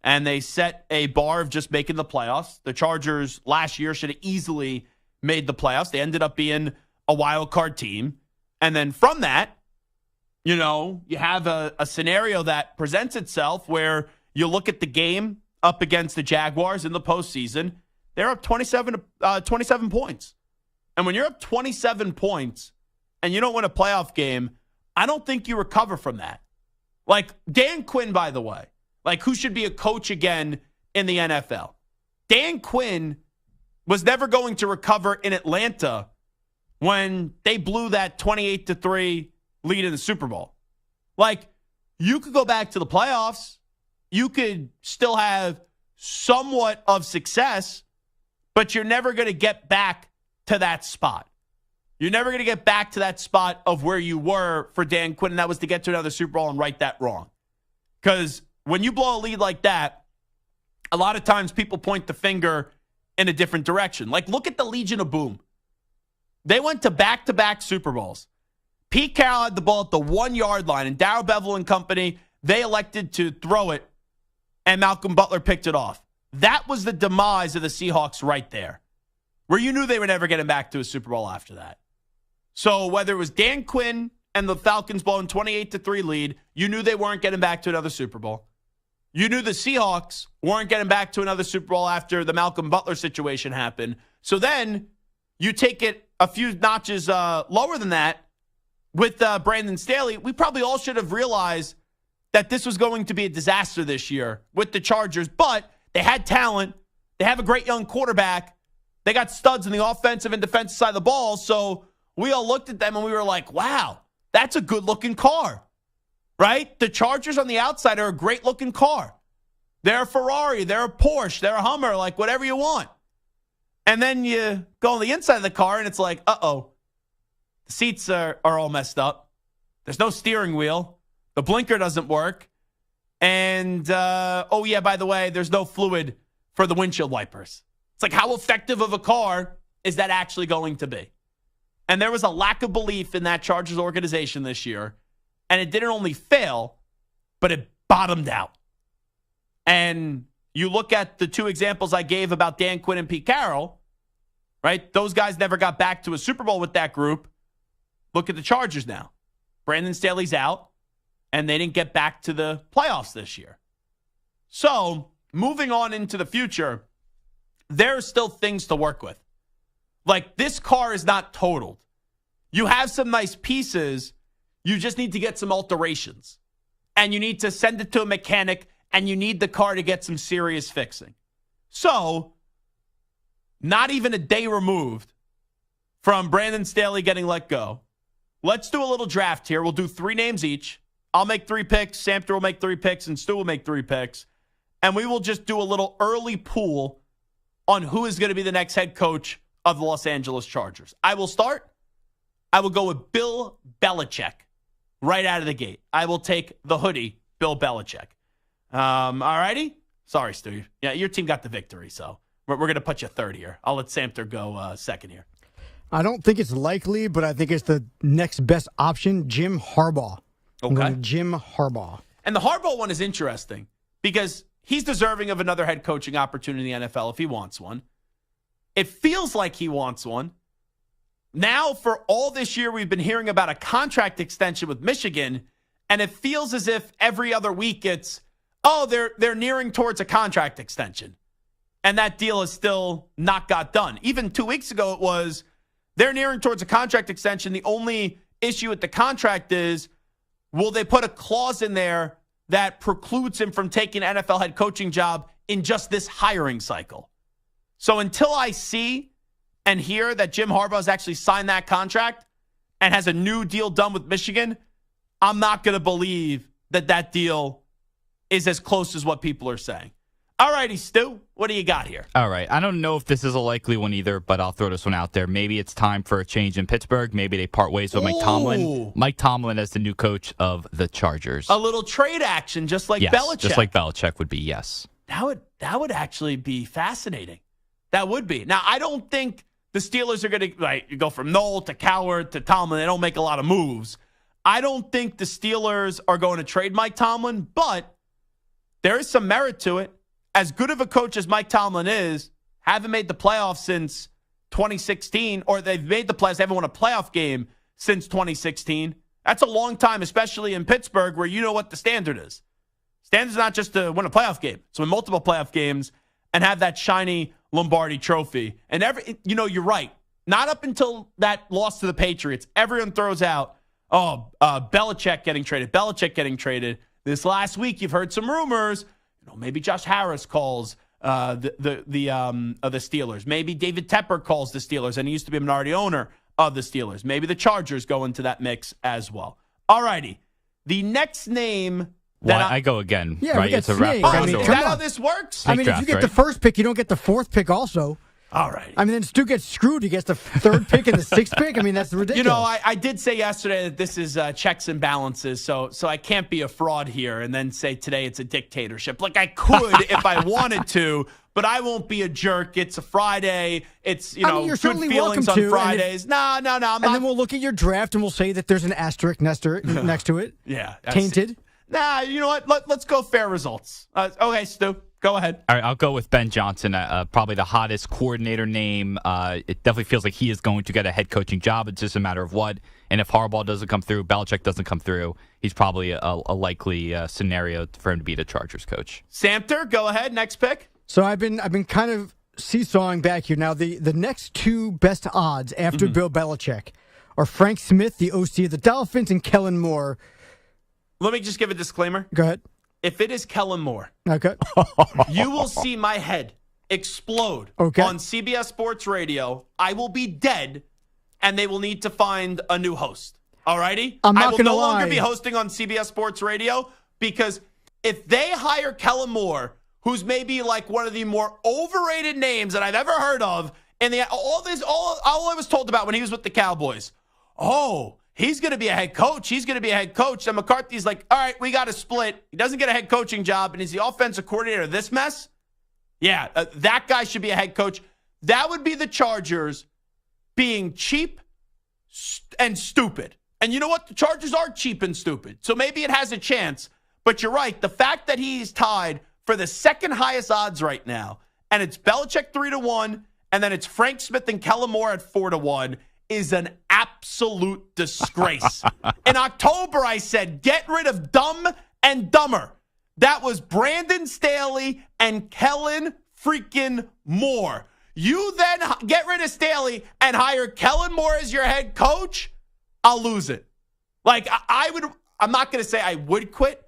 And they set a bar of just making the playoffs. The Chargers last year should have easily made the playoffs. They ended up being a wild card team. And then from that, you have a scenario that presents itself where you look at the game up against the Jaguars in the postseason. They're up 27 points. And when you're up 27 points and you don't win a playoff game, I don't think you recover from that. Like Dan Quinn, by the way, who should be a coach again in the NFL? Dan Quinn was never going to recover in Atlanta when they blew that 28-3 lead in the Super Bowl. You could go back to the playoffs. You could still have somewhat of success, but you're never going to get back to that spot. You're never going to get back to that spot of where you were for Dan Quinn, and that was to get to another Super Bowl and right that wrong. Because when you blow a lead like that, a lot of times people point the finger in a different direction. Look at the Legion of Boom. They went to back-to-back Super Bowls. Pete Carroll had the ball at the 1-yard line, and Darrell Bevel and company, they elected to throw it, and Malcolm Butler picked it off. That was the demise of the Seahawks right there, where you knew they were never getting back to a Super Bowl after that. So whether it was Dan Quinn and the Falcons blowing 28-3 lead, you knew they weren't getting back to another Super Bowl. You knew the Seahawks weren't getting back to another Super Bowl after the Malcolm Butler situation happened. So then you take it a few notches lower than that with Brandon Staley. We probably all should have realized that this was going to be a disaster this year with the Chargers, but they had talent. They have a great young quarterback. They got studs in the offensive and defensive side of the ball. So we all looked at them and we were like, wow, that's a good-looking car, right? The Chargers on the outside are a great-looking car. They're a Ferrari. They're a Porsche. They're a Hummer, whatever you want. And then you go on the inside of the car and it's like, uh-oh, the seats are all messed up. There's no steering wheel. The blinker doesn't work. And, oh, yeah, by the way, there's no fluid for the windshield wipers. It's how effective of a car is that actually going to be? And there was a lack of belief in that Chargers organization this year. And it didn't only fail, but it bottomed out. And you look at the two examples I gave about Dan Quinn and Pete Carroll, right? Those guys never got back to a Super Bowl with that group. Look at the Chargers now. Brandon Staley's out, and they didn't get back to the playoffs this year. So, moving on into the future, there are still things to work with. This car is not totaled. You have some nice pieces. You just need to get some alterations. And you need to send it to a mechanic, and you need the car to get some serious fixing. So, not even a day removed from Brandon Staley getting let go, let's do a little draft here. We'll do 3 names each. I'll make 3 picks. Samter will make 3 picks, and Stu will make 3 picks. And we will just do a little early pool on who is going to be the next head coach of the Los Angeles Chargers. I will start. I will go with Bill Belichick right out of the gate. I will take the hoodie, Bill Belichick. All righty? Sorry, Stu. Yeah, your team got the victory, so we're going to put you third here. I'll let Samter go second here. I don't think it's likely, but I think it's the next best option, Jim Harbaugh. Okay. Jim Harbaugh. And the Harbaugh one is interesting because he's deserving of another head coaching opportunity in the NFL if he wants one. It feels like he wants one. Now, for all this year, we've been hearing about a contract extension with Michigan, and it feels as if every other week it's, oh, they're nearing towards a contract extension. And that deal is still not got done. Even 2 weeks ago, it was, they're nearing towards a contract extension. The only issue with the contract is, will they put a clause in there that precludes him from taking an NFL head coaching job in just this hiring cycle? So until I see and hear that Jim Harbaugh has actually signed that contract and has a new deal done with Michigan, I'm not going to believe that that deal is as close as what people are saying. All righty, Stu, what do you got here? All right. I don't know if this is a likely one either, but I'll throw this one out there. Maybe it's time for a change in Pittsburgh. Maybe they part ways with Mike Tomlin. Mike Tomlin as the new coach of the Chargers. A little trade action, just like yes, Belichick. Just like Belichick would be, yes. That would actually be fascinating. That would be. Now, I don't think the Steelers are going to go from Noel to Coward to Tomlin. They don't make a lot of moves. I don't think the Steelers are going to trade Mike Tomlin, but there is some merit to it. As good of a coach as Mike Tomlin is, haven't made the playoffs since 2016, or they've made the playoffs, they haven't won a playoff game since 2016. That's a long time, especially in Pittsburgh, where you know what the standard is. Standard's not just to win a playoff game. So win multiple playoff games and have that shiny Lombardi trophy. And you're right. Not up until that loss to the Patriots, everyone throws out, Belichick getting traded. This last week, you've heard some rumors. Maybe Josh Harris calls the Steelers. Maybe David Tepper calls the Steelers, and he used to be a minority owner of the Steelers. Maybe the Chargers go into that mix as well. All righty. The next name that I go again, yeah, right? It's a wrap. is that how this works? I mean, if you get the first pick, you don't get the fourth pick also. All right. I mean, then Stu gets screwed. He gets the third pick and the sixth pick. I mean, that's ridiculous. I did say yesterday that this is checks and balances, so I can't be a fraud here and then say today it's a dictatorship. Like I could if I wanted to, but I won't be a jerk. It's a Friday. It's, you're good certainly feelings welcome on to, Fridays. No, I'm not. And then we'll look at your draft and we'll say that there's an asterisk next to it. Yeah. Tainted. Nah, you know what? Let's go fair results. Okay, Stu. Go ahead. All right, I'll go with Ben Johnson, probably the hottest coordinator name. It definitely feels like he is going to get a head coaching job. It's just a matter of what. And if Harbaugh doesn't come through, Belichick doesn't come through, he's probably a likely scenario for him to be the Chargers coach. Samter, go ahead. Next pick. So I've been kind of seesawing back here. Now, the next two best odds after Bill Belichick are Frank Smith, the OC of the Dolphins, and Kellen Moore. Let me just give a disclaimer. Go ahead. If it is Kellen Moore, okay, you will see my head explode on CBS Sports Radio. I will be dead, and they will need to find a new host. All righty? I'm not I will gonna no lie. longer be hosting on CBS Sports Radio because if they hire Kellen Moore, who's maybe like one of the more overrated names that I've ever heard of, and all I was told about when he was with the Cowboys, he's going to be a head coach. And McCarthy's like, all right, we got to split. He doesn't get a head coaching job, and he's the offensive coordinator of this mess? Yeah, that guy should be a head coach. That would be the Chargers being cheap and stupid. And you know what? The Chargers are cheap and stupid. So maybe it has a chance. But you're right. The fact that he's tied for the second highest odds right now, and it's Belichick 3-1, and then it's Frank Smith and Kellen Moore at 4-1, is an absolute disgrace. In October, I said, get rid of Dumb and Dumber. That was Brandon Staley and Kellen freaking Moore. You then get rid of Staley and hire Kellen Moore as your head coach? I'll lose it. Like, I'm not going to say I would quit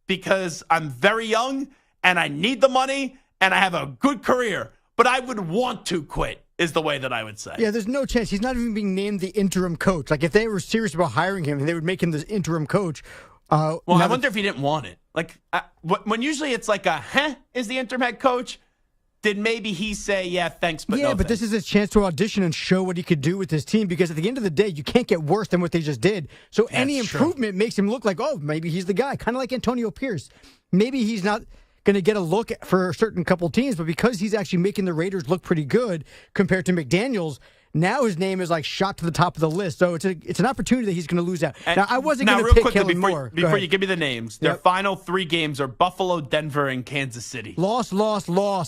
because I'm very young and I need the money and I have a good career, but I would want to quit. Is the way that I would say. Yeah, there's no chance. He's not even being named the interim coach. Like, if they were serious about hiring him, they would make him the interim coach. I wonder if he didn't want it. Like, when usually it's like is the interim head coach? Did maybe he say, yeah, thanks, but no but thanks. this is his chance to audition and show what he could do with his team, because at the end of the day, you can't get worse than what they just did. So any improvement makes him look like, maybe he's the guy. Kind of like Antonio Pierce. Maybe he's not going to get a look for a certain couple teams, but because he's actually making the Raiders look pretty good compared to McDaniels, now his name is like shot to the top of the list. So it's an opportunity that he's going to lose out. Now, I wasn't going to pick Kellen Moore. Before you give me the names, their final three games are Buffalo, Denver, and Kansas City. Loss.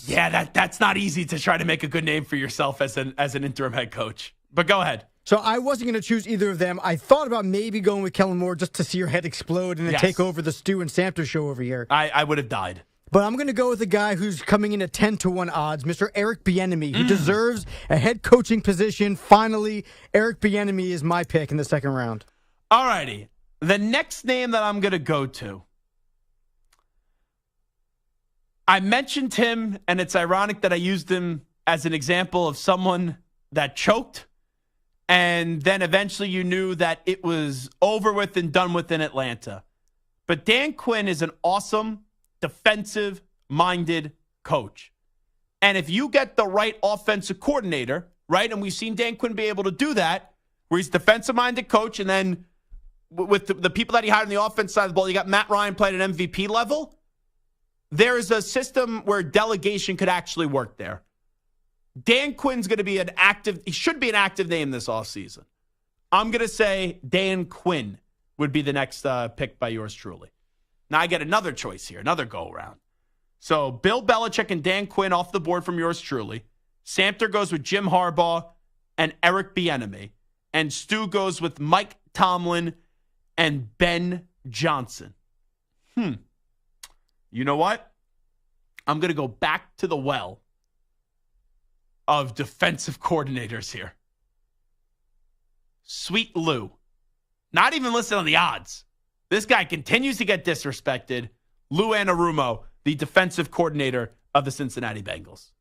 Yeah, that's not easy to try to make a good name for yourself as an interim head coach. But go ahead. So I wasn't going to choose either of them. I thought about maybe going with Kellen Moore just to see your head explode and then take over the Stu and Samter show over here. I would have died. But I'm going to go with a guy who's coming in at 10-1 odds, Mr. Eric Bieniemy, who deserves a head coaching position. Finally, Eric Bieniemy is my pick in the second round. All righty. The next name that I'm going to go to, I mentioned him, and it's ironic that I used him as an example of someone that choked, and then eventually you knew that it was over with and done with in Atlanta. But Dan Quinn is an awesome, defensive-minded coach. And if you get the right offensive coordinator, right, and we've seen Dan Quinn be able to do that, where he's a defensive-minded coach, and then with the people that he hired on the offense side of the ball, you got Matt Ryan playing at MVP level, there is a system where delegation could actually work there. Dan Quinn's going to be he should be an active name this offseason. I'm going to say Dan Quinn would be the next pick by yours truly. Now I get another choice here, another go-around. So Bill Belichick and Dan Quinn off the board from yours truly. Samter goes with Jim Harbaugh and Eric Bieniemy. And Stu goes with Mike Tomlin and Ben Johnson. You know what? I'm going to go back to the well of defensive coordinators here. Sweet Lou. Not even listed on the odds. This guy continues to get disrespected. Lou Anarumo, the defensive coordinator of the Cincinnati Bengals.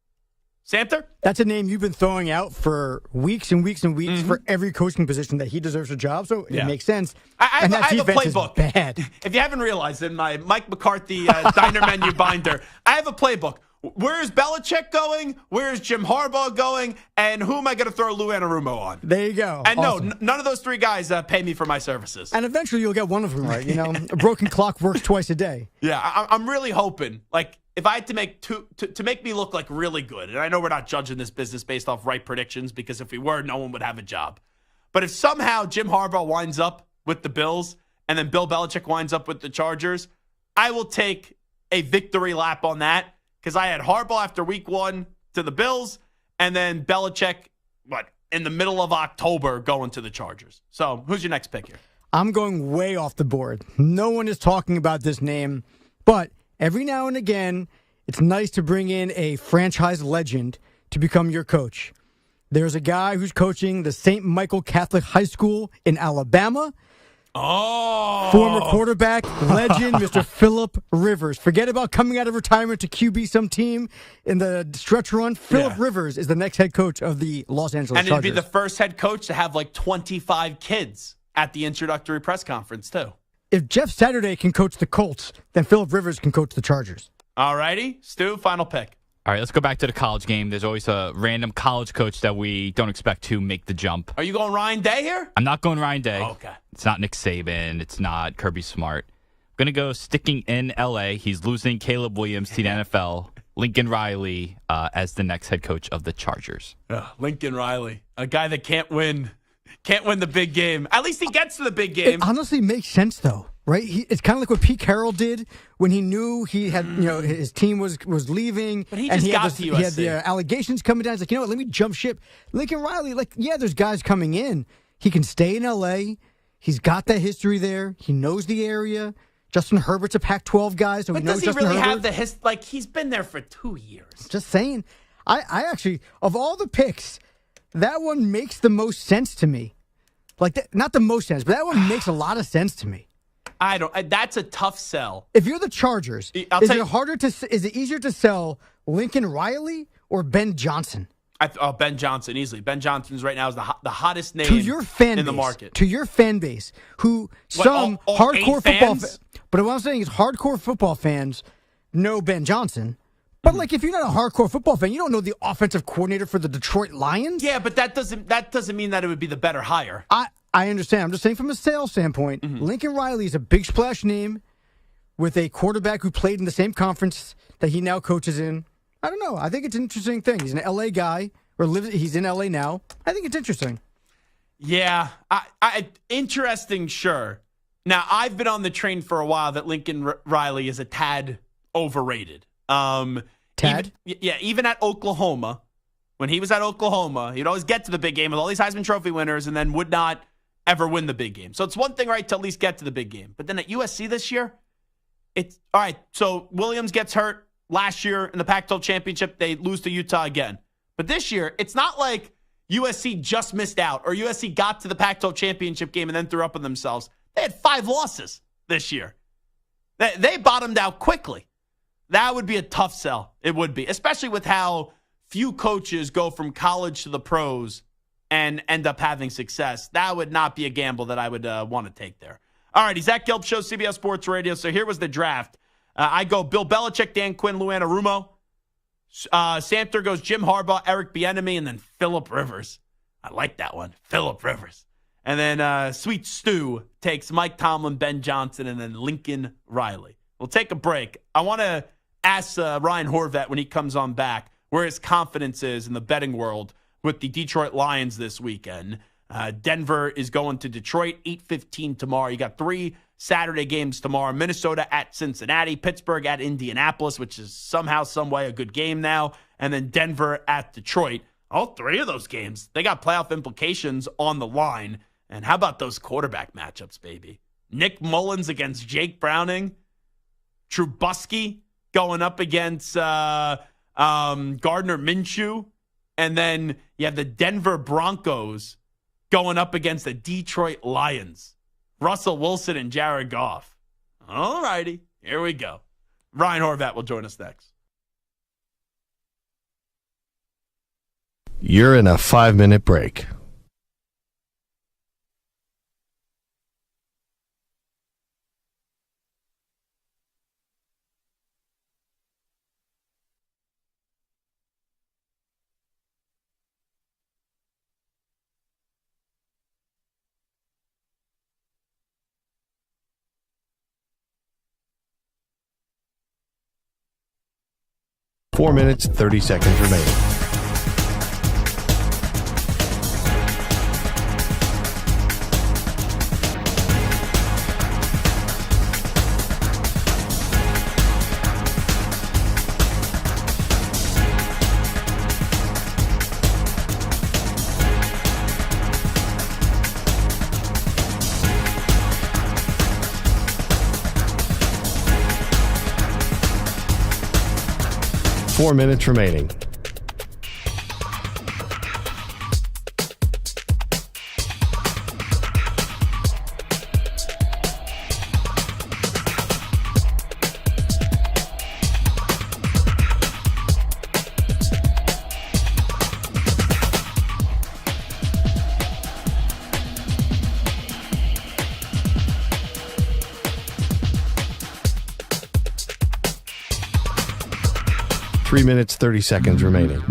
Samter? That's a name you've been throwing out for weeks and weeks and weeks for every coaching position that he deserves a job, so it makes sense. I have a playbook. Is bad. If you haven't realized, in my Mike McCarthy diner menu binder, I have a playbook. Where's Belichick going? Where's Jim Harbaugh going? And who am I going to throw Lou Anarumo on? There you go. And awesome. no, none of those three guys pay me for my services. And eventually you'll get one of them right. You know, a broken clock works twice a day. Yeah, I'm really hoping. Like, if I had to make to make me look like really good, and I know we're not judging this business based off right predictions, because if we were, no one would have a job. But if somehow Jim Harbaugh winds up with the Bills and then Bill Belichick winds up with the Chargers, I will take a victory lap on that. Because I had Harbaugh after week 1 to the Bills, and then Belichick, in the middle of October going to the Chargers. So who's your next pick here? I'm going way off the board. No one is talking about this name, but every now and again, it's nice to bring in a franchise legend to become your coach. There's a guy who's coaching the St. Michael Catholic High School in Alabama. Former quarterback, legend, Mr. Phillip Rivers. Forget about coming out of retirement to QB some team in the stretch run. Phillip Rivers is the next head coach of the Los Angeles Chargers. And he'd be the first head coach to have 25 kids at the introductory press conference, too. If Jeff Saturday can coach the Colts, then Phillip Rivers can coach the Chargers. All righty. Stu, final pick. All right, let's go back to the college game. There's always a random college coach that we don't expect to make the jump. Are you going Ryan Day here? I'm not going Ryan Day. Oh, okay. It's not Nick Saban. It's not Kirby Smart. I'm going to go sticking in L.A. He's losing Caleb Williams to the NFL. Lincoln Riley as the next head coach of the Chargers. Lincoln Riley, a guy that can't win the big game. At least he gets to the big game. It honestly makes sense, though. Right, it's kind of like what Pete Carroll did when he knew he had, his team was leaving, but he and just got to USC. He had the allegations coming down. He's like, let me jump ship. Lincoln Riley, there's guys coming in. He can stay in L.A. He's got that history there. He knows the area. Justin Herbert's a Pac-12 guy, so but he knows does he really have the he's been there for 2 years. Just saying. I actually, of all the picks, that one makes the most sense to me. Not the most sense, but that one makes a lot of sense to me. That's a tough sell. If you're the Chargers, is it easier to sell Lincoln Riley or Ben Johnson? Ben Johnson, easily. Ben Johnson's right now is the hottest name to your fan in base, the market. To your fan base, who all hardcore football fans? But what I'm saying is hardcore football fans know Ben Johnson. But if you're not a hardcore football fan, you don't know the offensive coordinator for the Detroit Lions. Yeah, but that doesn't mean that it would be the better hire. I understand. I'm just saying from a sales standpoint, Lincoln Riley is a big splash name with a quarterback who played in the same conference that he now coaches in. I don't know. I think it's an interesting thing. He's an L.A. guy, he's in L.A. now. I think it's interesting. Yeah. Interesting, sure. Now, I've been on the train for a while that Lincoln Riley is a tad overrated. Tad? Even at Oklahoma, when he was at Oklahoma, he'd always get to the big game with all these Heisman Trophy winners and then would not ever win the big game. So it's one thing, right, to at least get to the big game. But then at USC this year, it's all right. So Williams gets hurt last year in the Pac-12 championship. They lose to Utah again. But this year, it's not like USC just missed out or USC got to the Pac-12 championship game and then threw up on themselves. They had 5 losses this year. They bottomed out quickly. That would be a tough sell. It would be, especially with how few coaches go from college to the pros and end up having success. That would not be a gamble that I would want to take there. All righty, Zach Gelb Show, CBS Sports Radio. So here was the draft. I go Bill Belichick, Dan Quinn, Lou Anarumo. Samter goes Jim Harbaugh, Eric Bieniemy, and then Phillip Rivers. I like that one, Phillip Rivers. And then Sweet Stu takes Mike Tomlin, Ben Johnson, and then Lincoln Riley. We'll take a break. I want to ask Ryan Horvat when he comes on back where his confidence is in the betting world with the Detroit Lions this weekend. Denver is going to Detroit, 8:15 tomorrow. You got 3 Saturday games tomorrow. Minnesota at Cincinnati, Pittsburgh at Indianapolis, which is somehow, some way a good game now, and then Denver at Detroit. All 3 of those games, they got playoff implications on the line. And how about those quarterback matchups, baby? Nick Mullins against Jake Browning. Trubisky going up against Gardner Minshew. And then you have the Denver Broncos going up against the Detroit Lions. Russell Wilson and Jared Goff. All righty, here we go. Ryan Horvat will join us next. You're in a 5-minute break. Four minutes, 30 seconds remaining. Four minutes remaining. Three minutes, 30 seconds remaining.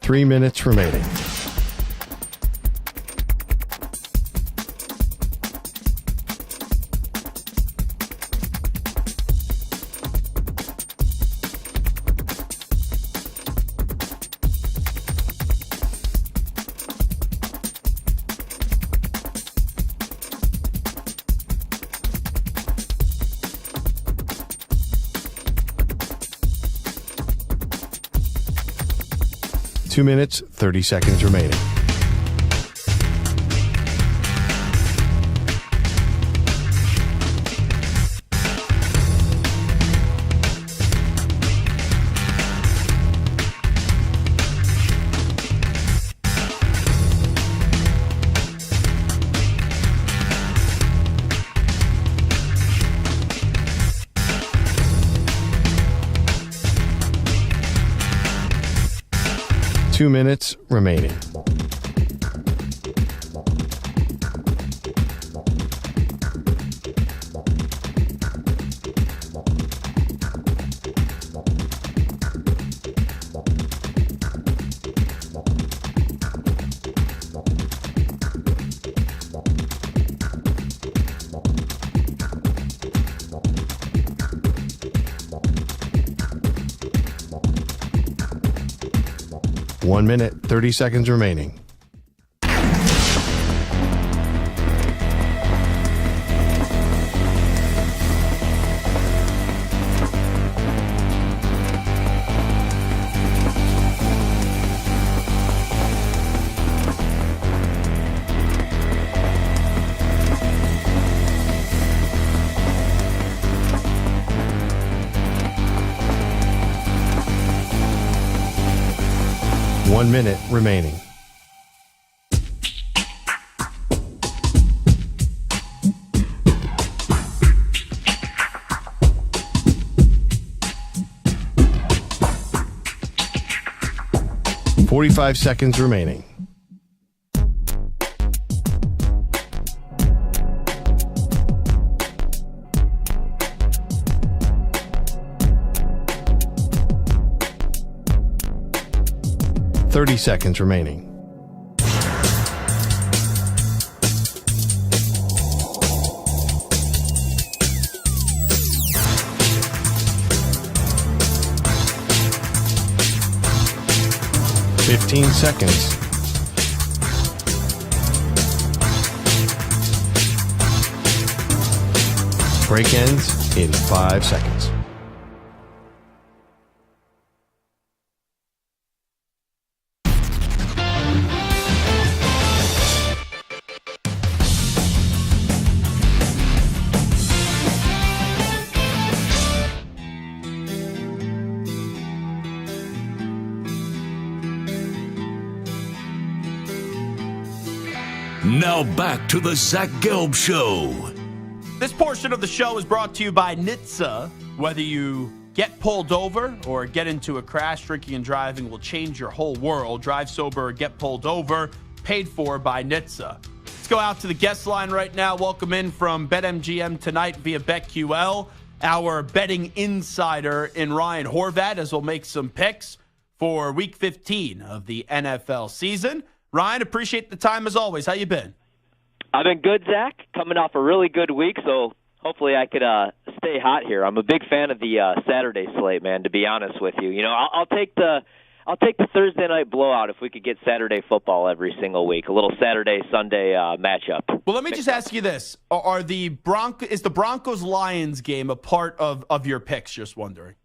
Three minutes remaining. Two minutes, 30 seconds remaining. Two minutes remaining. One minute, 30 seconds remaining. 1 minute remaining. .45 seconds remaining. .30 seconds remaining. .15 seconds. Break ends in 5 seconds. Now back to the Zach Gelb Show. This portion of the show is brought to you by NHTSA. Whether you get pulled over or get into a crash, drinking and driving will change your whole world. Drive sober or get pulled over. Paid for by NHTSA. Let's go out to the guest line right now. Welcome in from BetMGM tonight via BetQL, our betting insider in Ryan Horvat, as we'll make some picks for Week 15 of the NFL season. Ryan, appreciate the time as always. How you been? I've been good, Zach. Coming off a really good week, so hopefully I could stay hot here. I'm a big fan of the Saturday slate, man. To be honest with you, I'll take the Thursday night blowout if we could get Saturday football every single week. A little Saturday Sunday matchup. Well, let me just ask you this: is the Broncos Lions game a part of your picks? Just wondering.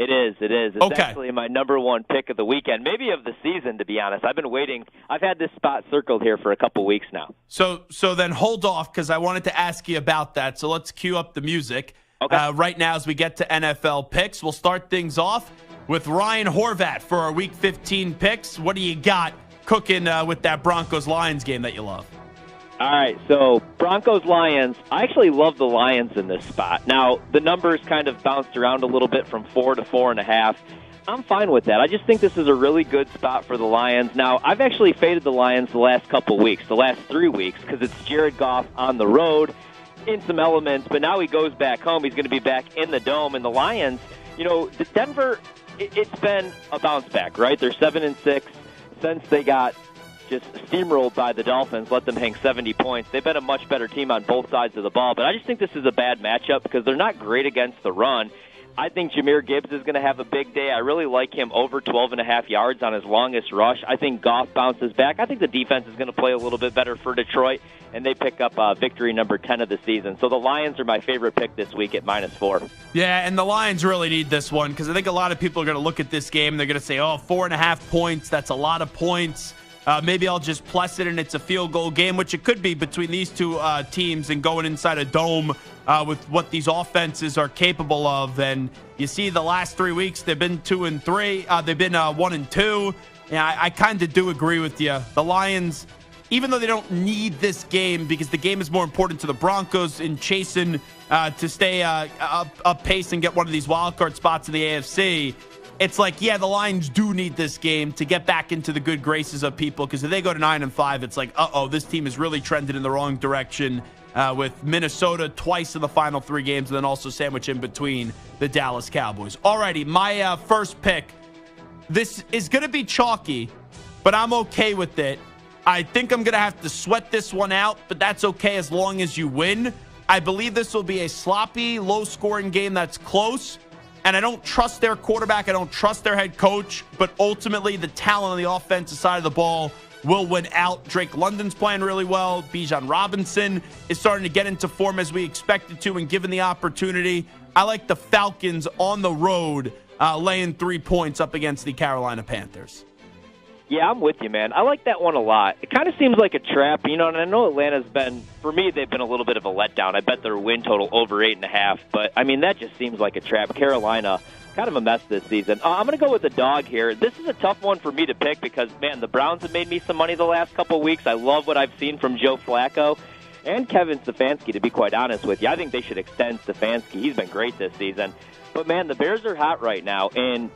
It is. It's actually my number one pick of the weekend, maybe of the season, to be honest. I've been waiting. I've had this spot circled here for a couple weeks now. So then hold off, because I wanted to ask you about that. So let's cue up the music. Okay. Right now, as we get to NFL picks, we'll start things off with Ryan Horvat for our Week 15 picks. What do you got cooking with that Broncos-Lions game that you love? All right, so Broncos-Lions. I actually love the Lions in this spot. Now, the numbers kind of bounced around a little bit from 4 to 4.5. I'm fine with that. I just think this is a really good spot for the Lions. Now, I've actually faded the Lions the last couple weeks, the last 3 weeks, because it's Jared Goff on the road in some elements, but now he goes back home. He's going to be back in the Dome, and the Lions, the Denver, it's been a bounce back, right? They're 7-6 since they got just steamrolled by the Dolphins, let them hang 70 points. They've been a much better team on both sides of the ball, but I just think this is a bad matchup because they're not great against the run. I think Jahmyr Gibbs is going to have a big day. I really like him over 12.5 yards on his longest rush. I think Goff bounces back. I think the defense is going to play a little bit better for Detroit, and they pick up victory number 10 of the season. So the Lions are my favorite pick this week at -4. Yeah, and the Lions really need this one because I think a lot of people are going to look at this game and they're going to say, 4.5 points, that's a lot of points. Maybe I'll just plus it and it's a field goal game, which it could be between these two teams and going inside a dome with what these offenses are capable of. And you see the last 3 weeks, they've been 2-3. They've been 1-2. Yeah, I kind of do agree with you. The Lions, even though they don't need this game because the game is more important to the Broncos in chasing to stay up pace and get one of these wild card spots in the AFC, it's like, the Lions do need this game to get back into the good graces of people because if they go to 9-5, it's like, this team is really trending in the wrong direction with Minnesota twice in the final 3 games and then also sandwich in between the Dallas Cowboys. Alrighty, my first pick. This is going to be chalky, but I'm okay with it. I think I'm going to have to sweat this one out, but that's okay as long as you win. I believe this will be a sloppy, low-scoring game that's close. And I don't trust their quarterback. I don't trust their head coach. But ultimately, the talent on the offensive side of the ball will win out. Drake London's playing really well. Bijan Robinson is starting to get into form as we expected to and given the opportunity. I like the Falcons on the road laying 3 points up against the Carolina Panthers. Yeah, I'm with you, man. I like that one a lot. It kind of seems like a trap, and I know Atlanta's been, for me, they've been a little bit of a letdown. I bet their win total over 8.5, but, that just seems like a trap. Carolina, kind of a mess this season. I'm going to go with the dog here. This is a tough one for me to pick because, man, the Browns have made me some money the last couple of weeks. I love what I've seen from Joe Flacco and Kevin Stefanski, to be quite honest with you. I think they should extend Stefanski. He's been great this season. But, man, the Bears are hot right now, and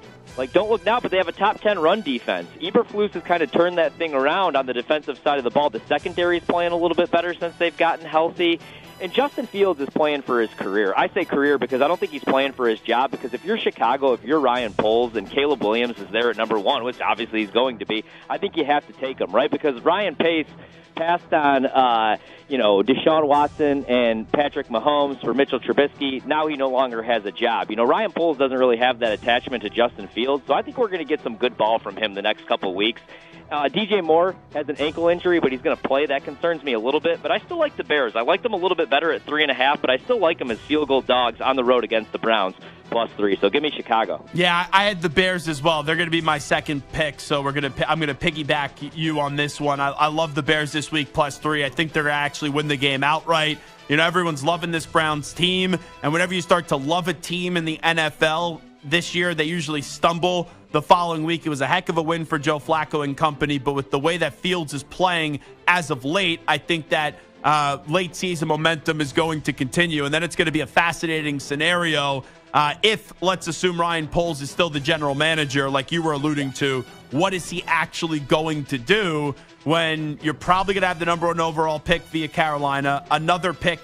don't look now, but they have a top 10 run defense. Eberflus has kind of turned that thing around on the defensive side of the ball. The secondary is playing a little bit better since they've gotten healthy. And Justin Fields is playing for his career. I say career because I don't think he's playing for his job, because if you're Chicago, if you're Ryan Poles and Caleb Williams is there at number 1, which obviously he's going to be, I think you have to take him, right? Because Ryan Pace passed on, Deshaun Watson and Patrick Mahomes for Mitchell Trubisky. Now he no longer has a job. Ryan Poles doesn't really have that attachment to Justin Fields, so I think we're going to get some good ball from him the next couple of weeks. DJ Moore has an ankle injury, but he's going to play. That concerns me a little bit, but I still like the Bears. I like them a little bit better at 3.5, but I still like them as field goal dogs on the road against the Browns, +3. So give me Chicago. Yeah, I had the Bears as well. They're going to be my second pick, so I'm going to piggyback you on this one. I love the Bears this week, +3. I think they're going to actually win the game outright. Everyone's loving this Browns team, and whenever you start to love a team in the NFL this year, they usually stumble the following week. It was a heck of a win for Joe Flacco and company, but with the way that Fields is playing as of late, I think that late season momentum is going to continue, and then it's going to be a fascinating scenario. If, let's assume, Ryan Poles is still the general manager, like you were alluding to, what is he actually going to do when you're probably going to have the number 1 overall pick via Carolina, another pick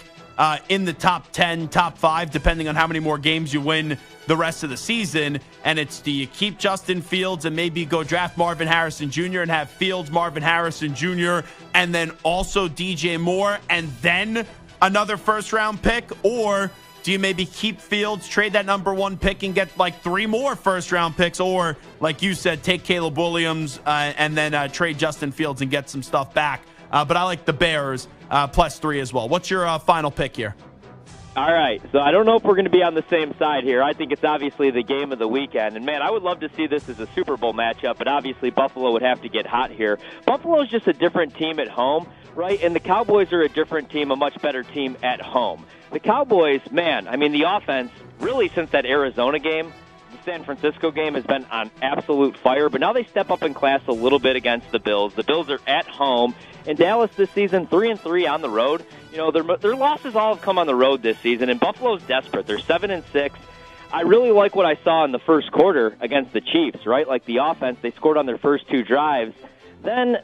in the top 10, top 5, depending on how many more games you win the rest of the season. And it's, do you keep Justin Fields and maybe go draft Marvin Harrison Jr. and have Fields, Marvin Harrison Jr., and then also DJ Moore, and then another first-round pick? Or do you maybe keep Fields, trade that number 1 pick, and get 3 more first-round picks? Or, like you said, take Caleb Williams and then trade Justin Fields and get some stuff back? But I like the Bears +3 as well. What's your final pick here? All right, so I don't know if we're going to be on the same side here. I think it's obviously the game of the weekend. And, man, I would love to see this as a Super Bowl matchup, but obviously Buffalo would have to get hot here. Buffalo's just a different team at home, right? And the Cowboys are a different team, a much better team at home. The Cowboys, man, the offense, really since that Arizona game, the San Francisco game has been on absolute fire, but now they step up in class a little bit against the Bills. The Bills are at home. In Dallas this season, 3-3 on the road. Their losses all have come on the road this season, and Buffalo's desperate. They're 7-6. I really like what I saw in the first quarter against the Chiefs, right? Like the offense, they scored on their first 2 drives. Then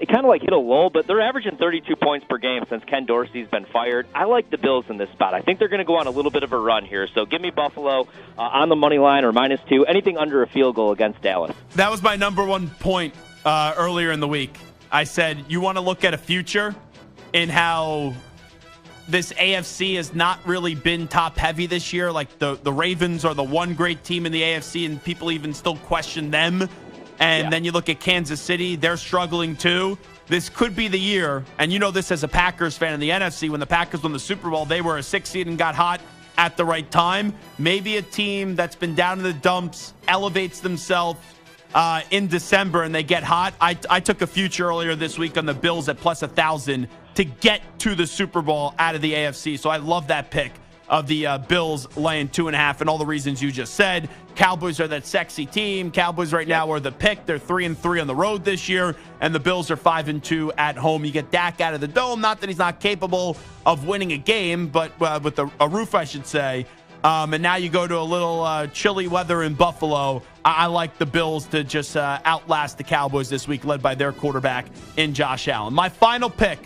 it kind of hit a lull, but they're averaging 32 points per game since Ken Dorsey's been fired. I like the Bills in this spot. I think they're going to go on a little bit of a run here. So give me Buffalo on the money line or -2, anything under a field goal against Dallas. That was my number 1 point earlier in the week. I said you want to look at a future in how this AFC has not really been top-heavy this year. Like the Ravens are the one great team in the AFC, and people even still question them. And then you look at Kansas City, they're struggling too. This could be the year, and you know this as a Packers fan in the NFC, when the Packers won the Super Bowl, they were a 6 seed and got hot at the right time. Maybe a team that's been down in the dumps elevates themselves in December and they get hot. I took a future earlier this week on the Bills at +1,000 to get to the Super Bowl out of the AFC. So I love that pick of the Bills laying 2.5 and all the reasons you just said. Cowboys are that sexy team. Cowboys right now are the pick. They're 3-3 on the road this year, and the Bills are 5-2 at home. You get Dak out of the dome. Not that he's not capable of winning a game, but with a roof, I should say. And now you go to a little chilly weather in Buffalo. I like the Bills to just outlast the Cowboys this week, led by their quarterback in Josh Allen. My final pick,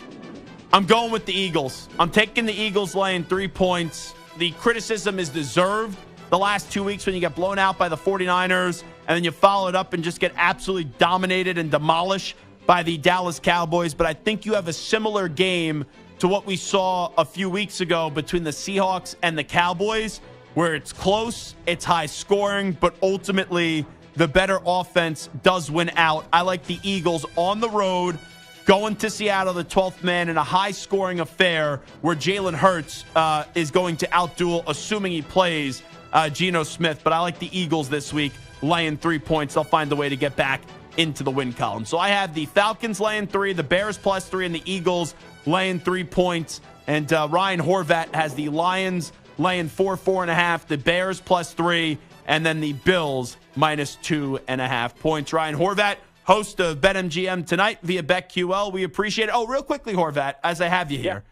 I'm going with the Eagles. I'm taking the Eagles laying 3 points. The criticism is deserved the last 2 weeks when you get blown out by the 49ers, and then you follow it up and just get absolutely dominated and demolished by the Dallas Cowboys. But I think you have a similar game to what we saw a few weeks ago between the Seahawks and the Cowboys, where it's close, it's high scoring, but ultimately the better offense does win out. I like the Eagles on the road, going to Seattle, the 12th man, in a high-scoring affair where Jalen Hurts is going to outduel, assuming he plays, Geno Smith. But I like the Eagles this week, laying 3 points. They'll find a way to get back into the win column. So I have the Falcons laying 3, the Bears +3, and the Eagles laying 3 points. And Ryan Horvat has the Lions laying 4.5, the Bears +3, and then the Bills -2.5 points. Ryan Horvat, host of BetMGM tonight via BetQL. We appreciate it. Oh, real quickly, Horvat, as I have you here,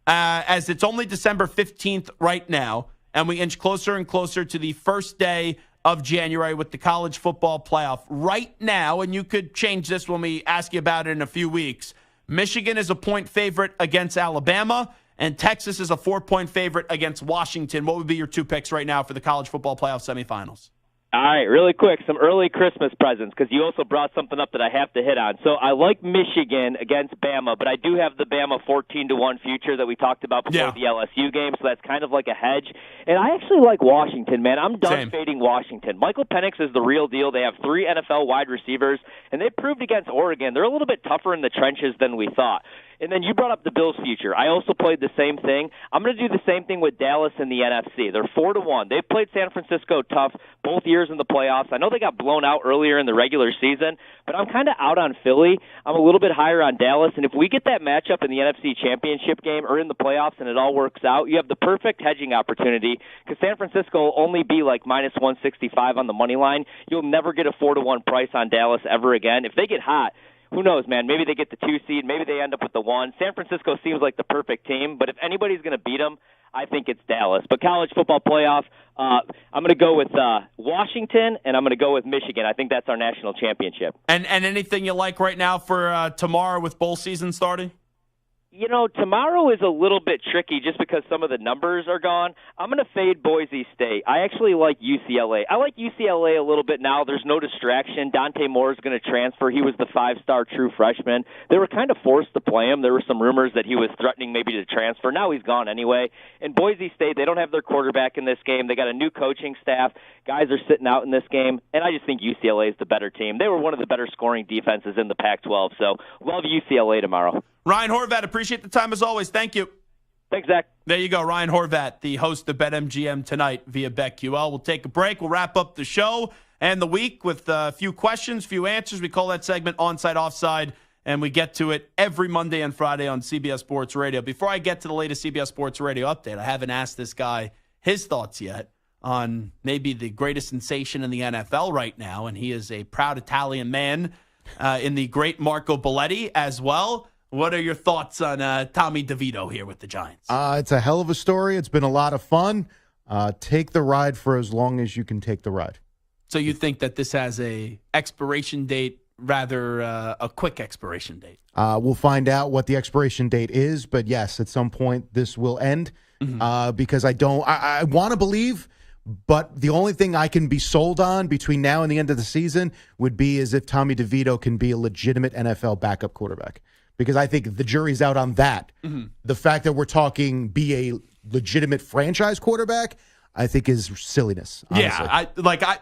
as it's only December 15th right now, and we inch closer and closer to the first day of January with the college football playoff. Right now, and you could change this when we ask you about it in a few weeks, Michigan is a point favorite against Alabama, and Texas is a 4-point favorite against Washington. What would be your 2 picks right now for the college football playoff semifinals? All right, really quick, some early Christmas presents, because you also brought something up that I have to hit on. So I like Michigan against Bama, but I do have the Bama 14-1 future that we talked about before the LSU game, so that's kind of like a hedge. And I actually like Washington, man. I'm done fading Washington. Michael Penix is the real deal. They have 3 NFL wide receivers, and they proved against Oregon. They're a little bit tougher in the trenches than we thought. And then you brought up the Bills' future. I also played the same thing. I'm going to do the same thing with Dallas in the NFC. They're 4-1. They've played San Francisco tough both years in the playoffs. I know they got blown out earlier in the regular season, but I'm kind of out on Philly. I'm a little bit higher on Dallas. And if we get that matchup in the NFC Championship game or in the playoffs and it all works out, you have the perfect hedging opportunity because San Francisco will only be like -165 on the money line. You'll never get a 4-1 price on Dallas ever again. If they get hot, who knows, man? Maybe they get the 2 seed. Maybe they end up with the 1. San Francisco seems like the perfect team, but if anybody's going to beat them, I think it's Dallas. But college football playoff, I'm going to go with Washington, and I'm going to go with Michigan. I think that's our national championship. And anything you like right now for tomorrow with bowl season starting? You know, tomorrow is a little bit tricky just because some of the numbers are gone. I'm going to fade Boise State. I actually like UCLA. I like UCLA a little bit now. There's no distraction. Dante Moore is going to transfer. He was the 5-star true freshman. They were kind of forced to play him. There were some rumors that he was threatening maybe to transfer. Now he's gone anyway. And Boise State, they don't have their quarterback in this game. They got a new coaching staff. Guys are sitting out in this game. And I just think UCLA is the better team. They were one of the better scoring defenses in the Pac-12. So love UCLA tomorrow. Ryan Horvat, appreciate the time as always. Thank you. Thanks, Zach. There you go, Ryan Horvat, the host of BetMGM tonight via BetQL. We'll take a break. We'll wrap up the show and the week with a few questions, few answers. We call that segment Onside, Offside, and we get to it every Monday and Friday on CBS Sports Radio. Before I get to the latest CBS Sports Radio update, I haven't asked this guy his thoughts yet on maybe the greatest sensation in the NFL right now, and he is a proud Italian man in the great Marco Belletti as well. What are your thoughts on Tommy DeVito here with the Giants? It's a hell of a story. It's been a lot of fun. Take the ride for as long as you can take the ride. So you think that this has a expiration date, rather a quick expiration date? We'll find out what the expiration date is, but yes, at some point this will end because I want to believe, but the only thing I can be sold on between now and the end of the season would be as if Tommy DeVito can be a legitimate NFL backup quarterback. Because I think the jury's out on that. Mm-hmm. The fact that we're talking be a legitimate franchise quarterback, I think is silliness. Honestly. Yeah,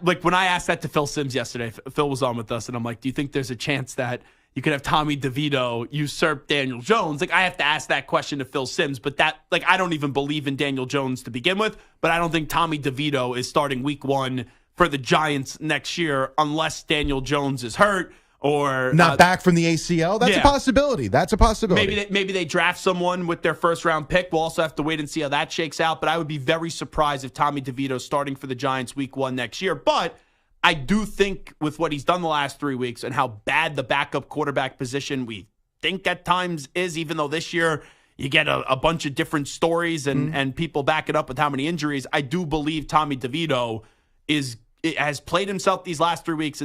like when I asked that to Phil Simms yesterday, Phil was on with us, and I'm like, do you think there's a chance that you could have Tommy DeVito usurp Daniel Jones? Like, I have to ask that question to Phil Simms, but I don't even believe in Daniel Jones to begin with, but I don't think Tommy DeVito is starting week 1 for the Giants next year unless Daniel Jones is hurt. Or not back from the ACL. That's a possibility. That's a possibility. Maybe they draft someone with their first-round pick. We'll also have to wait and see how that shakes out. But I would be very surprised if Tommy DeVito's starting for the Giants week 1 next year. But I do think with what he's done the last 3 weeks and how bad the backup quarterback position we think at times is, even though this year you get a bunch of different stories and people back it up with how many injuries, I do believe Tommy DeVito has played himself these last 3 weeks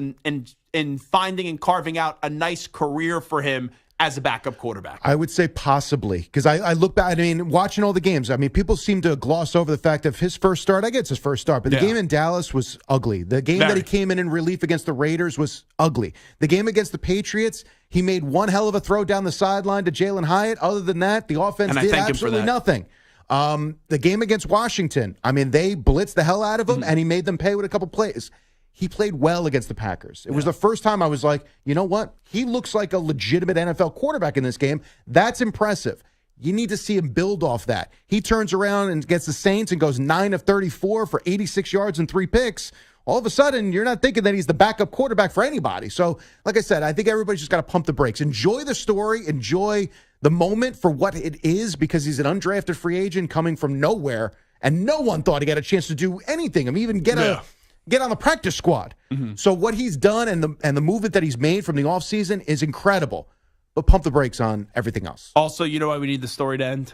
and finding and carving out a nice career for him as a backup quarterback. I would say possibly, because I look back, I mean, watching all the games, I mean, people seem to gloss over the fact of his first start. I guess his first start, but the game in Dallas was ugly. The game that he came in relief against the Raiders was ugly. The game against the Patriots, he made one hell of a throw down the sideline to Jalen Hyatt. Other than that, the offense did absolutely nothing. The game against Washington, I mean, they blitzed the hell out of him, and he made them pay with a couple plays. He played well against the Packers. It was the first time I was like, you know what? He looks like a legitimate NFL quarterback in this game. That's impressive. You need to see him build off that. He turns around and gets the Saints and goes 9 of 34 for 86 yards and 3 picks. All of a sudden, you're not thinking that he's the backup quarterback for anybody. So, like I said, I think everybody's just got to pump the brakes. Enjoy the story. Enjoy the moment for what it is, because he's an undrafted free agent coming from nowhere, and no one thought he got a chance to do anything. I mean, even get on the practice squad. Mm-hmm. So what he's done and the movement that he's made from the offseason is incredible. But pump the brakes on everything else. Also, you know why we need the story to end?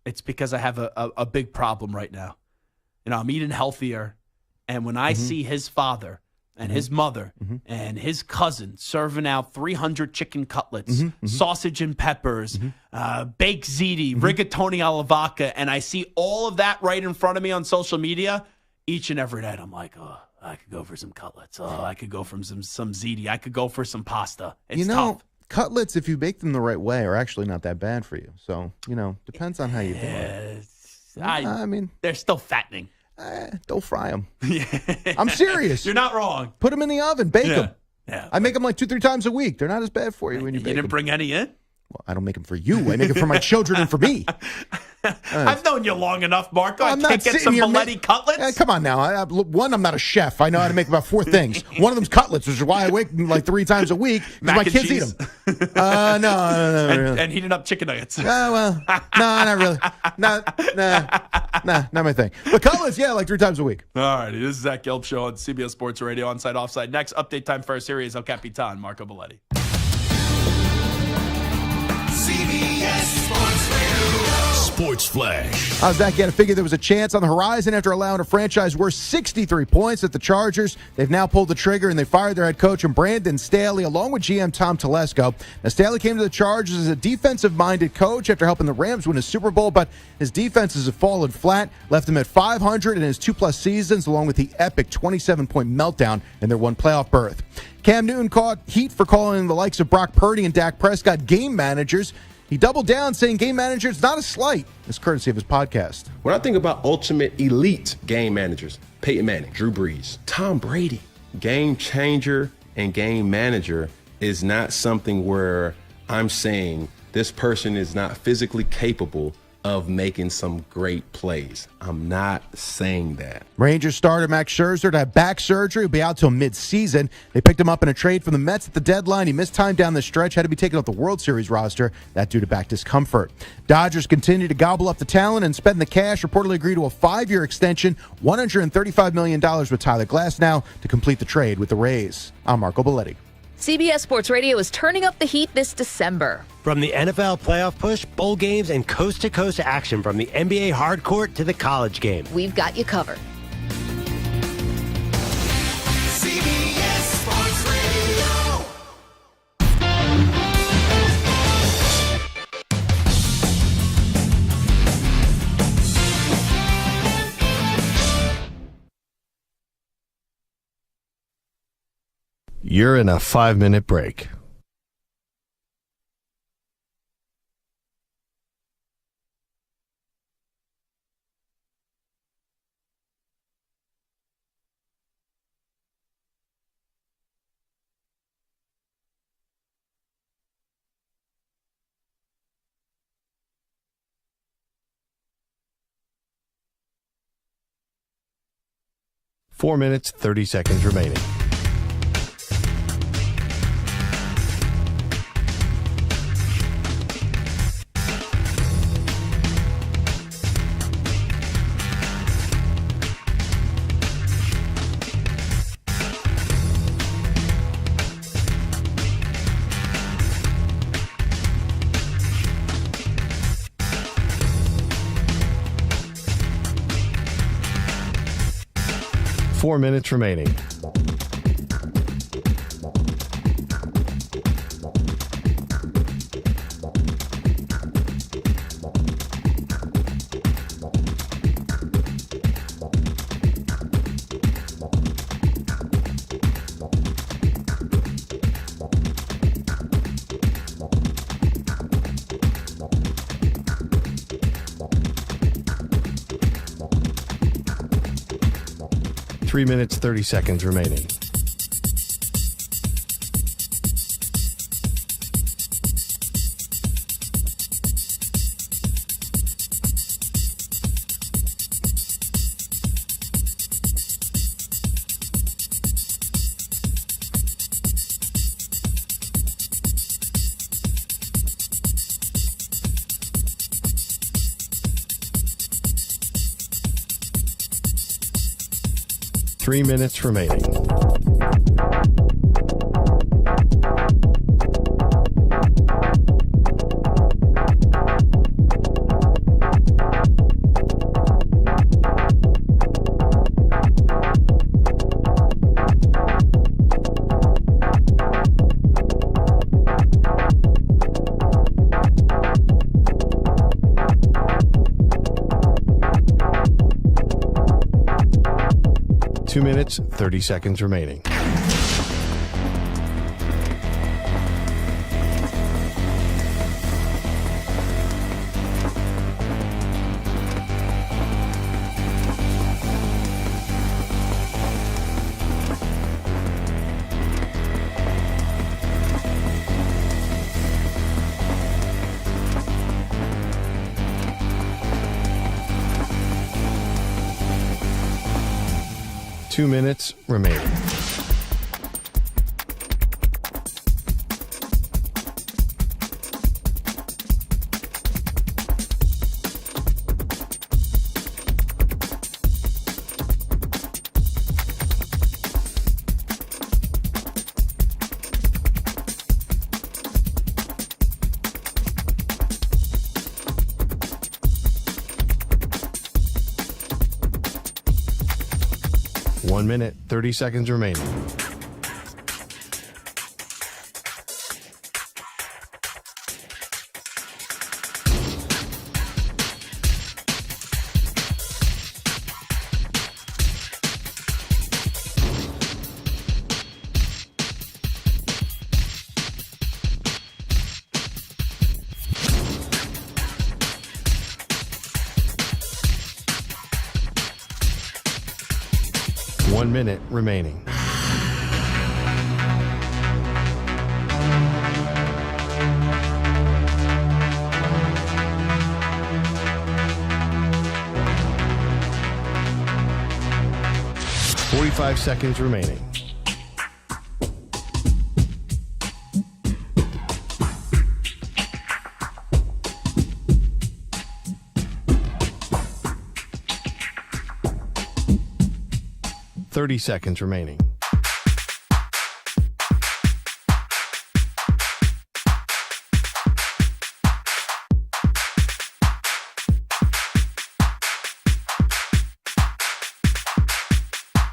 It's because I have a big problem right now. You know, I'm eating healthier. And when I see his father and his mother and his cousin serving out 300 chicken cutlets, sausage and peppers, baked ziti, rigatoni alla vodka, and I see all of that right in front of me on social media, each and every night I'm like, oh, I could go for some cutlets. Oh, I could go for some ziti. I could go for some pasta. It's tough. Cutlets, if you bake them the right way, are actually not that bad for you. So, depends on how you do it. I mean, they're still fattening. Don't fry them. I'm serious. You're not wrong. Put them in the oven. Bake them. Yeah. I make them like 2-3 times a week. They're not as bad for you when you bake them. You didn't bring any in? Well, I don't make them for you. I make it for my children and for me. I've known you long enough, Marco. I'm I can't get some Belletti cutlets? Come on now. I'm not a chef. I know how to make about 4 things. One of them's cutlets, which is why I wake them like 3 times a week. My kids eat them. No. And heating up chicken nuggets. No, not really. Not my thing. But cutlets, like 3 times a week. All righty. This is Zach Gelb Show on CBS Sports Radio, Onside Offside. Next, update time for our series, El Capitan, Marco Belletti. CBS Sports Radio. Sports Flash. Zach, you had to figure there was a chance on the horizon after allowing a franchise worst 63 points at the Chargers. They've now pulled the trigger, and they fired their head coach, Brandon Staley, along with GM Tom Telesco. Now, Staley came to the Chargers as a defensive-minded coach after helping the Rams win a Super Bowl, but his defenses have fallen flat, left him at 500 in his 2+ seasons, along with the epic 27-point meltdown in their one playoff berth. Cam Newton caught heat for calling the likes of Brock Purdy and Dak Prescott game managers. He doubled down, saying game manager is not a slight. It's courtesy of his podcast. When I think about ultimate elite game managers, Peyton Manning, Drew Brees, Tom Brady, game changer and game manager is not something where I'm saying this person is not physically capable of making some great plays. I'm not saying that. Rangers starter Max Scherzer to have back surgery. He'll be out till mid-season. They picked him up in a trade from the Mets at the deadline. He missed time down the stretch, had to be taken off the World Series roster, that due to back discomfort. Dodgers continue to gobble up the talent and spend the cash, reportedly agree to a 5-year extension, $135 million with Tyler Glasnow to complete the trade with the Rays. I'm Marco Belletti. CBS Sports Radio is turning up the heat this December. From the NFL playoff push, bowl games, and coast-to-coast action from the NBA hardcourt to the college game, we've got you covered. CBS Sports Radio. 5-minute break. Four minutes, 30 seconds remaining. Four minutes remaining. Three minutes, 30 seconds remaining. 3 minutes remaining. Two minutes, 30 seconds remaining. Two minutes remaining. One minute, 30 seconds remaining. One minute remaining. Five seconds remaining. Seconds remaining.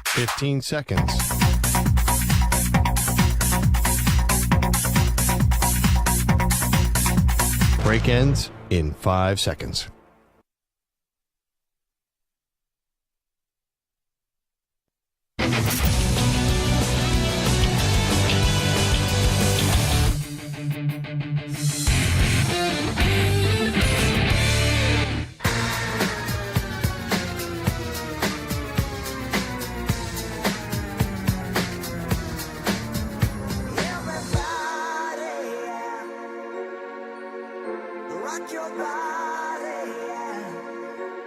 Fifteen seconds. Break ends in 5 seconds.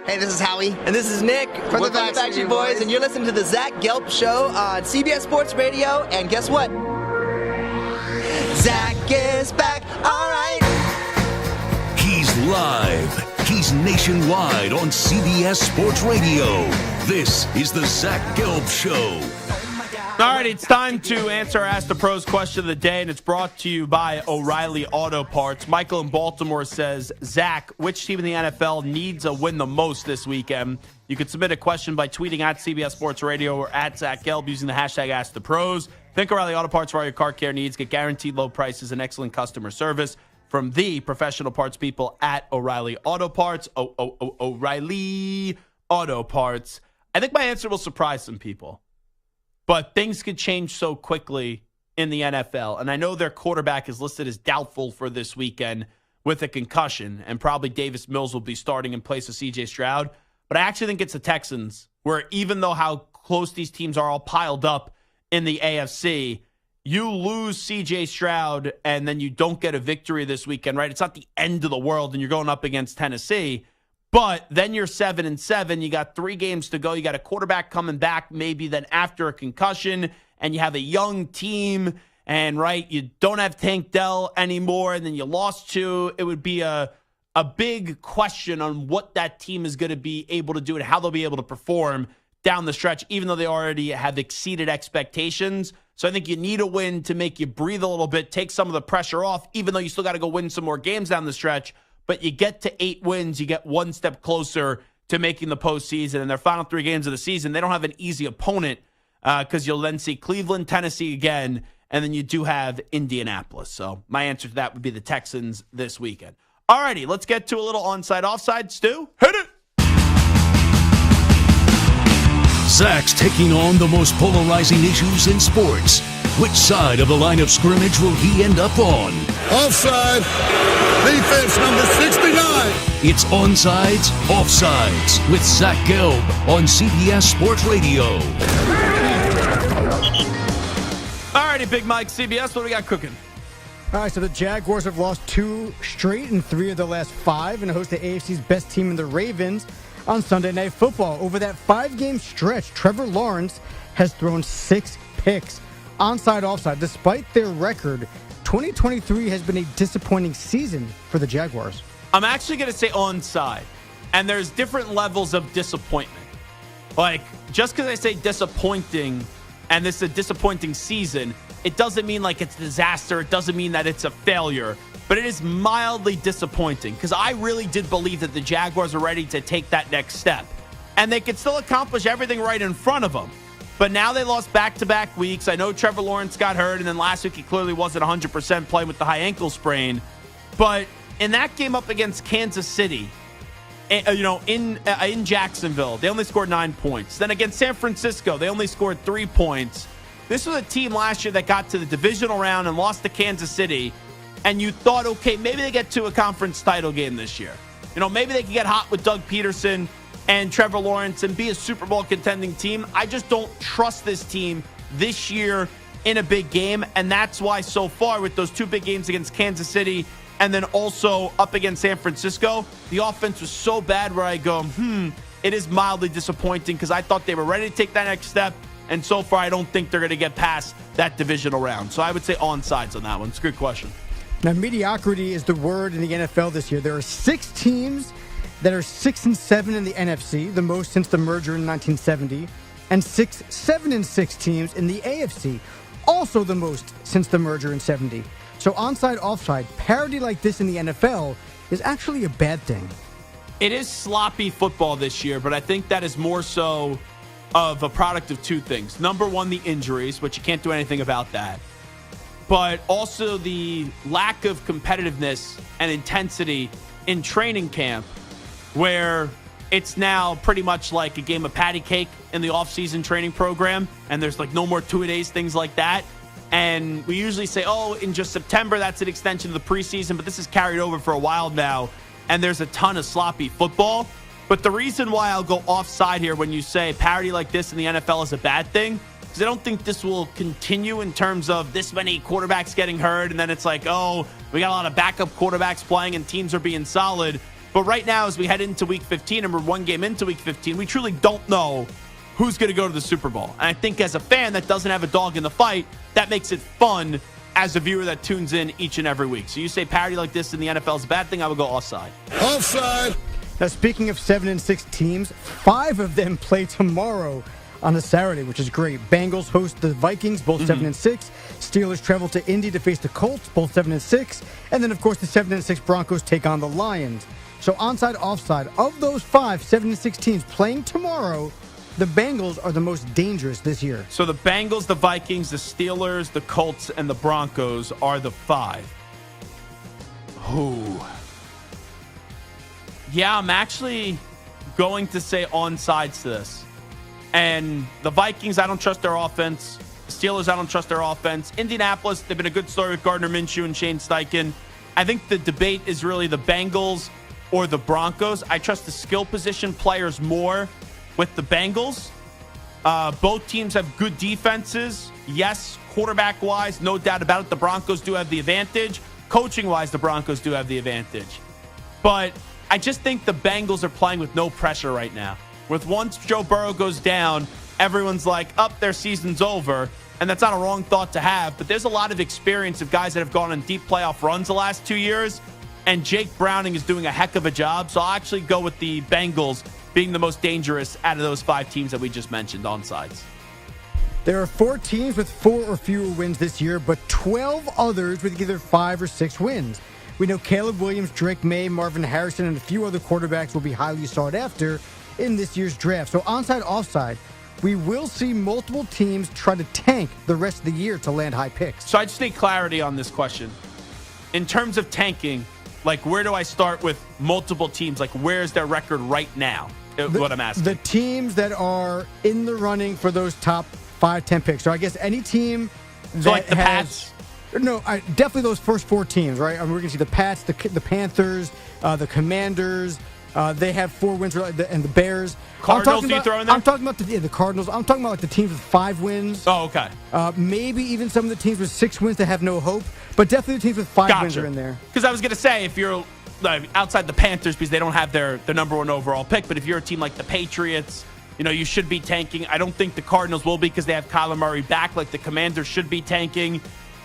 Hey, this is Howie. And this is Nick from the Backstreet Boys. And you're listening to the Zach Gelb Show on CBS Sports Radio. And guess what? Zach is back. All right. He's live. He's nationwide on CBS Sports Radio. This is the Zach Gelb Show. All right, it's time to answer Ask the Pros question of the day, and it's brought to you by O'Reilly Auto Parts. Michael in Baltimore says, Zach, which team in the NFL needs a win the most this weekend? You can submit a question by tweeting at CBS Sports Radio or at Zach Gelb using the hashtag Ask the Pros. Think O'Reilly Auto Parts for all your car care needs. Get guaranteed low prices and excellent customer service from the professional parts people at O'Reilly Auto Parts. O'Reilly Auto Parts. I think my answer will surprise some people. But things could change so quickly in the NFL. And I know their quarterback is listed as doubtful for this weekend with a concussion. And probably Davis Mills will be starting in place of C.J. Stroud. But I actually think it's the Texans, where even though how close these teams are all piled up in the AFC, you lose C.J. Stroud and then you don't get a victory this weekend, right? It's not the end of the world and you're going up against Tennessee. But then you're 7-7. You got 3 games to go. You got a quarterback coming back maybe then after a concussion, and you have a young team. And, right, you don't have Tank Dell anymore, and then you lost 2. It would be a big question on what that team is going to be able to do and how they'll be able to perform down the stretch, even though they already have exceeded expectations. So I think you need a win to make you breathe a little bit, take some of the pressure off, even though you still got to go win some more games down the stretch. But you get to 8 wins, you get one step closer to making the postseason. And their final 3 games of the season, they don't have an easy opponent because you'll then see Cleveland, Tennessee again, and then you do have Indianapolis. So my answer to that would be the Texans this weekend. All righty, let's get to a little onside offside. Stu, hit it! Zach's taking on the most polarizing issues in sports. Which side of the line of scrimmage will he end up on? Offside. Defense number 69. It's Onsides, Offsides with Zach Gelb on CBS Sports Radio. All righty, Big Mike, CBS, what do we got cooking? All right, so the Jaguars have lost 2 straight in 3 of the last 5 and host the AFC's best team in the Ravens on Sunday Night Football. Over that 5-game stretch, Trevor Lawrence has thrown 6 picks. Onside, offside. Despite their record, 2023 has been a disappointing season for the Jaguars. I'm actually going to say onside, and there's different levels of disappointment. Like, just because I say disappointing, and this is a disappointing season, it doesn't mean like it's a disaster. It doesn't mean that it's a failure. But it is mildly disappointing because I really did believe that the Jaguars are ready to take that next step. And they could still accomplish everything right in front of them. But now they lost back-to-back weeks. I know Trevor Lawrence got hurt, and then last week he clearly wasn't 100% playing with the high ankle sprain. But in that game up against Kansas City, in Jacksonville, they only scored 9 points. Then against San Francisco, they only scored 3 points. This was a team last year that got to the divisional round and lost to Kansas City. And you thought, okay, maybe they get to a conference title game this year. Maybe they can get hot with Doug Peterson and Trevor Lawrence and be a Super Bowl contending team. I just don't trust this team this year in a big game. And that's why so far with those 2 big games against Kansas City and then also up against San Francisco, the offense was so bad where I go, it is mildly disappointing because I thought they were ready to take that next step. And so far, I don't think they're going to get past that divisional round. So I would say onsides on that one. It's a good question. Now, mediocrity is the word in the NFL this year. There are 6 teams that are 6-7 in the NFC, the most since the merger in 1970, and 6 7-6 teams in the AFC, also the most since the merger in 70. So onside, offside, parity like this in the NFL is actually a bad thing. It is sloppy football this year, but I think that is more so of a product of 2 things. Number one, the injuries, which you can't do anything about that. But also the lack of competitiveness and intensity in training camp, where it's now pretty much like a game of patty cake in the offseason training program, and there's like no more 2-a-days, things like that. And we usually say, in just September, that's an extension of the preseason, but this is carried over for a while now, and there's a ton of sloppy football. But the reason why I'll go offside here when you say parity like this in the NFL is a bad thing, because I don't think this will continue in terms of this many quarterbacks getting hurt, and then it's like, we got a lot of backup quarterbacks playing and teams are being solid. But right now, as we head into Week 15 and we're 1 game into Week 15, we truly don't know who's going to go to the Super Bowl. And I think as a fan that doesn't have a dog in the fight, that makes it fun as a viewer that tunes in each and every week. So you say parity like this in the NFL is a bad thing, I would go offside. Offside. Now, speaking of 7-6 teams, 5 of them play tomorrow on a Saturday, which is great. Bengals host the Vikings, both 7-6. Steelers travel to Indy to face the Colts, both 7-6. And then, of course, the 7-6 Broncos take on the Lions. So onside, offside, of those 5 7-6 teams playing tomorrow, the Bengals are the most dangerous this year. So the Bengals, the Vikings, the Steelers, the Colts, and the Broncos are the 5. Ooh. Yeah, I'm actually going to say onsides to this. And the Vikings, I don't trust their offense. The Steelers, I don't trust their offense. Indianapolis, they've been a good story with Gardner Minshew and Shane Steichen. I think the debate is really the Bengals or the Broncos. I trust the skill position players more with the Bengals. Both teams have good defenses. Yes, quarterback-wise, no doubt about it, the Broncos do have the advantage. Coaching-wise, the Broncos do have the advantage. But I just think the Bengals are playing with no pressure right now. With once Joe Burrow goes down, everyone's like, their season's over. And that's not a wrong thought to have, but there's a lot of experience of guys that have gone on deep playoff runs the last 2 years. And Jake Browning is doing a heck of a job. So I'll actually go with the Bengals being the most dangerous out of those 5 teams that we just mentioned on sides? There are 4 teams with 4 or fewer wins this year, but 12 others with either 5 or 6 wins. We know Caleb Williams, Drake May, Marvin Harrison, and a few other quarterbacks will be highly sought after in this year's draft. So onside, offside, we will see multiple teams try to tank the rest of the year to land high picks. So I just need clarity on this question. In terms of tanking, like, where do I start with multiple teams? Like, where's their record right now? What I'm asking. The teams that are in the running for those top 5-10 picks. So I guess any team that so like the has... Pats? No, definitely those first 4 teams, right? I mean, we're going to see the Pats, the Panthers, the Commanders. They have 4 wins, and the Bears. Cardinals, you throw in there? I'm talking about the Cardinals. I'm talking about like the teams with 5 wins. Oh, okay. Maybe even some of the teams with 6 wins that have no hope, but definitely the teams with 5 wins are in there. Because I was going to say, if you're outside the Panthers, because they don't have their number 1 overall pick, but if you're a team like the Patriots, you should be tanking. I don't think the Cardinals will be because they have Kyler Murray back, like the Commanders should be tanking.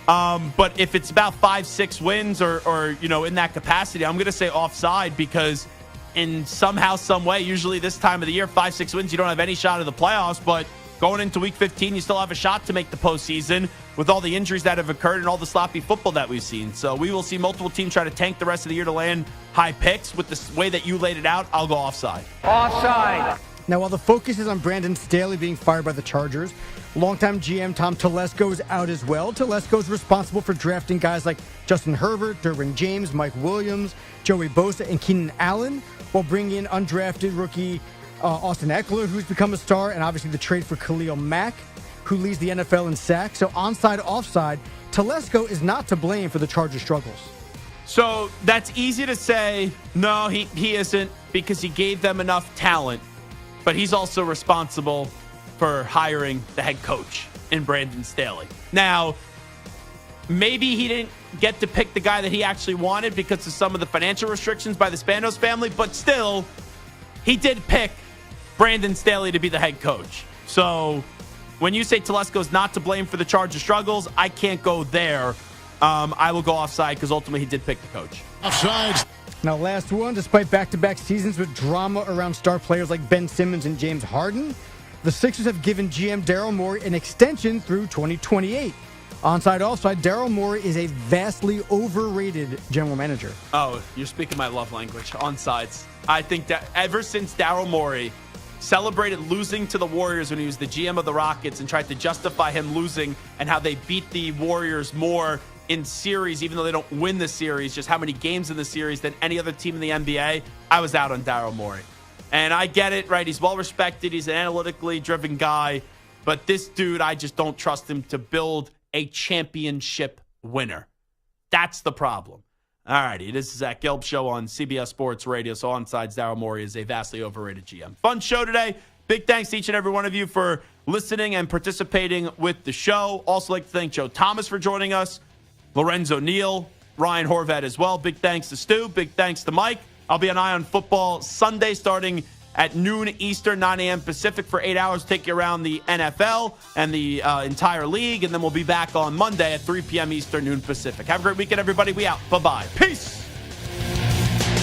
But if it's about 5-6 wins or in that capacity, I'm going to say offside, because in somehow, some way, usually this time of the year, 5-6 wins, you don't have any shot of the playoffs. But going into Week 15, you still have a shot to make the postseason with all the injuries that have occurred and all the sloppy football that we've seen. So we will see multiple teams try to tank the rest of the year to land high picks. With the way that you laid it out, I'll go offside. Offside. Now, while the focus is on Brandon Staley being fired by the Chargers, longtime GM Tom Telesco is out as well. Telesco is responsible for drafting guys like Justin Herbert, Derwin James, Mike Williams, Joey Bosa, and Keenan Allen, while bringing in undrafted rookie Austin Eckler, who's become a star, and obviously the trade for Khalil Mack, who leads the NFL in sacks. So onside, offside, Telesco is not to blame for the Chargers' struggles. So that's easy to say, no, he isn't, because he gave them enough talent. But he's also responsible for hiring the head coach in Brandon Staley. Now, maybe he didn't get to pick the guy that he actually wanted because of some of the financial restrictions by the Spanos family, but still, he did pick Brandon Staley to be the head coach. So when you say Telesco's not to blame for the Chargers' struggles, I can't go there. I will go offside because ultimately he did pick the coach. Offside. Now, last one, despite back-to-back seasons with drama around star players like Ben Simmons and James Harden, the Sixers have given GM Daryl Morey an extension through 2028. Onside, offside, Daryl Morey is a vastly overrated general manager. Oh, you're speaking my love language. Onsides. I think that ever since Daryl Morey celebrated losing to the Warriors when he was the GM of the Rockets and tried to justify him losing and how they beat the Warriors more in series, even though they don't win the series, just how many games in the series than any other team in the NBA, I was out on Daryl Morey. And I get it, right? He's well-respected. He's an analytically driven guy. But this dude, I just don't trust him to build a championship winner. That's the problem. All righty, this is Zach Gelb Show on CBS Sports Radio. So onsides, Daryl Morey is a vastly overrated GM. Fun show today. Big thanks to each and every one of you for listening and participating with the show. Also like to thank Joe Thomas for joining us, Lorenzo, Neal, Ryan Horvat as well. Big thanks to Stu. Big thanks to Mike. I'll be on Eye on Football Sunday starting at noon Eastern, 9 a.m. Pacific for 8 hours. Take you around the NFL and the entire league. And then we'll be back on Monday at 3 p.m. Eastern, noon Pacific. Have a great weekend, everybody. We out. Bye-bye. Peace.